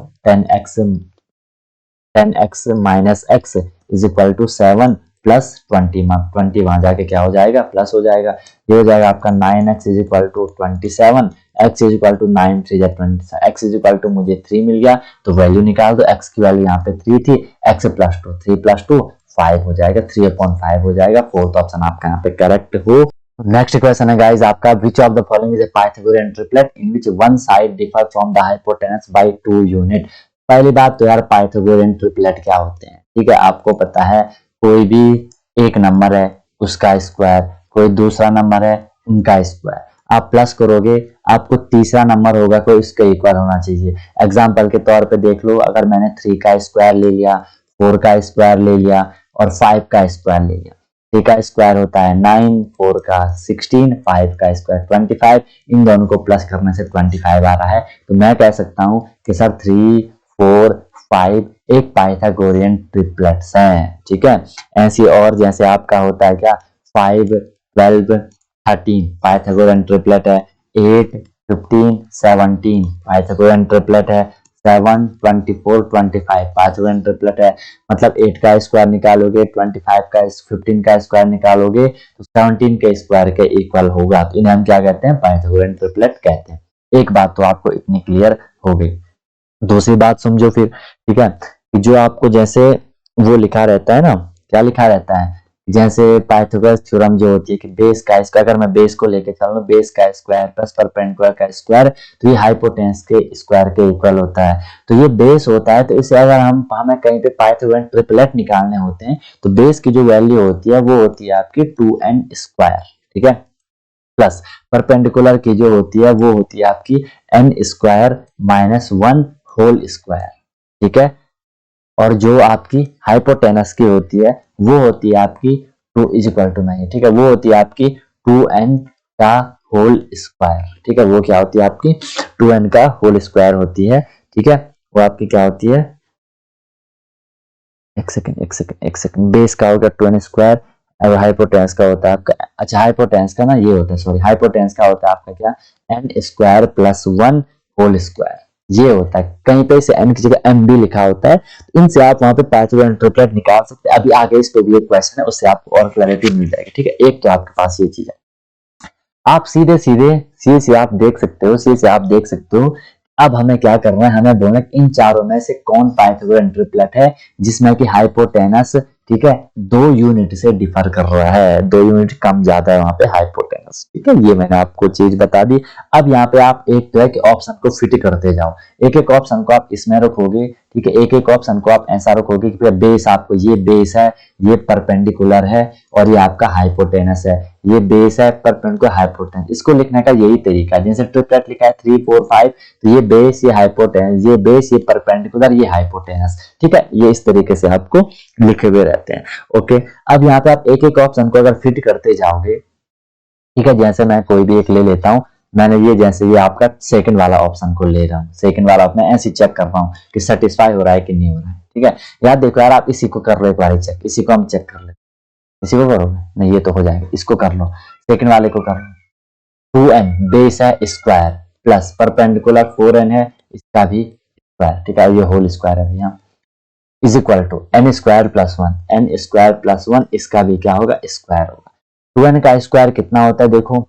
10x minus x is equal to 7 plus 20 वहां जाके क्या हो जाएगा, प्लस हो जाएगा। ये हो जाएगा आपका 9x is equal to 27, x is equal to 9 3 जा 27, x इज इक्वल टू मुझे 3 मिल गया, तो वैल्यू निकाल दो। x की वैल्यू यहाँ पे 3 थी, x प्लस 2 3 प्लस 2 5 हो जाएगा, 3/5 हो जाएगा। फोर्थ ऑप्शन आपका यहाँ पे करेक्ट हो। नेक्स्ट क्वेश्चन है गाइस आपका, which of the following is a Pythagorean triplet in which one side differ from the hypotenuse by 2 unit. पहली बात तो यार पाइथागोरियन ट्रिपलेट क्या होते हैं, ठीक है, आपको पता है कोई भी एक नंबर है उसका स्क्वायर, कोई दूसरा नंबर है उनका स्क्वायर, आप प्लस करोगे आपको तीसरा नंबर होगा कोई उसके इक्वल होना चाहिए। एग्जांपल के तौर पे देख लो, अगर मैंने 3 का स्क्वायर ले लिया, 4 का स्क्वायर ले लिया और 5 का स्क्वायर ले लिया, 3 का स्क्वायर होता है 9, 4 का 16, 5 का स्क्वायर 25, इन दोनों को प्लस करने से 25 आ रहा है, तो मैं कह सकता हूं कि सर 3 4 5 एक पाइथागोरियन ट्रिपलेट्स हैं। ठीक है, ऐसी और जैसे आपका होता है क्या 5 12 13 पाइथागोरियन ट्रिपलेट है, 8 15 17 पाइथागोरियन ट्रिपलेट है, 7 24 25 पाइथागोरियन ट्रिपलेट है। मतलब 8 का स्क्वायर निकालोगे 25 का 15 का स्क्वायर निकालोगे तो 17 के स्क्वायर के इक्वल होगा, तो इन्हें हम क्या कहते हैं, पाइथागोरियन ट्रिपलेट कहते हैं। एक बात तो आपको इतनी क्लियर हो गई। दूसरी बात समझो फिर, ठीक है, कि जो आपको जैसे वो लिखा रहता है ना, क्या लिखा रहता है, जैसे पाइथागोरस थ्योरम जो होती है कि बेस का स्क्वायर, अगर मैं बेस को लेके चल रहा हूं, बेस का स्क्वायर प्लस परपेंडिकुलर का स्क्वायर, तो ये हाइपोटेनस के स्क्वायर के इक्वल होता है, तो ये बेस होता है। तो इसे अगर हमें कहीं पे पाइथागोरियन ट्रिपलेट निकालने होते हैं तो बेस की जो वैल्यू होती है वो होती है आपकी 2n स्क्वायर, ठीक है, प्लस परपेंडिकुलर की जो होती है वो होती है आपकी n square minus 1 whole square, ठीक है, और जो आपकी हाइपोटेनस की होती है वो होती है आपकी 2 इज इक्वल टू 9, ठीक है, वो होती है आपकी 2n का होल स्क्वायर, ठीक है, वो क्या होती है आपकी 2n का होल स्क्वायर होती है, ठीक है, वो आपकी क्या होती है, एक सेकंड, बेस का होगा 2n स्क्वायर और हाइपोटेनस का होता है आपका, अच्छा हाइपोटेनस का ना ये होता है, सॉरी, हाइपोटेनस का होता है आपका क्या n square plus 1 whole square, ये होता है। कहीं पे इसे n की जगह m भी लिखा होता है, तो इनसे आप वहां पे पाइथागोरियन ट्रिपलेट निकाल सकते हैं। अभी आगे इस पे भी एक क्वेश्चन है, उससे आपको और क्लैरिटी मिल जाएगी, ठीक है। एक तो आपके पास ये चीज है, आप सीधे से आप देख सकते हो, सी से आप देख सकते हो। अब हमें क्या करना है, हमें बोलना इन चारों में से कौन पाइथागोरियन ट्रिपलेट है जिसमें कि हाइपोटेनस ठीक है, 2 यूनिट से डिफर कर रहा है, 2 यूनिट कम ज्यादा है वहां पे हाइपोटेनस। ठीक है, ये मैंने आपको चीज बता दी। अब यहाँ पे आप एक तो है कि ऑप्शन को फिट करते जाओ, एक एक ऑप्शन को आप इसमें रखोगे, ठीक है, एक एक ऑप्शन को आप ऐसा रखोगे कि बेस आपको, ये बेस है, ये परपेंडिकुलर है और ये आपका हाइपोटेनस है, ये बेस है परपेंडिकुलर हाइपोटेनस। इसको लिखने का यही तरीका है, जैसे ट्रिपलेट लिखा है 3 4 5, तो ये बेस, ये हाइपोटेनस, ये बेस, ये परपेंडिकुलर, ये हाइपोटेनस। ठीक है, ये इस तरीके से आपको लिखे हुए रहते हैं। ओके, अब यहाँ पे आप एक एक ऑप्शन को अगर फिट करते जाओगे, ठीक है, जैसे मैं कोई भी एक ले लेता हूं, मैंने ये जैसे ये आपका सेकंड वाला ऑप्शन को ले रहा हूँ, सेकंड वाला मैं ऐसे चेक कर रहा हूँ कि सेटिस्फाई हो रहा है कि नहीं हो रहा है। ठीक है, यार देखो यार, आप इसी को कर लो एक बार चेक, इसी को हम चेक कर लेते, इसी को करोगे नहीं, ये तो हो जाएगा, इसको कर लो, सेकंड वाले को कर लो। 2n बेस है स्क्वायर प्लस परपेंडिकुलर 4n है, इसका भी स्क्वायर, ठीक है, ये होल स्क्वायर है भैया, is equal to n square plus 1, n square plus 1, इसका भी क्या होगा, स्क्वायर होगा। 2n का स्क्वायर कितना होता है, देखो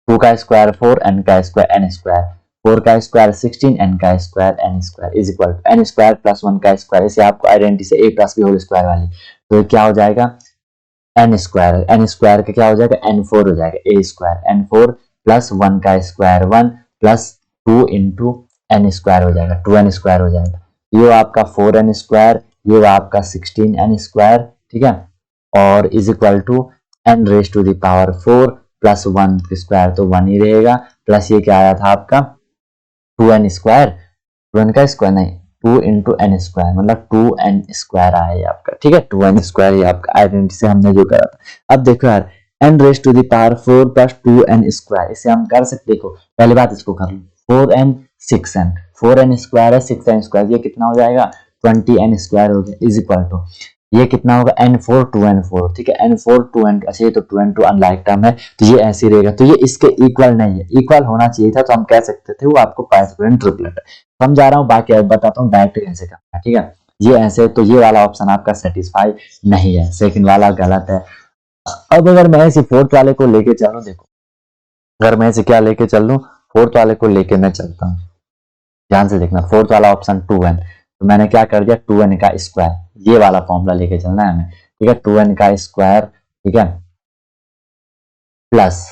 2 का स्क्वायर 4, n का स्क्वायर n स्क्वायर, 4 का स्क्वायर 16, n का square n square is equal to n square plus 1 का स्क्वायर। इसे आपको आइडेंटिटी से a plus b whole square वाली, तो ये क्या हो जाएगा, n स्क्वायर का क्या हो जाएगा, n4 हो जाएगा, a स्क्वायर n4 प्लस 1 का square 1 plus 2 into n square हो जाएगा, 2n स्क्वायर हो जाएगा। ये आपका 4n स्क्वायर, ये आपका 16n स्क्वायर, ठीक है, और is equal to n raise to the power 4 plus 1 square, तो 1 ही रहेगा, प्लस ये क्या आया था आपका 2n स्क्वायर, 2n का स्क्वायर नहीं, 2 इंटू एन स्क्वायर, मतलब 2n स्क्वायर आया आपका। ठीक है, 2n स्क्वायर ये आपका आइडेंटिटी से हमने जो करा था। अब देखो यार, n raise to the power 4 plus 2n square, इसे हम कर सकते, देखो पहली बात इसको कर लो, 4n 6n, 4n स्क्वायर है 6n स्क्वायर, ये कितना हो जाएगा 20n स्क्वायर हो गया, इज इक्वल टू ये कितना होगा n4 2n4, ठीक है, n4 2n, अच्छा ये तो 2n2 अनलाइक टर्म है, तो ये ऐसे रहेगा, तो ये इसके इक्वल नहीं है, इक्वल होना चाहिए था, तो हम कह सकते थे वो आपको पाइथागोरन ट्रिपलेट है। समझा रहा हूँ, बाकी अब बताता हूँ डायरेक्ट कैसे करना है। ठीक है, ये ऐसे, तो ये वाला ऑप्शन आपका सेटिस्फाई नहीं है, सेकंड वाला गलत है। अब अगर मैं इसी फोर्थ वाले को लेके चलूं, देखो अगर मैं इसे क्या लेके चल लूं, फोर्थ वाले को लेके मैं चलता हूँ, ध्यान से देखना, फोर्थ वाला ऑप्शन 2n, तो मैंने क्या कर दिया 2n का स्क्वायर, ये वाला फॉर्मूला लेके चलना है हमें, ठीक है, 2n का स्क्वायर, ठीक है, प्लस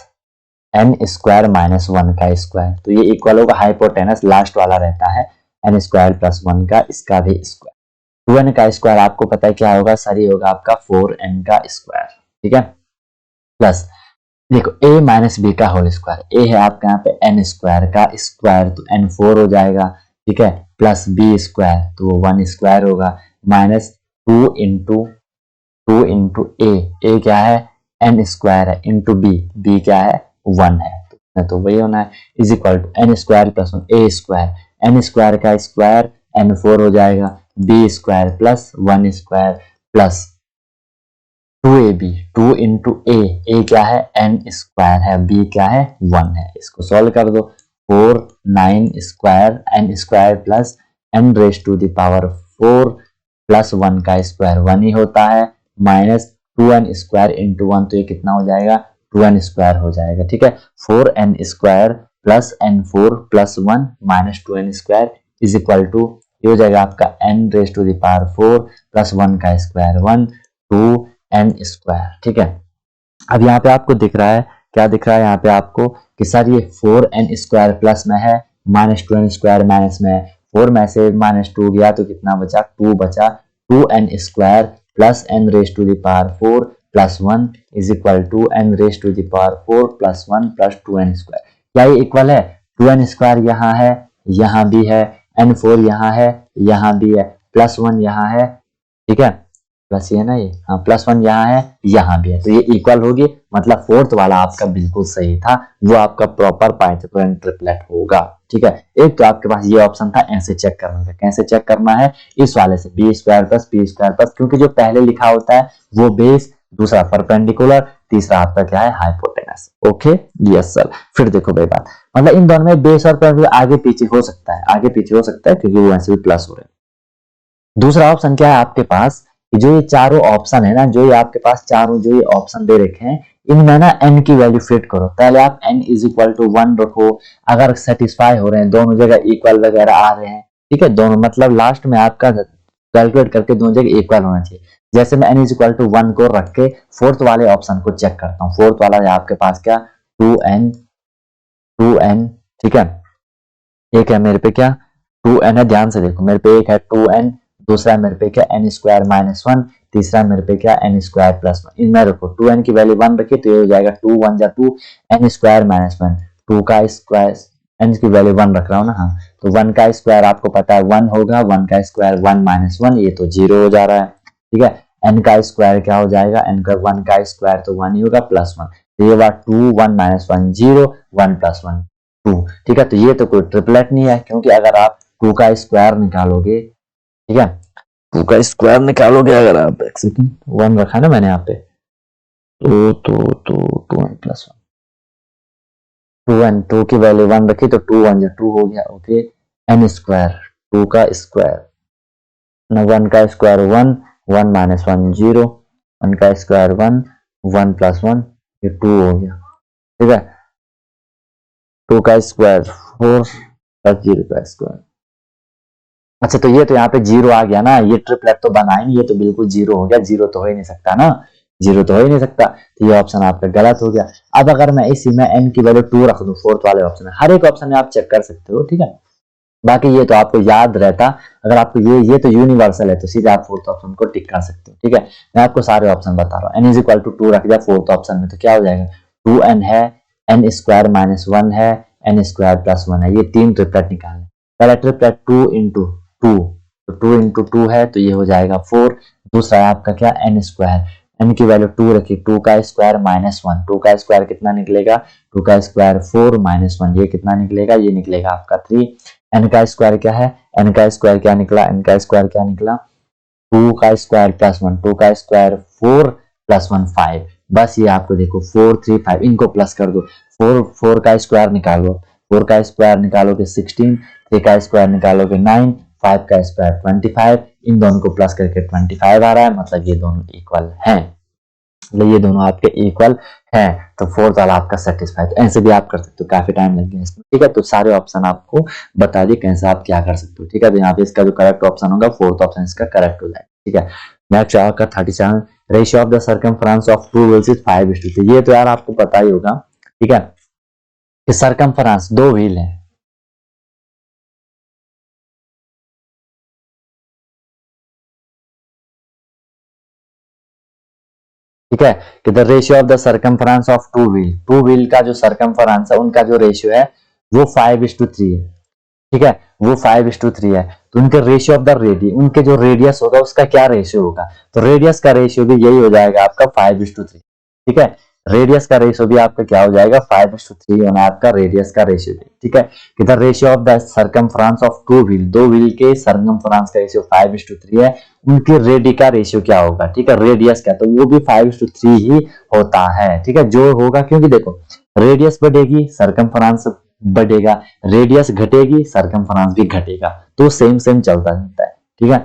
n स्क्वायर माइनस 1 का स्क्वायर, तो ये इक्वल होगा हाइपोटेनस लास्ट वाला रहता है n स्क्वायर प्लस 1 का, इसका भी स्क्वायर। 2n का स्क्वायर आपको पता है क्या होगा सर, ये होगा आपका 4n का स्क्वायर, ठीक है, प्लस देखो a माइनस बी का होल स्क्वायर, a है आपका यहाँ पे n स्क्वायर का स्क्वायर, तो n4 हो जाएगा, ठीक है, प्लस b स्क्वायर, तो वो 1 स्क्वायर होगा, माइनस 2 इंटू a क्या है n स्क्वायर है, इंटू b क्या है 1 है, तो वही होना है, is equal to n square plus 1 a square, n square का स्क्वायर n4 हो जाएगा, b square plus 1 square plus 2ab, 2 into a क्या है n स्क्वायर है, b क्या है 1 है, इसको सॉल्व कर दो, 4 9 square n square plus n raise to the power 4 plus 1 का स्क्वायर 1 ही होता है, माइनस 2n स्क्वायर इंटू 1, तो ये कितना हो जाएगा 2n स्क्वायर हो जाएगा। ठीक है, 4n square plus n4 plus 1 minus 2n square is equal to, ये हो जाएगा आपका n raise to the power 4 plus 1 का स्क्वायर 1 2n स्क्वायर। ठीक है, अब यहाँ पे आपको दिख रहा है, क्या दिख रहा है यहाँ पे आपको कि सर ये 4n स्क्वायर प्लस में है, माइनस 2n स्क्वायर माइनस में है, 4 में से माइनस 2 गया तो कितना बचा 2 बचा, 2n square plus n raise to the power 4 plus 1 is equal to n raise to the power 4 plus 1 plus 2n square. क्या ये इक्वल है, 2n स्क्वायर यहाँ है, यहाँ भी है, n4 यहाँ है, यहाँ भी है, प्लस 1 यहाँ है, ठीक है, प्लस ये ना ये, हाँ प्लस 1 यहाँ है, यहाँ भी है, तो ये इक्वल होगी, मतलब फोर्थ वाला आपका बिल्कुल सही था, वो आपका प्रॉपर पाइथागोरन ट्रिपलेट होगा। ठीक है, एक तो आपके पास ये ऑप्शन था, ऐसे चेक करना था, कैसे चेक करना है, इस वाले से बी स्क्वायर प्लस, क्योंकि जो पहले लिखा होता है वो बेस, दूसरा परपेंडिकुलर, तीसरा आपका क्या है हाइपोटेनस। ओके यस सर, फिर देखो भाई बात, मतलब इन दोनों में बेस और परपेंडिकुलर आगे पीछे हो सकता है, आगे पीछे हो सकता है, क्योंकि वो ऐसे भी प्लस हो रहे हैं। दूसरा ऑप्शन क्या है आपके पास, जो ये चारों ऑप्शन है ना, जो ये आपके पास चारों जो ये ऑप्शन दे रखे हैं, इनमें ना n की वैल्यू फिट करो। पहले आप n इज इक्वल टू 1 रखो, अगर सेटिस्फाई हो रहे हैं, दोनों जगह इक्वल वगैरह आ रहे हैं, ठीक है, दोनों मतलब लास्ट में आपका कैलकुलेट करके दोनों जगह इक्वल होना चाहिए। जैसे मैं n इज इक्वल टू 1 को रख के फोर्थ वाले ऑप्शन को चेक करता हूँ। फोर्थ वाला है आपके पास क्या 2n, ठीक है। एक है मेरे पे क्या 2n है, ध्यान से देखो मेरे पे एक है 2n, दूसरा है मेरे पे क्या n स्क्वायर माइनस 1, तीसरा मेरे पे क्या n स्क्वायर प्लस 1। इनमें रखो 2n की वैल्यू 1 रखी तो ये हो जाएगा 2 1 जा 2 n स्क्वायर माइनस 1, 2 का स्क्वायर n की वैल्यू 1 रख रहा हूँ ना, हाँ तो 1 का स्क्वायर आपको पता है 1 होगा, 1 का स्क्वायर 1 माइनस 1, ये तो 0 हो जा रहा है, ठीक है। n का स्क्वायर क्या हो जाएगा, n का 1 का स्क्वायर तो 1 ही होगा प्लस 1, तो ये बात 2 1 माइनस 1 0, 1 प्लस 1 2, ठीक है। तो ये तो कोई ट्रिपलेट नहीं है, क्योंकि अगर आप 2 का स्क्वायर निकालोगे, ठीक है, 2 का स्क्वायर निकालोगे अगर आप, एक सेकंड 1 रखा ना मैंने यहाँ पे, तो 2n प्लस 1, 2n 2 की वैल्यू 1 रखी तो 2 1 2 हो गया, ओके। n स्क्वायर 2 का स्क्वायर ना, 1 का स्क्वायर 1, 1 माइनस 1 0, 1 का स्क्वायर 1, 1 प्लस 1 ये 2 हो गया, ठीक है। 2 का स्क्वायर 4 प्लस 0 का स्क्वायर, अच्छा तो ये तो यहाँ पे 0 आ गया ना, ये ट्रिपलेट तो बना ही नहीं, ये तो बिल्कुल 0 हो गया, 0 तो हो ही नहीं सकता ना, 0 तो हो ही नहीं सकता, तो ये ऑप्शन आपका गलत हो गया। अब अगर मैं इसी में n की वैल्यू 2 रख दूं फोर्थ वाले ऑप्शन में, हर एक ऑप्शन में आप चेक कर सकते हो, ठीक है। बाकी ये तो आपको याद रहता, अगर आपको ये तो यूनिवर्सल है तो सीधे आप फोर्थ ऑप्शन को टिक कर सकते हो, ठीक है। मैं आपको सारे ऑप्शन बता रहा हूँ, n इज इक्वल टू 2 रख दिया फोर्थ ऑप्शन में तो क्या हो जाएगा 2n है, n स्क्वायर माइनस 1 है, n स्क्वायर प्लस 1 है, ये तीन ट्रिपलेट निकालने। पहला ट्रिपलेट 2 इंटू 2, तो 2 इंटू 2 है तो ये हो जाएगा 4, दूसरा है आपका क्या n स्क्वायर, n की वैल्यू 2 रखी, 2 का स्क्वायर माइनस 1, 2 का स्क्वायर कितना निकलेगा 2 का स्क्वायर 4 माइनस 1, ये कितना निकलेगा, ये निकलेगा आपका 3। n का स्क्वायर क्या है, n का स्क्वायर क्या निकला, n का स्क्वायर क्या निकला 2 का स्क्वायर प्लस 1, 2 का स्क्वायर 4 प्लस 1 5, बस ये आपको देखो 4 3 5 इनको प्लस कर दो, 4 का स्क्वायर निकालो, 4 का स्क्वायर निकालोगे 16, 3 का स्क्वायर निकालोगे 9, 5 का स्क्वायर 25, इन दोनों को प्लस करके 25 आ रहा है, मतलब ये दोनों इक्वल हैं, मतलब ये दोनों आपके इक्वल हैं, तो फोर्थ वाला आपका सेटिस्फाइड। तो ऐसे भी आप कर सकते हो, काफी टाइम लग गया इसमें, ठीक है। तो सारे ऑप्शन आपको बता दिए कैसे आप क्या कर सकते हो, ठीक है। तो यहाँ पे इसका जो करेक्ट ऑप्शन होगा फोर्थ ऑप्शन इसका करेक्ट हो जाएगा, ठीक है। नेक्स्ट आपका 37 ratio of the circumference of two wheels is 5:3, ये तो यार आपको पता ही होगा, ठीक है, कि सर्कमफरेंस दो व्हील है, ठीक है, कि the ratio of the circumference of two wheel का जो सर्कमफरेंस है उनका जो रेशियो है वो 5:3 है, ठीक है, वो 5:3 है। तो उनके रेशियो ऑफ द रेडियस, उनके जो रेडियस होगा उसका क्या रेशियो होगा, तो रेडियस का रेशियो भी यही हो जाएगा आपका 5:3, ठीक है। रेडियस का रेशियो भी आपका क्या हो जाएगा 5:3 होना आपका रेडियस का रेशियो, ठीक है। कि the ratio of the circumference of two wheel, दो व्हील के सर्कमफरेंस का रेशियो 5:3 है, उनके रेडी का रेशियो क्या होगा, ठीक है, रेडियस का, तो वो भी 5:3 ही होता है, ठीक है, जो होगा, क्योंकि देखो रेडियस बढ़ेगी सर्कमफरेंस बढ़ेगा, रेडियस घटेगी सर्कमफरेंस भी घटेगा, तो सेम सेम चलता रहता है, ठीक है।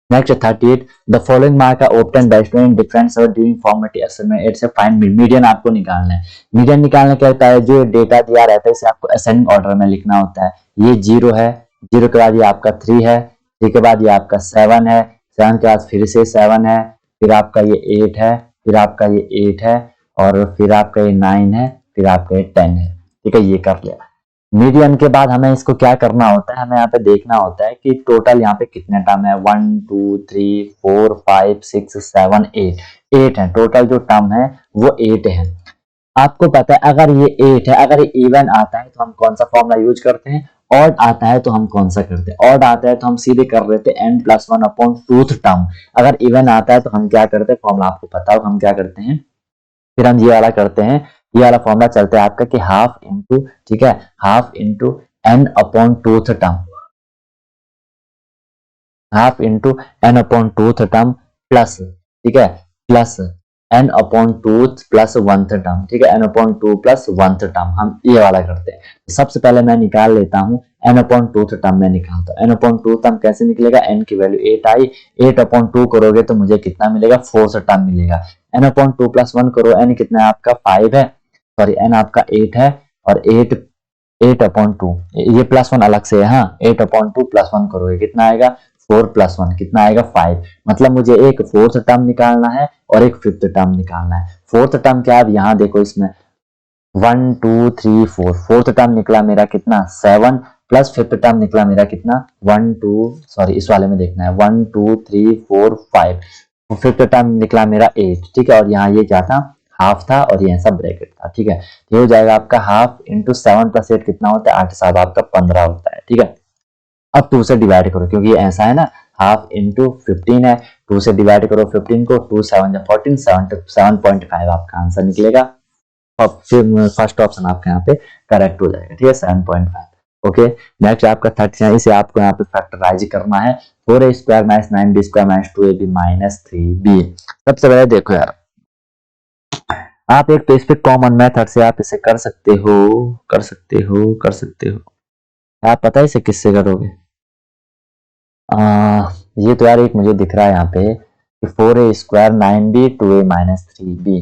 Next 38 the following marks are obtained by student different search during formative assignment, it's a find median आपको निकालना है। मीडियन निकालना क्या होता है, जो डेटा दिया रहता है इसे आपको असेंडिंग ऑर्डर में लिखना होता है। ये 0 है, 0 के बाद ये आपका 3 है, 3 के बाद ये आपका 7 है, 7 के बाद फिर से 7 है, फिर आपका ये 8 है, फिर आपका ये 8 है, और फिर आपका ये 9 है, फिर आपका ये 10 है, ठीक है, ये कर लिया। मीडियन के बाद हमें इसको क्या करना होता है, हमें यहाँ पे देखना होता है कि टोटल यहाँ पे कितने टर्म है, 1 2 3 4 5 6 7 8 है, टोटल जो टर्म है वो 8 है। आपको पता है अगर ये 8 है, अगर ये इवन आता है तो हम कौन सा फॉर्मूला यूज करते हैं, ऑड आता है तो हम कौन सा करते हैं, ऑड आता है तो हम सीधे कर देते हैं n+1/2th टर्म, अगर इवन आता है तो हम क्या करते हैं, फॉर्मूला आपको पता हो हम क्या करते हैं, फिर हम ये वाला करते हैं, ये वाला फॉर्मूला चलता है आपका कि हाफ इंटू, ठीक है, half into n/2th term, half into n/2th term plus, ठीक है, plus n/2 plus 1th term, ठीक है, n/2 प्लस 1th टर्म, हम ये वाला करते हैं। सबसे पहले मैं निकाल लेता हूँ n/2 टर्म, में निकालता हूँ n/2 टर्म कैसे निकलेगा, n की वैल्यू 8 आई, 8/2 करोगे तो मुझे कितना मिलेगा 4th टर्म मिलेगा, n/2 प्लस 1 करो, n कितना है आपका 5 है, सॉरी n आपका 8 है, और 8/2 ये प्लस 1 अलग से है, हाँ 8/2 प्लस 1 करोगे कितना आएगा 4 प्लस 1 कितना आएगा 5। मतलब मुझे एक फोर्थ टर्म निकालना है और एक फिफ्थ टर्म निकालना है। फोर्थ टर्म क्या है, अब यहाँ देखो इसमें 1 2 3 4, फोर्थ टर्म निकला मेरा कितना 7 प्लस फिफ्थ टर्म निकला मेरा कितना 1 2, सॉरी इस वाले में देखना है 1 2 3 4 5, फिफ्थ टर्म निकला मेरा 8, ठीक है। और यहाँ ये क्या था, हाफ था और ये ऐसा ब्रैकेट था, ठीक है। ये हो जाएगा आपका हाफ इंटू 7 प्लस 8 कितना होता है 8 7 आपका 15 होता है, ठीक है। अब 2 से डिवाइड करो क्योंकि ये ऐसा है ना, हाफ इंटू 15 है, 2 से डिवाइड करो 15 को, 2 7 14 7.5 आपका आंसर निकलेगा। और फिर फर्स्ट ऑप्शन आपका यहाँ पे करेक्ट हो जाएगा, ठीक है 7.5। ओके, नेक्स्ट आपका 30 इसे आपको यहाँ पे फैक्टराइज करना है। 4a square minus 9b square minus 2ab minus 3b। सबसे पहले देखो यार, आप एक पेज पे कॉमन मेथड से आप इसे कर सकते हो, कर सकते हो, कर सकते हो। आप पता है इसे किससे करोगे? ये तो यार एक मुझे दिख रहा है यहाँ पे कि 4a square 9b 2a minus 3b,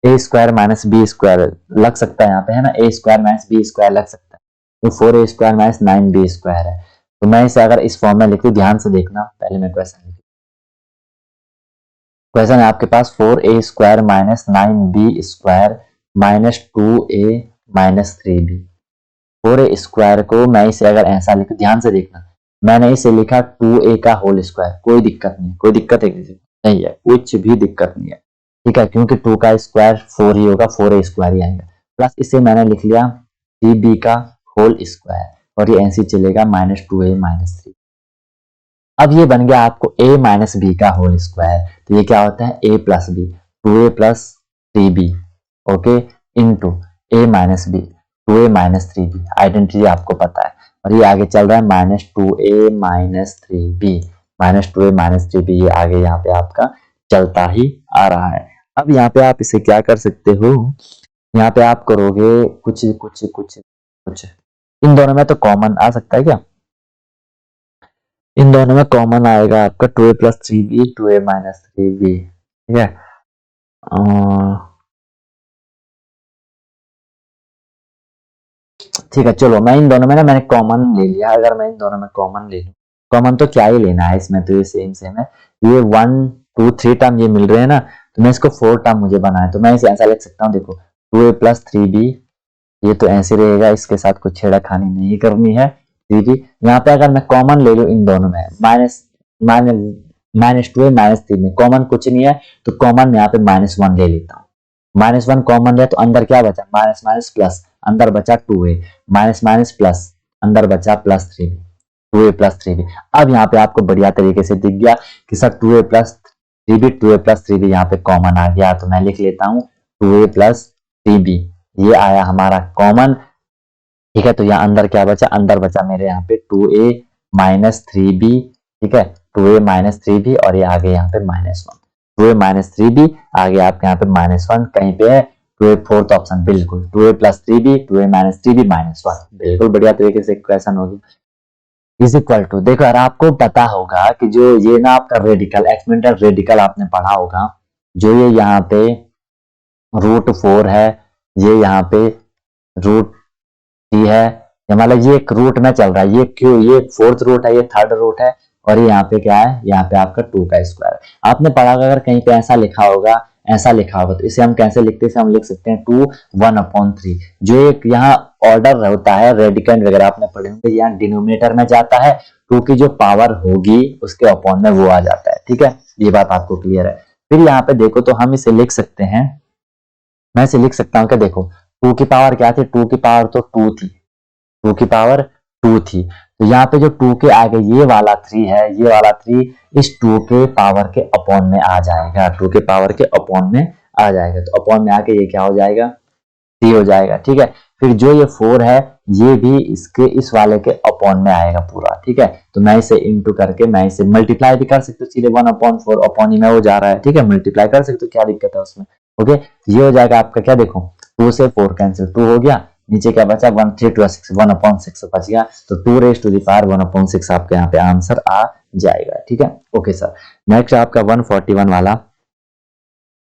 ए स्क्वायर माइनस बी स्क्वायर लग सकता है यहाँ पे, है ना, ए स्क्वायर माइनस बी स्क्वायर लग सकता है, तो 4a square minus 9b square है। तो मैं इसे अगर इस फॉर्म में लिख दूं, ध्यान से देखना, पहले मैं क्वेश्चन लिख, क्वेश्चन है आपके पास 4a square minus 9b square minus 2a minus 3b। 4a square को मैं इसे अगर ऐसा लिखूं, ध्यान से देखना, मैंने इसे लिखा 2a का होल स्क्वायर, कोई दिक्कत नहीं, कोई दिक्कत है नहीं है, कुछ भी दिक्कत नहीं है, ठीक है, क्योंकि 2 का स्क्वायर 4 ही होगा, 4a स्क्वायर ही आएगा। प्लस इसे मैंने लिख लिया 3b का होल स्क्वायर, और ये ऐसे चलेगा माइनस 2a माइनस 3। अब ये बन गया आपको a माइनस बी का होल स्क्वायर, तो ये क्या होता है a plus b, 2a plus 3b, okay, into a minus b 2a minus 3b, identity आपको पता है। और ये आगे चल रहा है minus 2a minus 3b, minus 2a minus 3b, ये आगे यहाँ पे आपका चलता ही आ रहा है। अब यहाँ पे आप इसे क्या कर सकते हो, यहाँ पे आप करोगे कुछ कुछ कुछ कुछ, इन दोनों में तो कॉमन आ सकता है क्या, इन दोनों में कॉमन आएगा आपका 2a plus 3b 2a minus 3b, ठीक है। ठीक है, चलो मैं इन दोनों में ना मैंने कॉमन ले लिया। अगर मैं इन दोनों में कॉमन ले लूं, कॉमन तो क्या ही लेना है इसमें, तो ये सेम सेम है, ये 1 2 3 टर्म ये मिल रहे हैं ना, तो मैं इसको 4 टर्म मुझे बनाए, तो मैं इसे ऐसा लिख सकता हूँ, देखो 2a प्लस 3b, ये तो ऐसे रहेगा, इसके साथ कुछ छेड़खानी नहीं करनी है। 3b यहाँ पे अगर मैं कॉमन ले लूं इन दोनों में, माइनस माइनस 2a माइनस 3 में कॉमन कुछ नहीं है, तो कॉमन यहाँ पे -1 ले लेता हूँ। -1 कॉमन है तो अंदर क्या बचा, माइनस माइनस प्लस, अंदर बचा 2a, माइनस माइनस प्लस, अंदर बचा plus 3b, 2a plus 3b। अब यहाँ पे आपको बढ़िया तरीके से दिख गया कि sir 2a plus 3b 2a plus 3b यहाँ पे कॉमन आ गया, तो मैं लिख लेता हूँ 2a प्लस 3b, ये आया हमारा कॉमन, ठीक है। तो यहाँ अंदर क्या बचा, अंदर बचा मेरे यहाँ पे 2a माइनस 3b, ठीक है, 2a माइनस 3b, और ये आगे यहाँ पे -1, 2a माइनस 3b आगे आपके यहाँ पे -1 कहीं पे है, 2a फोर्थ ऑप्शन, बिल्कुल 2a plus 3b 2a minus 3b -1, बिल्कुल बढ़िया तरीके से क्वेश्चन हो गया। इज इक्वल टू, देखो यार आपको पता होगा कि जो ये ना आपका रेडिकल, एक्सपोनेंशियल रेडिकल आपने पढ़ा होगा, जो ये यहाँ पे √4 है, ये यहाँ पे √3 है, मतलब ये एक रूट में चल रहा है, ये क्यों, ये फोर्थ रूट है, ये थर्ड रूट है, और ये यहाँ पे क्या है, यहाँ पे आपका 2 का स्क्वायर। आपने पढ़ा अगर कहीं पे ऐसा लिखा होगा, ऐसा लिखा होगा, तो इसे हम कैसे लिखते हैं, इसे हम लिख सकते हैं 2 1/3, जो एक यहाँ ऑर्डर होता है, रेडिकेंड वगैरह आपने पढ़े होंगे, यहाँ डिनोमिनेटर में जाता है, 2 की जो पावर होगी उसके अपॉन में वो आ जाता है, ठीक है, ये बात आपको क्लियर है। फिर यहाँ पे देखो, तो हम इसे लिख सकते हैं, मैं इसे लिख सकता हूँ कि देखो 2 की पावर क्या थी, 2 की पावर तो 2 थी, 2 की पावर 2 थी, तो यहाँ पे जो 2 के आगे ये वाला 3 है, ये वाला 3 इस 2 के पावर के अपॉन में आ जाएगा, 2 के पावर के अपॉन में आ जाएगा, तो अपॉन में आके ये क्या हो जाएगा, 3 हो जाएगा, ठीक है। फिर जो ये 4 है, ये भी इसके इस वाले के अपॉन में आएगा पूरा, ठीक है। तो मैं इसे इंटू करके मैं इसे मल्टीप्लाई भी कर सकता हूँ, सीधे 1/4 अपॉन ही में हो जा रहा है, ठीक है, मल्टीप्लाई कर सकते हो, क्या दिक्कत है उसमें, ओके। ये हो जाएगा आपका, क्या देखो 2 से 4 कैंसिल, 2 हो गया, नीचे क्या बचा 1 3 2 6 1/6 बच गया, तो 2 रेज़ टू द पावर 1/6 आपके यहाँ पे आंसर आ जाएगा, ठीक है, ओके सर। नेक्स्ट आपका 141 वाला,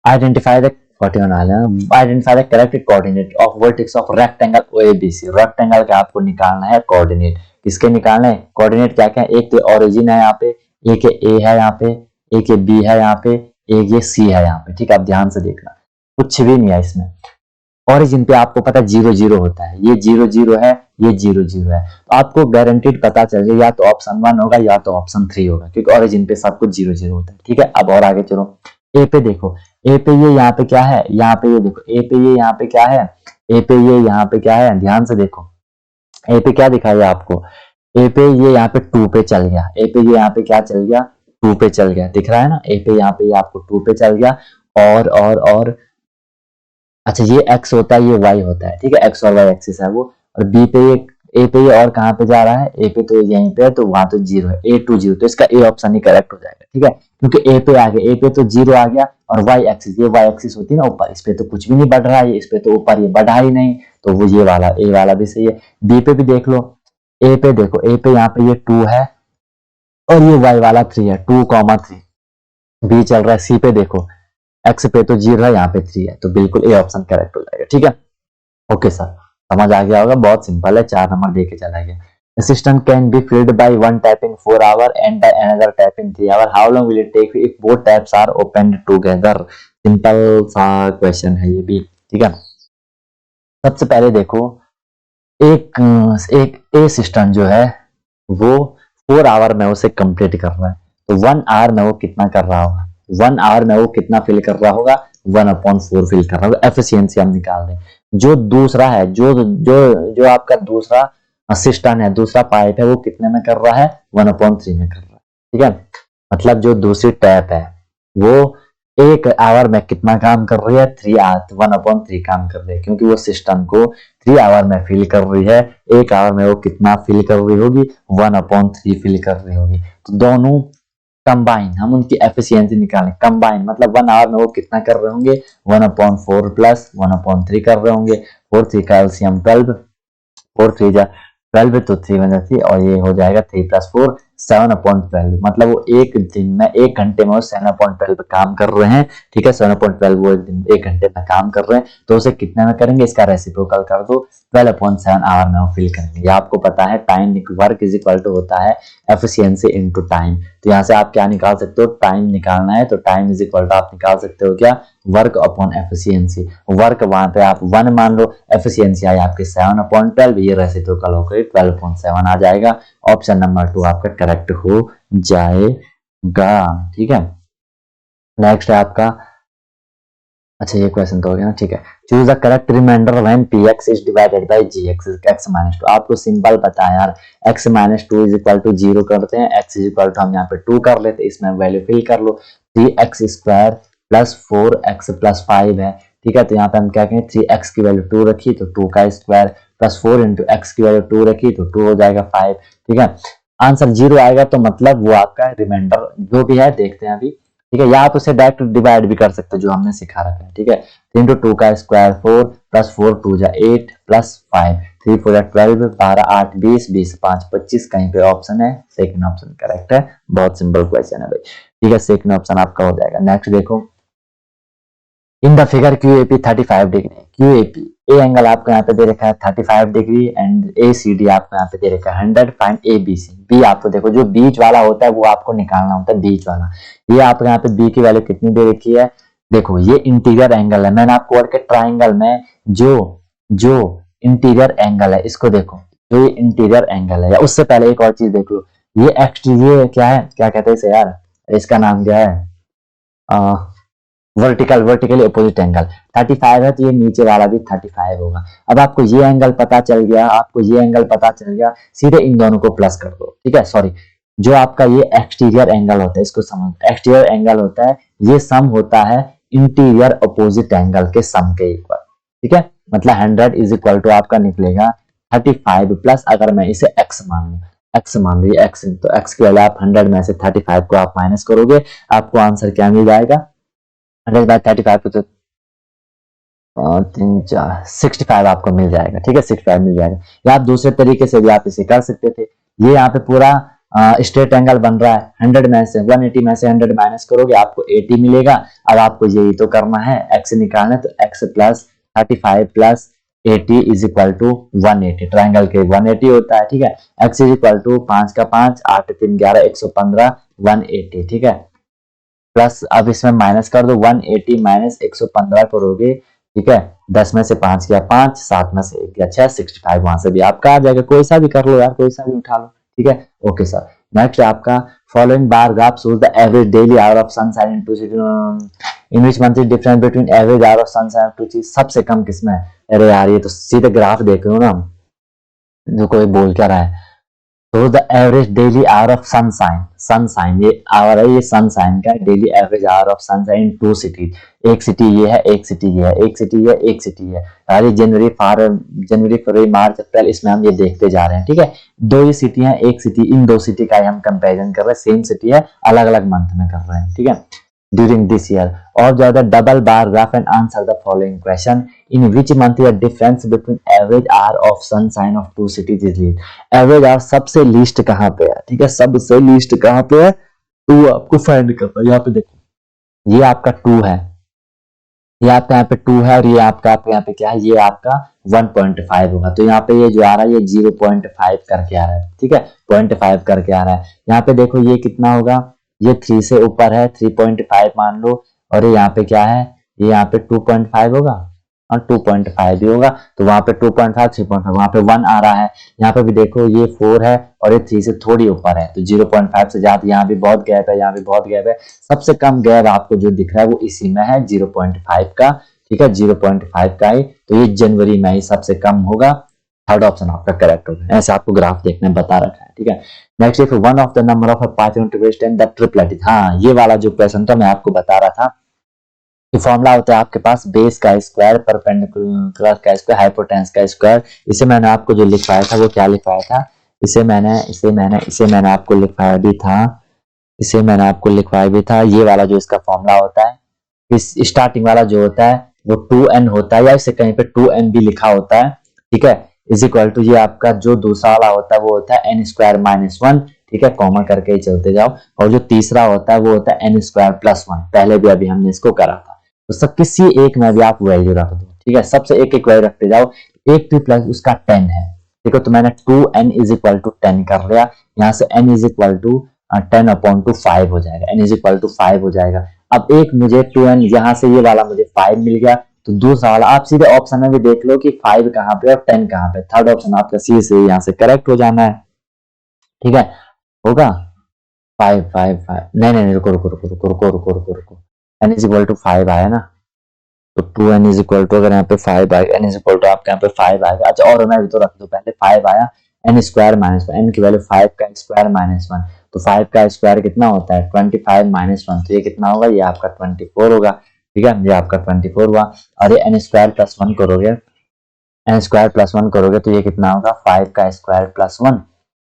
आइडेंटिफाई द 41 वाला, identify the correct coordinate of vertex of rectangle OABC, rectangle का आपको निकालना है कोऑर्डिनेट, किसके निकालने हैं? कोऑर्डिनेट क्या क्या है? एक तो ओरिजिन है यहाँ पे, एक ए है यहाँ पे, एक बी है यहाँ पे, एक ये सी है यहाँ पे। ठीक है, आप ध्यान से देखना, कुछ भी नहीं है इसमें। ओरिजिन पे आपको पता है 0 0 होता है, ये 0 0 है, ये 0 0 है, तो आपको गारंटीड पता चल जाए या तो ऑप्शन 1 होगा या तो ऑप्शन 3 होगा, क्योंकि ओरिजिन पे सब कुछ 0 0 होता है। ठीक है, अब और आगे चलो, ए पे देखो, ए पे ये यहाँ पे क्या है, यहाँ पे ये देखो, ए पे ये यहाँ पे क्या है, ए पे ये यहाँ पे क्या है, ध्यान से देखो, ए पे क्या दिखाया आपको, ए पे ये यहाँ पे 2 पे चल गया, ए पे ये यहाँ पे क्या चल गया, 2 पे चल गया, दिख रहा है ना, ए पे यहाँ पे ये आपको 2 पे चल गया। और अच्छा, ये x होता है, ये y होता है, ठीक है, x और y एक्सिस है वो, और b पे ये, a पे ये और कहाँ पे जा रहा है, a पे तो यहीं पे है, तो वहां तो 0 है, a to 0, तो इसका a ऑप्शन ही करेक्ट हो जाएगा। ठीक है, क्योंकि a पे आ गया, a पे तो 0 आ गया, और y एक्सिस, ये y एक्सिस होती है ना ऊपर, इस पे तो कुछ भी नहीं बढ़ रहा है, इस पे तो ऊपर ये बढ़ा ही नहीं, तो वो ये वाला a वाला भी सही है। b पे भी देख लो, a पे देखो, a पे यहाँ पे ये 2 है, और ये y वाला 3 है, 2,3, b चल रहा है। c पे देखो, x पे तो 0 है, यहाँ पे 3 है, तो बिल्कुल ए ऑप्शन करेक्ट हो जाएगा। ठीक है, ओके सर, समझ आ गया होगा, बहुत सिंपल है, 4 नंबर दे के चला गया। Assistant can be filled by one tap in 4 hours and by another tap in 3 hours. How long will it take if both taps are opened together? Simple सा question है ये भी। ठीक है, सबसे पहले देखो, एक ए सिस्टम जो है वो 4 आवर में उसे कंप्लीट कर रहा है, तो 1 आवर में वो कितना कर रहा होगा, 1 आवर में वो कितना फिल कर रहा होगा, 1/4 फिल कर रहा होगा। एफिशिएंसी हम निकाल दें। जो दूसरा है, जो जो जो आपका दूसरा सिस्टम है, दूसरा पाइप है, वो कितने में कर रहा है, 1/3 में कर रहा है। ठीक है, मतलब जो दूसरी टैप है वो 1 आवर में कितना काम कर रही है, 3 आवर, 1/3 काम कर रही है, क्योंकि वो सिस्टम को 3 आवर में फिल कर रही है, 1 आवर में वो कितना फिल कर रही होगी, 1/3 फिल कर रही होगी। तो दोनों कंबाइन, हम उनकी एफिशिएंसी निकालें, कंबाइन मतलब 1 आवर में वो कितना कर रहे होंगे, 1/4 प्लस 1/3 कर रहे होंगे। 4 3 का एलसीएम 12, 4 3 जा 12, तो 3 1 3, और ये हो जाएगा 3 + 4 7/12, मतलब वो एक दिन में, 1 घंटे में वो 7/12 काम कर रहे हैं। ठीक है, 7/12 वो एक घंटे में काम कर रहे हैं, तो उसे कितने में करेंगे, इसका रेसिप्रोकल कर दो, 12/7 आवर में वो फिल करेंगे। ये आपको पता है, time work is equal to होता है एफिशिएंसी इनटू टाइम, तो यहाँ से आप क्या निकाल सकते हो, टाइम निकालना है तो टाइम इज इक्वल टू आप निकाल सकते हो क्या, वर्क अपॉन एफिशिएंसी। वर्क वहां पे आप 1 मान लो, एफिशिएंसी आई आपके 7/12, ये रेसिप्रोकल होकर 12/7 आ जाएगा। ऑप्शन नंबर 2 आपका करेक्ट हो जाएगा। ठीक है, नेक्स्ट है आपका, अच्छा ये क्वेश्चन तो हो गया ना। ठीक है, choose the correct reminder when px is divided by gx x - 2। आपको सिंपल पता है यार, x - 2 इज इक्वल टू 0 करते हैं, x इज इक्वल टू हम यहाँ पे 2 कर लेते हैं, इसमें वैल्यू फिल कर लो, 3x² प्लस 4x प्लस 5 है। ठीक है, तो यहाँ पे हम क्या कहें, 3x की वैल्यू 2 रखी तो 2 का स्क्वायर, प्लस 4 इंटू x की वैल्यू 2 रखी तो 2 हो जाएगा 5। ठीक है, आंसर 0 आएगा, तो मतलब वो आपका रिमाइंडर जो भी है, देखते हैं अभी। ठीक है, या आप उसे डायरेक्ट डिवाइड भी कर सकते हो, जो हमने सिखा रखा है। ठीक है, 3 × 2 का स्क्वायर 4 प्लस 4 2 जा 8 प्लस 5 3 4 जा 12 12 8 20 20 5 25, कहीं पे ऑप्शन है, सेकंड ऑप्शन करेक्ट है। बहुत सिंपल क्वेश्चन है भाई। ठीक है, सेकंड ऑप्शन आपका हो जाएगा। नेक्स्ट देखो, in the figure QAP 35 degree, QAP A angle आपको यहाँ पे दे रखा है 35 डिग्री एंड ACD आपको यहाँ पे दे रखा है 100, फाइंड ABC। बी आपको देखो, जो बीच वाला होता है वो आपको निकालना होता है, बीच वाला। ये आपको यहाँ पे बी की वैल्यू कितनी दे रखी है, देखो ये इंटीरियर एंगल है, मैंने आपको बोला कि ट्राइंगल में जो इंटीरियर एंगल है, इसको देखो, जो ये इंटीरियर एंगल है, या उससे पहले एक और चीज देख लो, ये एक्सटीरियर क्या है, क्या कहते हैं इसे यार, इसका नाम क्या है, वर्टिकली अपोजिट एंगल। 35 है तो ये नीचे वाला भी 35 होगा। अब आपको ये एंगल पता चल गया, आपको ये एंगल पता चल गया, सीधे इन दोनों को प्लस कर दो। ठीक है, सॉरी, जो आपका ये एक्सटीरियर एंगल होता है, इसको समझ, एक्सटीरियर एंगल होता है, ये सम होता है इंटीरियर अपोजिट एंगल के सम के इक्वल। ठीक है, मतलब 100 इज इक्वल टू आपका निकलेगा 35 प्लस, अगर मैं इसे x मान लूं, x मान लीजिए, x, तो x की वैल्यू आप 100 में से 35 को आप माइनस करोगे, आपको आंसर क्या मिल जाएगा, 100/35 को तो 3 4 65 आपको मिल जाएगा। ठीक है, 65 मिल जाएगा। या आप दूसरे तरीके से भी आप इसे कर सकते थे, ये यहाँ पे पूरा स्ट्रेट एंगल बन रहा है, 100 में से 180 में से 100 माइनस करोगे, आपको 80 मिलेगा। अब आपको यही तो करना है, x निकालना है, तो x plus 35 plus 80 is equal to 180, triangle के 180 होता है, ठीक है। x इज इक्वल टू 5 का 5, 8 3 11 115 180, ठीक है। प्लस अब इसमें माइनस कर दो, 180 माइनस 115 करोगे, ठीक है। 10 में से 5 गया 5, 7 में से 1 गया 6, 65 वहां से भी आपका आ जाएगा। कोई सा भी कर लो यार, कोई सा भी उठा लो, ठीक है। ओके सर, नेक्स्ट आपका following bar graph shows the average daily hour of sunshine in two city in which month is difference between average hour of sunshine two city. सबसे कम किसमें है? अरे यार ये तो सीधे ग्राफ देख रहे हो ना, जो कोई बोल क्या रहा है। तो the average daily hour of sunshine, sunshine ये आवर है, ये सनशाइन का daily average hour of sunshine in two city. एक सिटी ये है, एक सिटी ये है, एक सिटी ये, एक सिटी है। यार ये जनवरी फरवरी मार्च अप्रैल, इसमें हम ये देखते जा रहे हैं, ठीक है। दो ये सिटी हैं, एक सिटी, इन दो सिटी का हम कंपेरिजन कर रहे हैं, सेम सिटी है, अलग अलग मंथ में कर रहे हैं, ठीक है। during this year, observe the double bar graph and answer the following question: in which month the difference between average hour of sunshine of two cities is least? Average hour सबसे least कहाँ पे है, ठीक है, सबसे least कहाँ पे है, टू आपको फाइंड करना है। यहाँ पे देखो, ये आपका 2 है, ये आपका यहाँ पे 2 है, और ये आपका यहाँ पे क्या है, ये आपका 1.5 होगा। तो यहाँ पे ये जो आ रहा है ये 0.5 करके आ रहा है, ठीक है, 0.5 करके आ रहा है। यहाँ पे देखो ये कितना होगा, ये 3 से ऊपर है, 3.5 मान लो, और ये यहाँ पे क्या है, ये यहाँ पे 2.5 होगा, और 2.5 भी होगा। तो वहां पे 2.5 3.5, वहां पे 1 आ रहा है। यहाँ पे भी देखो ये 4 है, और ये 3 से थोड़ी ऊपर है, तो 0.5 से ज्यादा। यहाँ भी बहुत गैप है, यहाँ भी बहुत गैप है। सबसे कम गैप आपको जो दिख रहा है वो इसी में है, 0.5 का, ठीक है, 0.5 का ही। तो ये जनवरी में ही सबसे कम होगा। थर्ड ऑप्शन आपका करेक्ट होगा। ऐसे आपको ग्राफ देखने बता रखा है, ठीक है। Next, if one of the number of python two base 10 the triplet is, हाँ ये वाला जो क्वेश्चन था मैं आपको बता रहा था। ये फॉर्मूला होता है आपके पास बेस का स्क्वायर, परपेंडिकुलर का स्क्वायर, हाइपोटेन्यूस का स्क्वायर। इसे मैंने आपको जो लिखवाया था वो क्या लिखवाया था, इसे मैंने आपको लिखवाया भी था, इसे मैंने आपको लिखवाया भी था। ये वाला जो इसका फॉर्मूला होता है, इस स्टार्टिंग वाला जो होता है वो 2n होता है, या इसे कहीं पे 2n भी लिखा होता है, ठीक है। इज इक्वल टू ये आपका जो दूसरा वाला होता है वो होता है n स्क्वायर माइनस 1, ठीक है, कॉमन करके ही चलते जाओ। और जो तीसरा होता है वो होता है n स्क्वायर प्लस 1, पहले भी अभी हमने इसको करा था। तो सब किसी एक में भी आप वैल्यू रख दो, ठीक है, सबसे एक एक वैल्यू रखते जाओ। एक भी प्लस उसका 10 है, देखो, तो मैंने 2n इज इक्वल टू 10 कर लिया। यहाँ से n is equal to 10 upon two 5 हो जाएगा, n इज इक्वल टू 5 हो जाएगा। अब एक मुझे 2n, यहाँ से ये वाला मुझे 5 मिल गया, तो दूसरा वाला आप सीधे ऑप्शन में भी देख लो कि 5 कहाँ पे और 10 कहाँ पे। थर्ड ऑप्शन आपका सी से यहाँ से करेक्ट हो जाना है, ठीक है, होगा 5 5 5। नहीं, रुको, n इज इक्वल टू 5 आया ना, तो 2n इज इक्वल टू, अगर यहाँ पे 5 आएगा, n इज इक्वल टू आपके यहाँ पे 5 आएगा। अच्छा, और मैं भी तो रख दो, पहले 5 आया, n स्क्वायर माइनस 1, n की वैल्यू 5 का स्क्वायर माइनस 1, तो 5 का स्क्वायर कितना होता है 25 माइनस 1, तो ये कितना होगा, ये आपका 24 होगा, ठीक है, ये आपका 24 हुआ। और ये n स्क्वायर प्लस 1 करोगे, n स्क्वायर प्लस 1 करोगे तो ये कितना होगा 5 का स्क्वायर प्लस 1,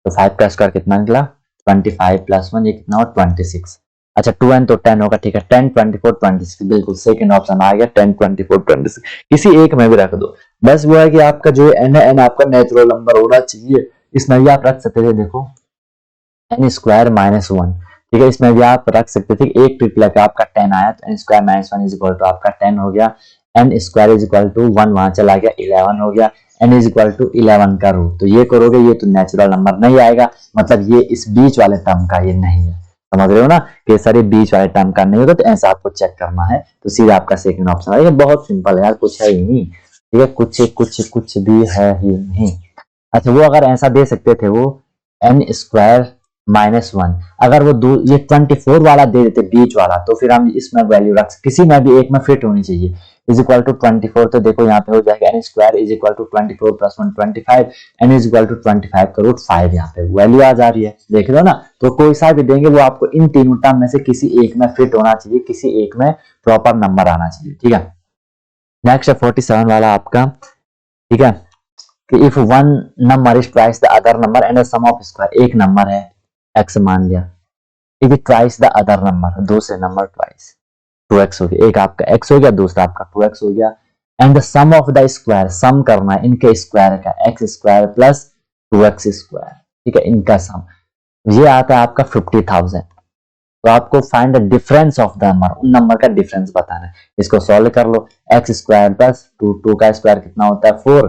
तो 5 का स्क्वायर कितना निकला 25 प्लस 1, ये कितना होगा 26। अच्छा, 2n तो 10 होगा, ठीक है, 10 24 26, बिल्कुल सेकंड ऑप्शन आ गया, 10 24 26, किसी एक में भी रख दो। बस वो है कि आपका जो n है, n आपका नेचुरल नंबर होना चाहिए। इसमें भी आप रख सकते थे, देखो n स्क्वायर माइनस 1, ठीक है, इसमें भी आप रख सकते थे। एक ट्रिक लगा आपका 10 आया, तो n square minus 1 is equal to आपका 10 हो गया, n square is equal to 1 वहां चला गया, 11 हो गया, n इज इक्वल टू 11 का रूट। तो ये करोगे, ये तो नेचुरल नंबर नहीं आएगा, मतलब ये इस बीच वाले टर्म का ये नहीं है, समझ रहे हो ना, कि सर ये बीच वाले टर्म का नहीं होगा, तो ऐसा आपको चेक करना है। तो सीधा आपका सेकंड ऑप्शन आएगा। बहुत सिंपल है यार, कुछ है ही नहीं, ठीक है, कुछ भी है ही नहीं। अच्छा, वो अगर ऐसा दे सकते थे, वो n स्क्वायर माइनस 1, अगर वो ये 24 वाला दे देते बीच वाला, तो फिर हम इसमें वैल्यू रख सकते, किसी में भी एक में फिट होनी चाहिए। इज इक्वल टू 24, तो देखो यहाँ पे हो जाएगा n square is equal to 24 plus 1 25, n is equal to 25 का रूट 5, यहाँ पे वैल्यू आ जा रही है, देख लो ना। तो कोई सा भी देंगे वो आपको इन तीनों टर्म में से किसी एक में फिट होना चाहिए, किसी एक में प्रॉपर नंबर आना चाहिए, ठीक है। नेक्स्ट है 47 वाला आपका, ठीक है, कि if one number is twice the other number and sum of square, एक नंबर है x मान लिया, if it twice the other number, दूसरे नंबर ट्वाइस, 2x हो गया, एक आपका x हो गया, दूसरा आपका 2x हो गया, and the sum of the square, sum करना है इनके स्क्वायर का, x square plus 2x square, ठीक है, इनका सम, ये आता है आपका 50,000, तो आपको find the difference of the number, उन नंबर का डिफरेंस बताना है। इसको सॉल्व कर लो, एक्स स्क्वायर प्लस टू का स्क्वायर कितना होता है 4,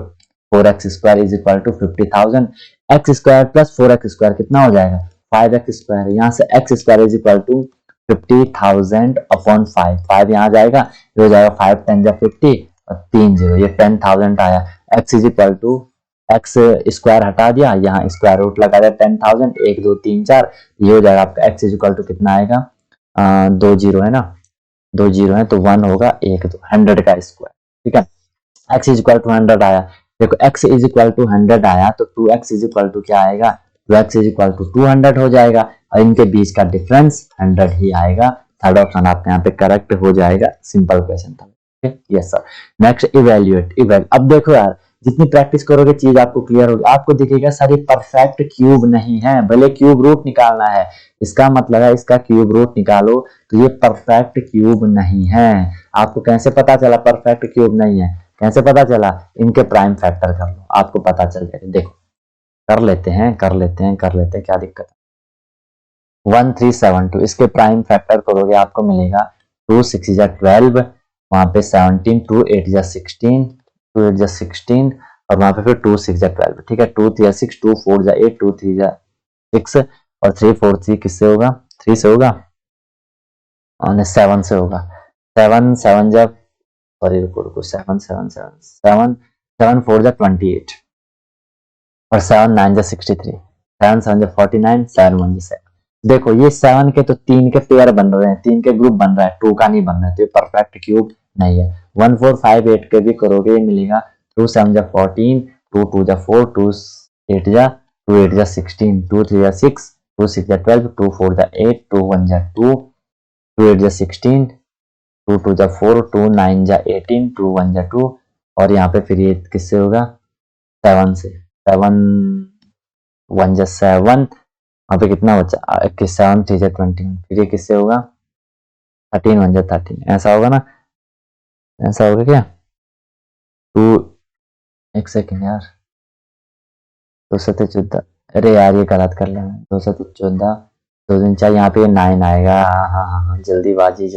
4x square is equal to 50,000, x square plus 4x square कितना हो जाएगा 5x स्क्वायर, यहाँ से x square is equal to 50,000 upon 5, 5 यहाँ जाएगा, ये हो जाएगा 5 10 जा 50 और 3 0, ये 10,000 आया। X is equal to x square हटा दिया, यहाँ स्क्वायर रूट लगा दिया 10,000, 1 2 3 4, ये हो जाएगा आपका एक्स इज इक्वल टू कितना आएगा 2 0 है ना, 2 0 है तो 1 होगा 1 2, 100 का स्क्वायर, ठीक है। एक्स इज इक्वल टू 100 आया, देखो एक्स इज इक्वल टू 100 आया तो 2x इज इक्वल टू क्या आएगा, 2x इज इक्वल टू 200 हो जाएगा और इनके बीच का डिफरेंस 100 ही आएगा। थर्ड ऑप्शन आपके यहाँ पे करेक्ट हो जाएगा, सिंपल क्वेश्चन था। Yes sir. Next evaluate. अब देखो यार, जितनी प्रैक्टिस करोगे चीज आपको क्लियर होगी, आपको दिखेगा सर ये परफेक्ट क्यूब नहीं है, भले क्यूब रूट निकालना है, इसका मतलब है इसका क्यूब रूट निकालो तो ये परफेक्ट क्यूब नहीं है। आपको कैसे पता चला परफेक्ट क्यूब नहीं है, कैसे पता चला, इनके प्राइम फैक्टर कर लो आपको पता चल जाएगा। देखो कर लेते हैं क्या दिक्कत है। 1372 इसके प्राइम फैक्टर करोगे आपको मिलेगा 2 6 जा 12, वहां पे 17, 2 8 जा 16, 2 8 जा 16 और वहां पे फिर 2 6 जा 12, ठीक है। 2 3 जा 6, 2 4 जा 8, 2 3 जा 6 और 3 4 3 किससे होगा 3 से होगा और 7 से होगा। 7 7 जा सॉरी रुको 7 7 7 7 7 4 जा 28 और 7 9 जा 63, 7 7 जा 49, 7 1 जा 7। देखो ये 7 के तो 3 के पेयर बन रहे हैं, 3 के ग्रुप बन रहा है, 2 का नहीं बन रहा है, तो ये परफेक्ट क्यूब नहीं है। 1 4 5 8 के भी करोगे ये मिलेगा 2 7 जा 14, 2 2 जा 4, 2 8 जा 2 8 जा 16, 2 3 जा 6, 2 6 जा 12, 2 4 जा 8, 2 1 जा 2, 2 8 जा 16, 2 2 जा 4, 2 9 जा 18, 2 1 जा 2 और यहाँ पे फिर ये किससे होगा 7 से, 7 1 जा 7, वहां पे कितना बचा 7 3 जा 21, फिर ये किससे होगा 13 1 जा 13, ऐसा होगा ना, ऐसा होगा क्या 2 एक सेकेंड यार 2 7 14, अरे यार ये गलत कर लिया 2 7 14, 2 दिन 4, यहाँ पे 9 आएगा। हाँ जल्दीबाजी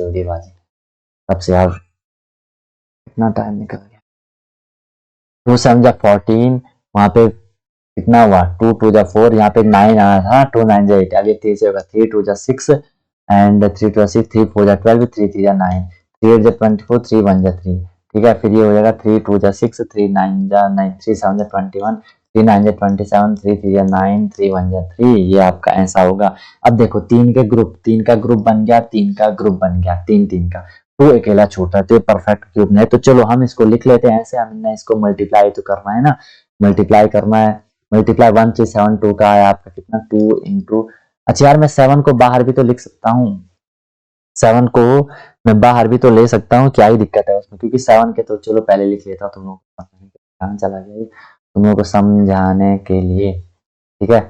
तब से यार कितना टाइम निकल गया। 2 7 जा 14, वहां पे कितना हुआ 2 2 जा 4, यहाँ पे 9 आया था, 2 9 जा 8, आगे 3 से होगा 3 2 जा 6 एंड 3 2 जा 6, 3 4 जा 12, 3 3 जा 9, 3 8 जा 24, 3 1 जा 3, ठीक है। फिर ये हो जाएगा 3 2 जा 6, 3 9 जा 9, 3 7 जा 21, 3 9 जा 27, 3 3 जा 9, 3 1 जा 3, ये आपका ऐसा होगा। अब देखो 3 का ग्रुप बन गया, 3 का ग्रुप बन गया, 3 3 का, तो अकेला छोटा, तो ये परफेक्ट क्यूब नहीं। तो चलो हम इसको लिख लेते हैं ऐसे, हमने इसको मल्टीप्लाई तो करना है ना, मल्टीप्लाई 1372 का आया आपका कितना 2 इंटू, अच्छा यार मैं 7 को बाहर भी तो लिख सकता हूँ, 7 को मैं बाहर भी तो ले सकता हूँ, क्या ही दिक्कत है उसमें, क्योंकि 7 के तो चलो पहले लिख लेता तुम लोग कहाँ चला गया तुम लोग को समझाने के लिए, ठीक है।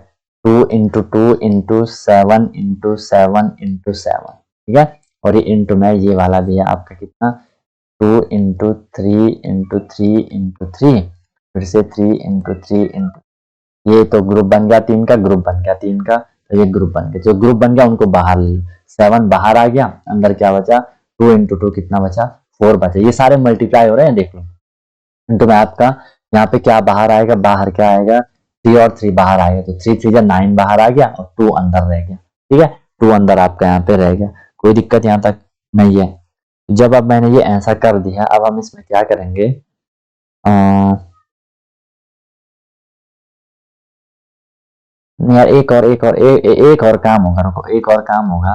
2 इंटू 2 इंटू 7 इंटू 7 इंटू 7, ठीक है। और ये इंटू में ये वाला भी है आपका कितना 2 इंटू 3 इंटू 3 इंटू 3, फिर से 3 इंटू 3 इंटू, ये तो ग्रुप बन गया 3 का, ग्रुप बन गया 3 का, तो ये ग्रुप बन गया, जो ग्रुप बन गया उनको बाहर ले लो, 7 बाहर आ गया, अंदर क्या बचा 2 इंटू 2 कितना बचा 4 बचा, ये सारे मल्टीप्लाई हो रहे हैं देख लो। इंटू में आपका यहाँ पे क्या बाहर आएगा, बाहर क्या आएगा 3 और 3 बाहर आएगा, तो 3 3 9 बाहर आ गया और 2 अंदर रह गया, ठीक है। 2 अंदर आपका यहाँ पे रह गया, कोई दिक्कत यहाँ तक नहीं है। जब अब मैंने ये ऐसा कर दिया, अब हम इसमें क्या करेंगे, यार एक और काम होगा, रुको एक और काम होगा।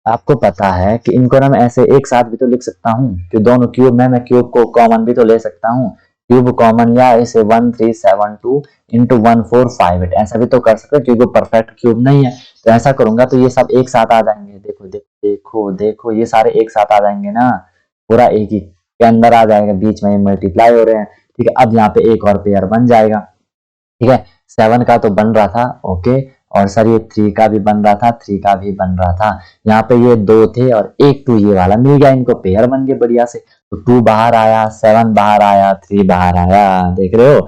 आपको पता है कि इनको ना मैं ऐसे एक साथ भी तो लिख सकता हूँ कि दोनों क्यूब में मैं क्यूब को कॉमन भी तो ले सकता हूँ, क्यूब कॉमन, या इसे 1372 इंटू 1458 ऐसा भी तो कर सकते, क्योंकि परफेक्ट क्यूब नहीं है। तो ऐसा करूंगा तो ये सब एक साथ आ जाएंगे, देखो ये सारे एक साथ आ जाएंगे ना, पूरा एक ही के अंदर आ जाएगा, बीच में मल्टीप्लाई हो रहे हैं, ठीक है। अब यहाँ पे एक और पेयर बन जाएगा, ठीक है। 7 का तो बन रहा था, ओके, और सर ये 3 का भी बन रहा था, 3 का भी बन रहा था, यहाँ पे ये 2 थे और एक 2 ये वाला मिल गया, इनको पेयर बन गए बढ़िया से, तो 2 बाहर आया, 7 बाहर आया, 3 बाहर आया, देख रहे हो,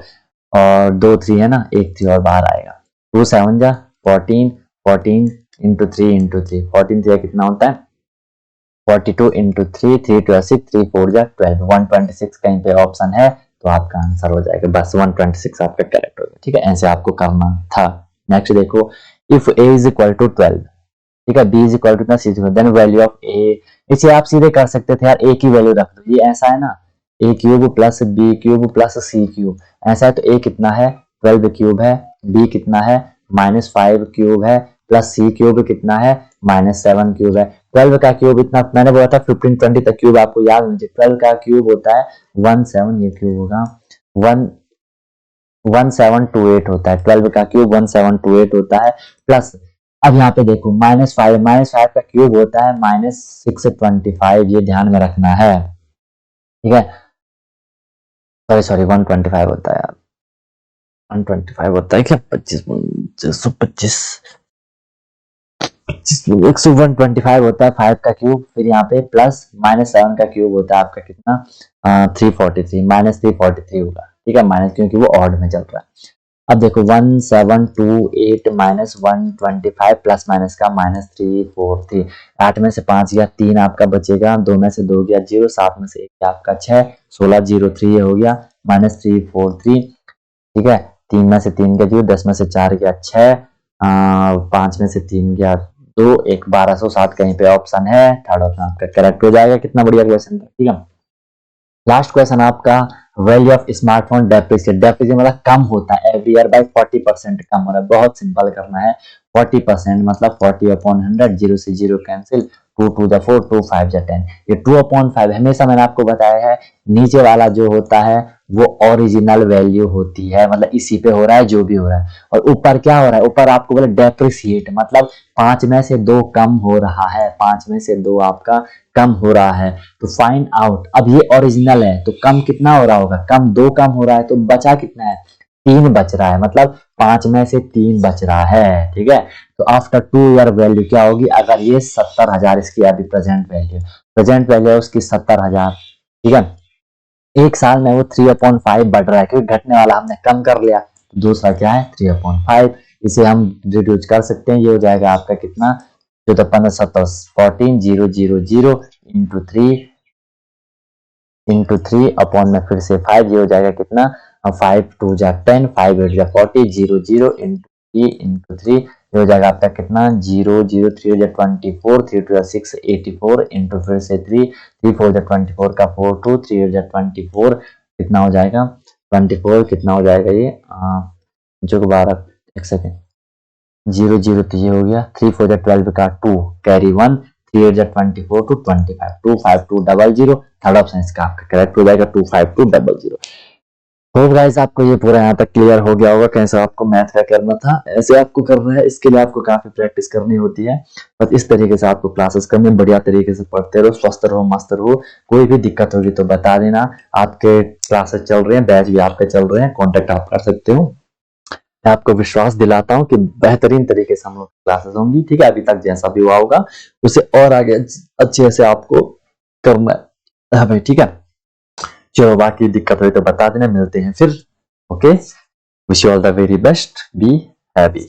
और 2 3 है ना, एक 3 और बाहर आएगा, 2 7 जा 14, 14 इंटू 3 इंटू 3, 14 3 कितना होता है 42 इंटू 3, 3 2 6, 3 4 जा 12, 126 कहीं पे ऑप्शन है तो आपका आंसर हो जाएगा, बस 126 आपका करेक्ट होगा। ठीक है, ऐसे आपको करना था। नेक्स्ट देखो, if a is equal to 12, ठीक है, b is equal to c is then value of a, इसे आप सीधे कर सकते थे यार, a की वैल्यू रख दो, ये ऐसा है ना a cube plus b cube plus c cube, ऐसा है तो a कितना है 12 क्यूब है, b कितना है -5 क्यूब है, प्लस c क्यूब कितना है -7 क्यूब है। 12 का क्यूब इतना मैंने बोला था 15 20 तक क्यूब आपको याद होना चाहिए, 12 का क्यूब होता है 17, ये क्यूब होगा 1728 होता है, 12 का क्यूब 1728 होता है, प्लस अब यहाँ पे देखो -5 का क्यूब होता है -625, ये ध्यान में रखना है। ठीक है, सॉरी 125 होता है यार, 125 होता है क्या, 25 125 होता है 5 का क्यूब, फिर यहाँ पे प्लस -7 का क्यूब होता है आपका कितना 343, -343 होगा। ठीक है, माइनस क्योंकि वो ऑड में चल रहा है। अब देखो 1728 -125 प्लस माइनस का -343, 8 में से 5 गया 3 आपका बचेगा, 2 में से 2 गया 0, 7 में से 1 आपका 6, 1603 ये हो गया -343। ठीक है, 3 में से 3 गया 0, 10 में से 4 गया 6, 5 में से 3 गया 2, 1 1207 कहीं पे ऑप्शन है, थर्ड ऑप्शन आपका करेक्ट हो जाएगा। कितना बढ़िया क्वेश्चन था। ठीक है, लास्ट क्वेश्चन आपका, value of smartphone depreciate, depreciate मतलब कम होता है एवरी ईयर बाय 40% कम हो रहा है, बहुत सिंपल करना है 40% मतलब 40/100, 0 से 0 कैंसिल, 2 2 जा 4, 2 5 जा 10, ये 2/5 हमेशा मैंने आपको बताया है, नीचे वाला जो होता है वो ओरिजिनल वैल्यू होती है, मतलब इसी पे हो रहा है जो भी हो रहा है, और ऊपर क्या हो रहा है, ऊपर आपको बोले डेप्रिसिएट मतलब 5 में से 2 कम हो रहा है, 5 में से 2 आपका कम हो रहा है, तो फाइंड आउट। अब ये ओरिजिनल है तो कम कितना हो रहा होगा, कम 2 कम हो रहा है तो बचा कितना है 3 बच रहा है, मतलब 5 में से 3 बच रहा है। ठीक है, तो आफ्टर 2 ईयर वैल्यू क्या होगी, अगर ये 70,000 इसकी अभी प्रेजेंट वैल्यू है उसकी 70,000। ठीक है, एक साल में वो 3/5 बढ़ रहा है क्योंकि घटने वाला हमने कम कर लिया, तो दूसरा क्या है 3/5, इसे हम रिड्यूस कर सकते हैं, ये हो जाएगा आपका कितना 14 15 17 14 0 0 0 इंटू 3 अपॉन में फिर से 5, ये हो जाएगा कितना 5 2 जा 10, 5 8 जा 40, 0 0 इंटू 3 ये हो जाएगा आपका कितना 0 0 3 जा 24, 3 2 जा 6 84 इंटू फिर से 3 3 4 जा 24 का 4 2 3 8 जा 24 कितना हो जाएगा 24 कितना हो जाएगा ये जो 12 एक सेकेंड 0 0 तो ये हो गया 3 4 जा 12 का 2 कैरी 1 3 8 जा 24 टू 25 25200, थर्ड ऑप्शन इसका आपका करेक्ट हो जाएगा 25200। होप गाइस आपको ये पूरा यहाँ तक क्लियर हो गया होगा कैसे आपको मैथ का करना था, ऐसे आपको करना है, इसके लिए आपको काफी प्रैक्टिस करनी होती है, बस इस तरीके से आपको क्लासेस करनी, बढ़िया तरीके से पढ़ते रहो, स्वस्थ रहो, मस्त रहो। कोई भी दिक्कत होगी तो बता देना, आपके क्लासेस चल रहे हैं, बैच भी आपके चल रहे हैं, कॉन्टेक्ट आप कर सकते हो। मैं आपको विश्वास दिलाता हूँ कि बेहतरीन तरीके से हम लोग क्लासेस होंगी। ठीक है, अभी तक जैसा भी हुआ होगा उसे और आगे अच्छे से आपको करना है भाई। ठीक है, चलो बाकी दिक्कत हुई तो बता देना, मिलते हैं फिर। Okay, wish you all the very best, be happy.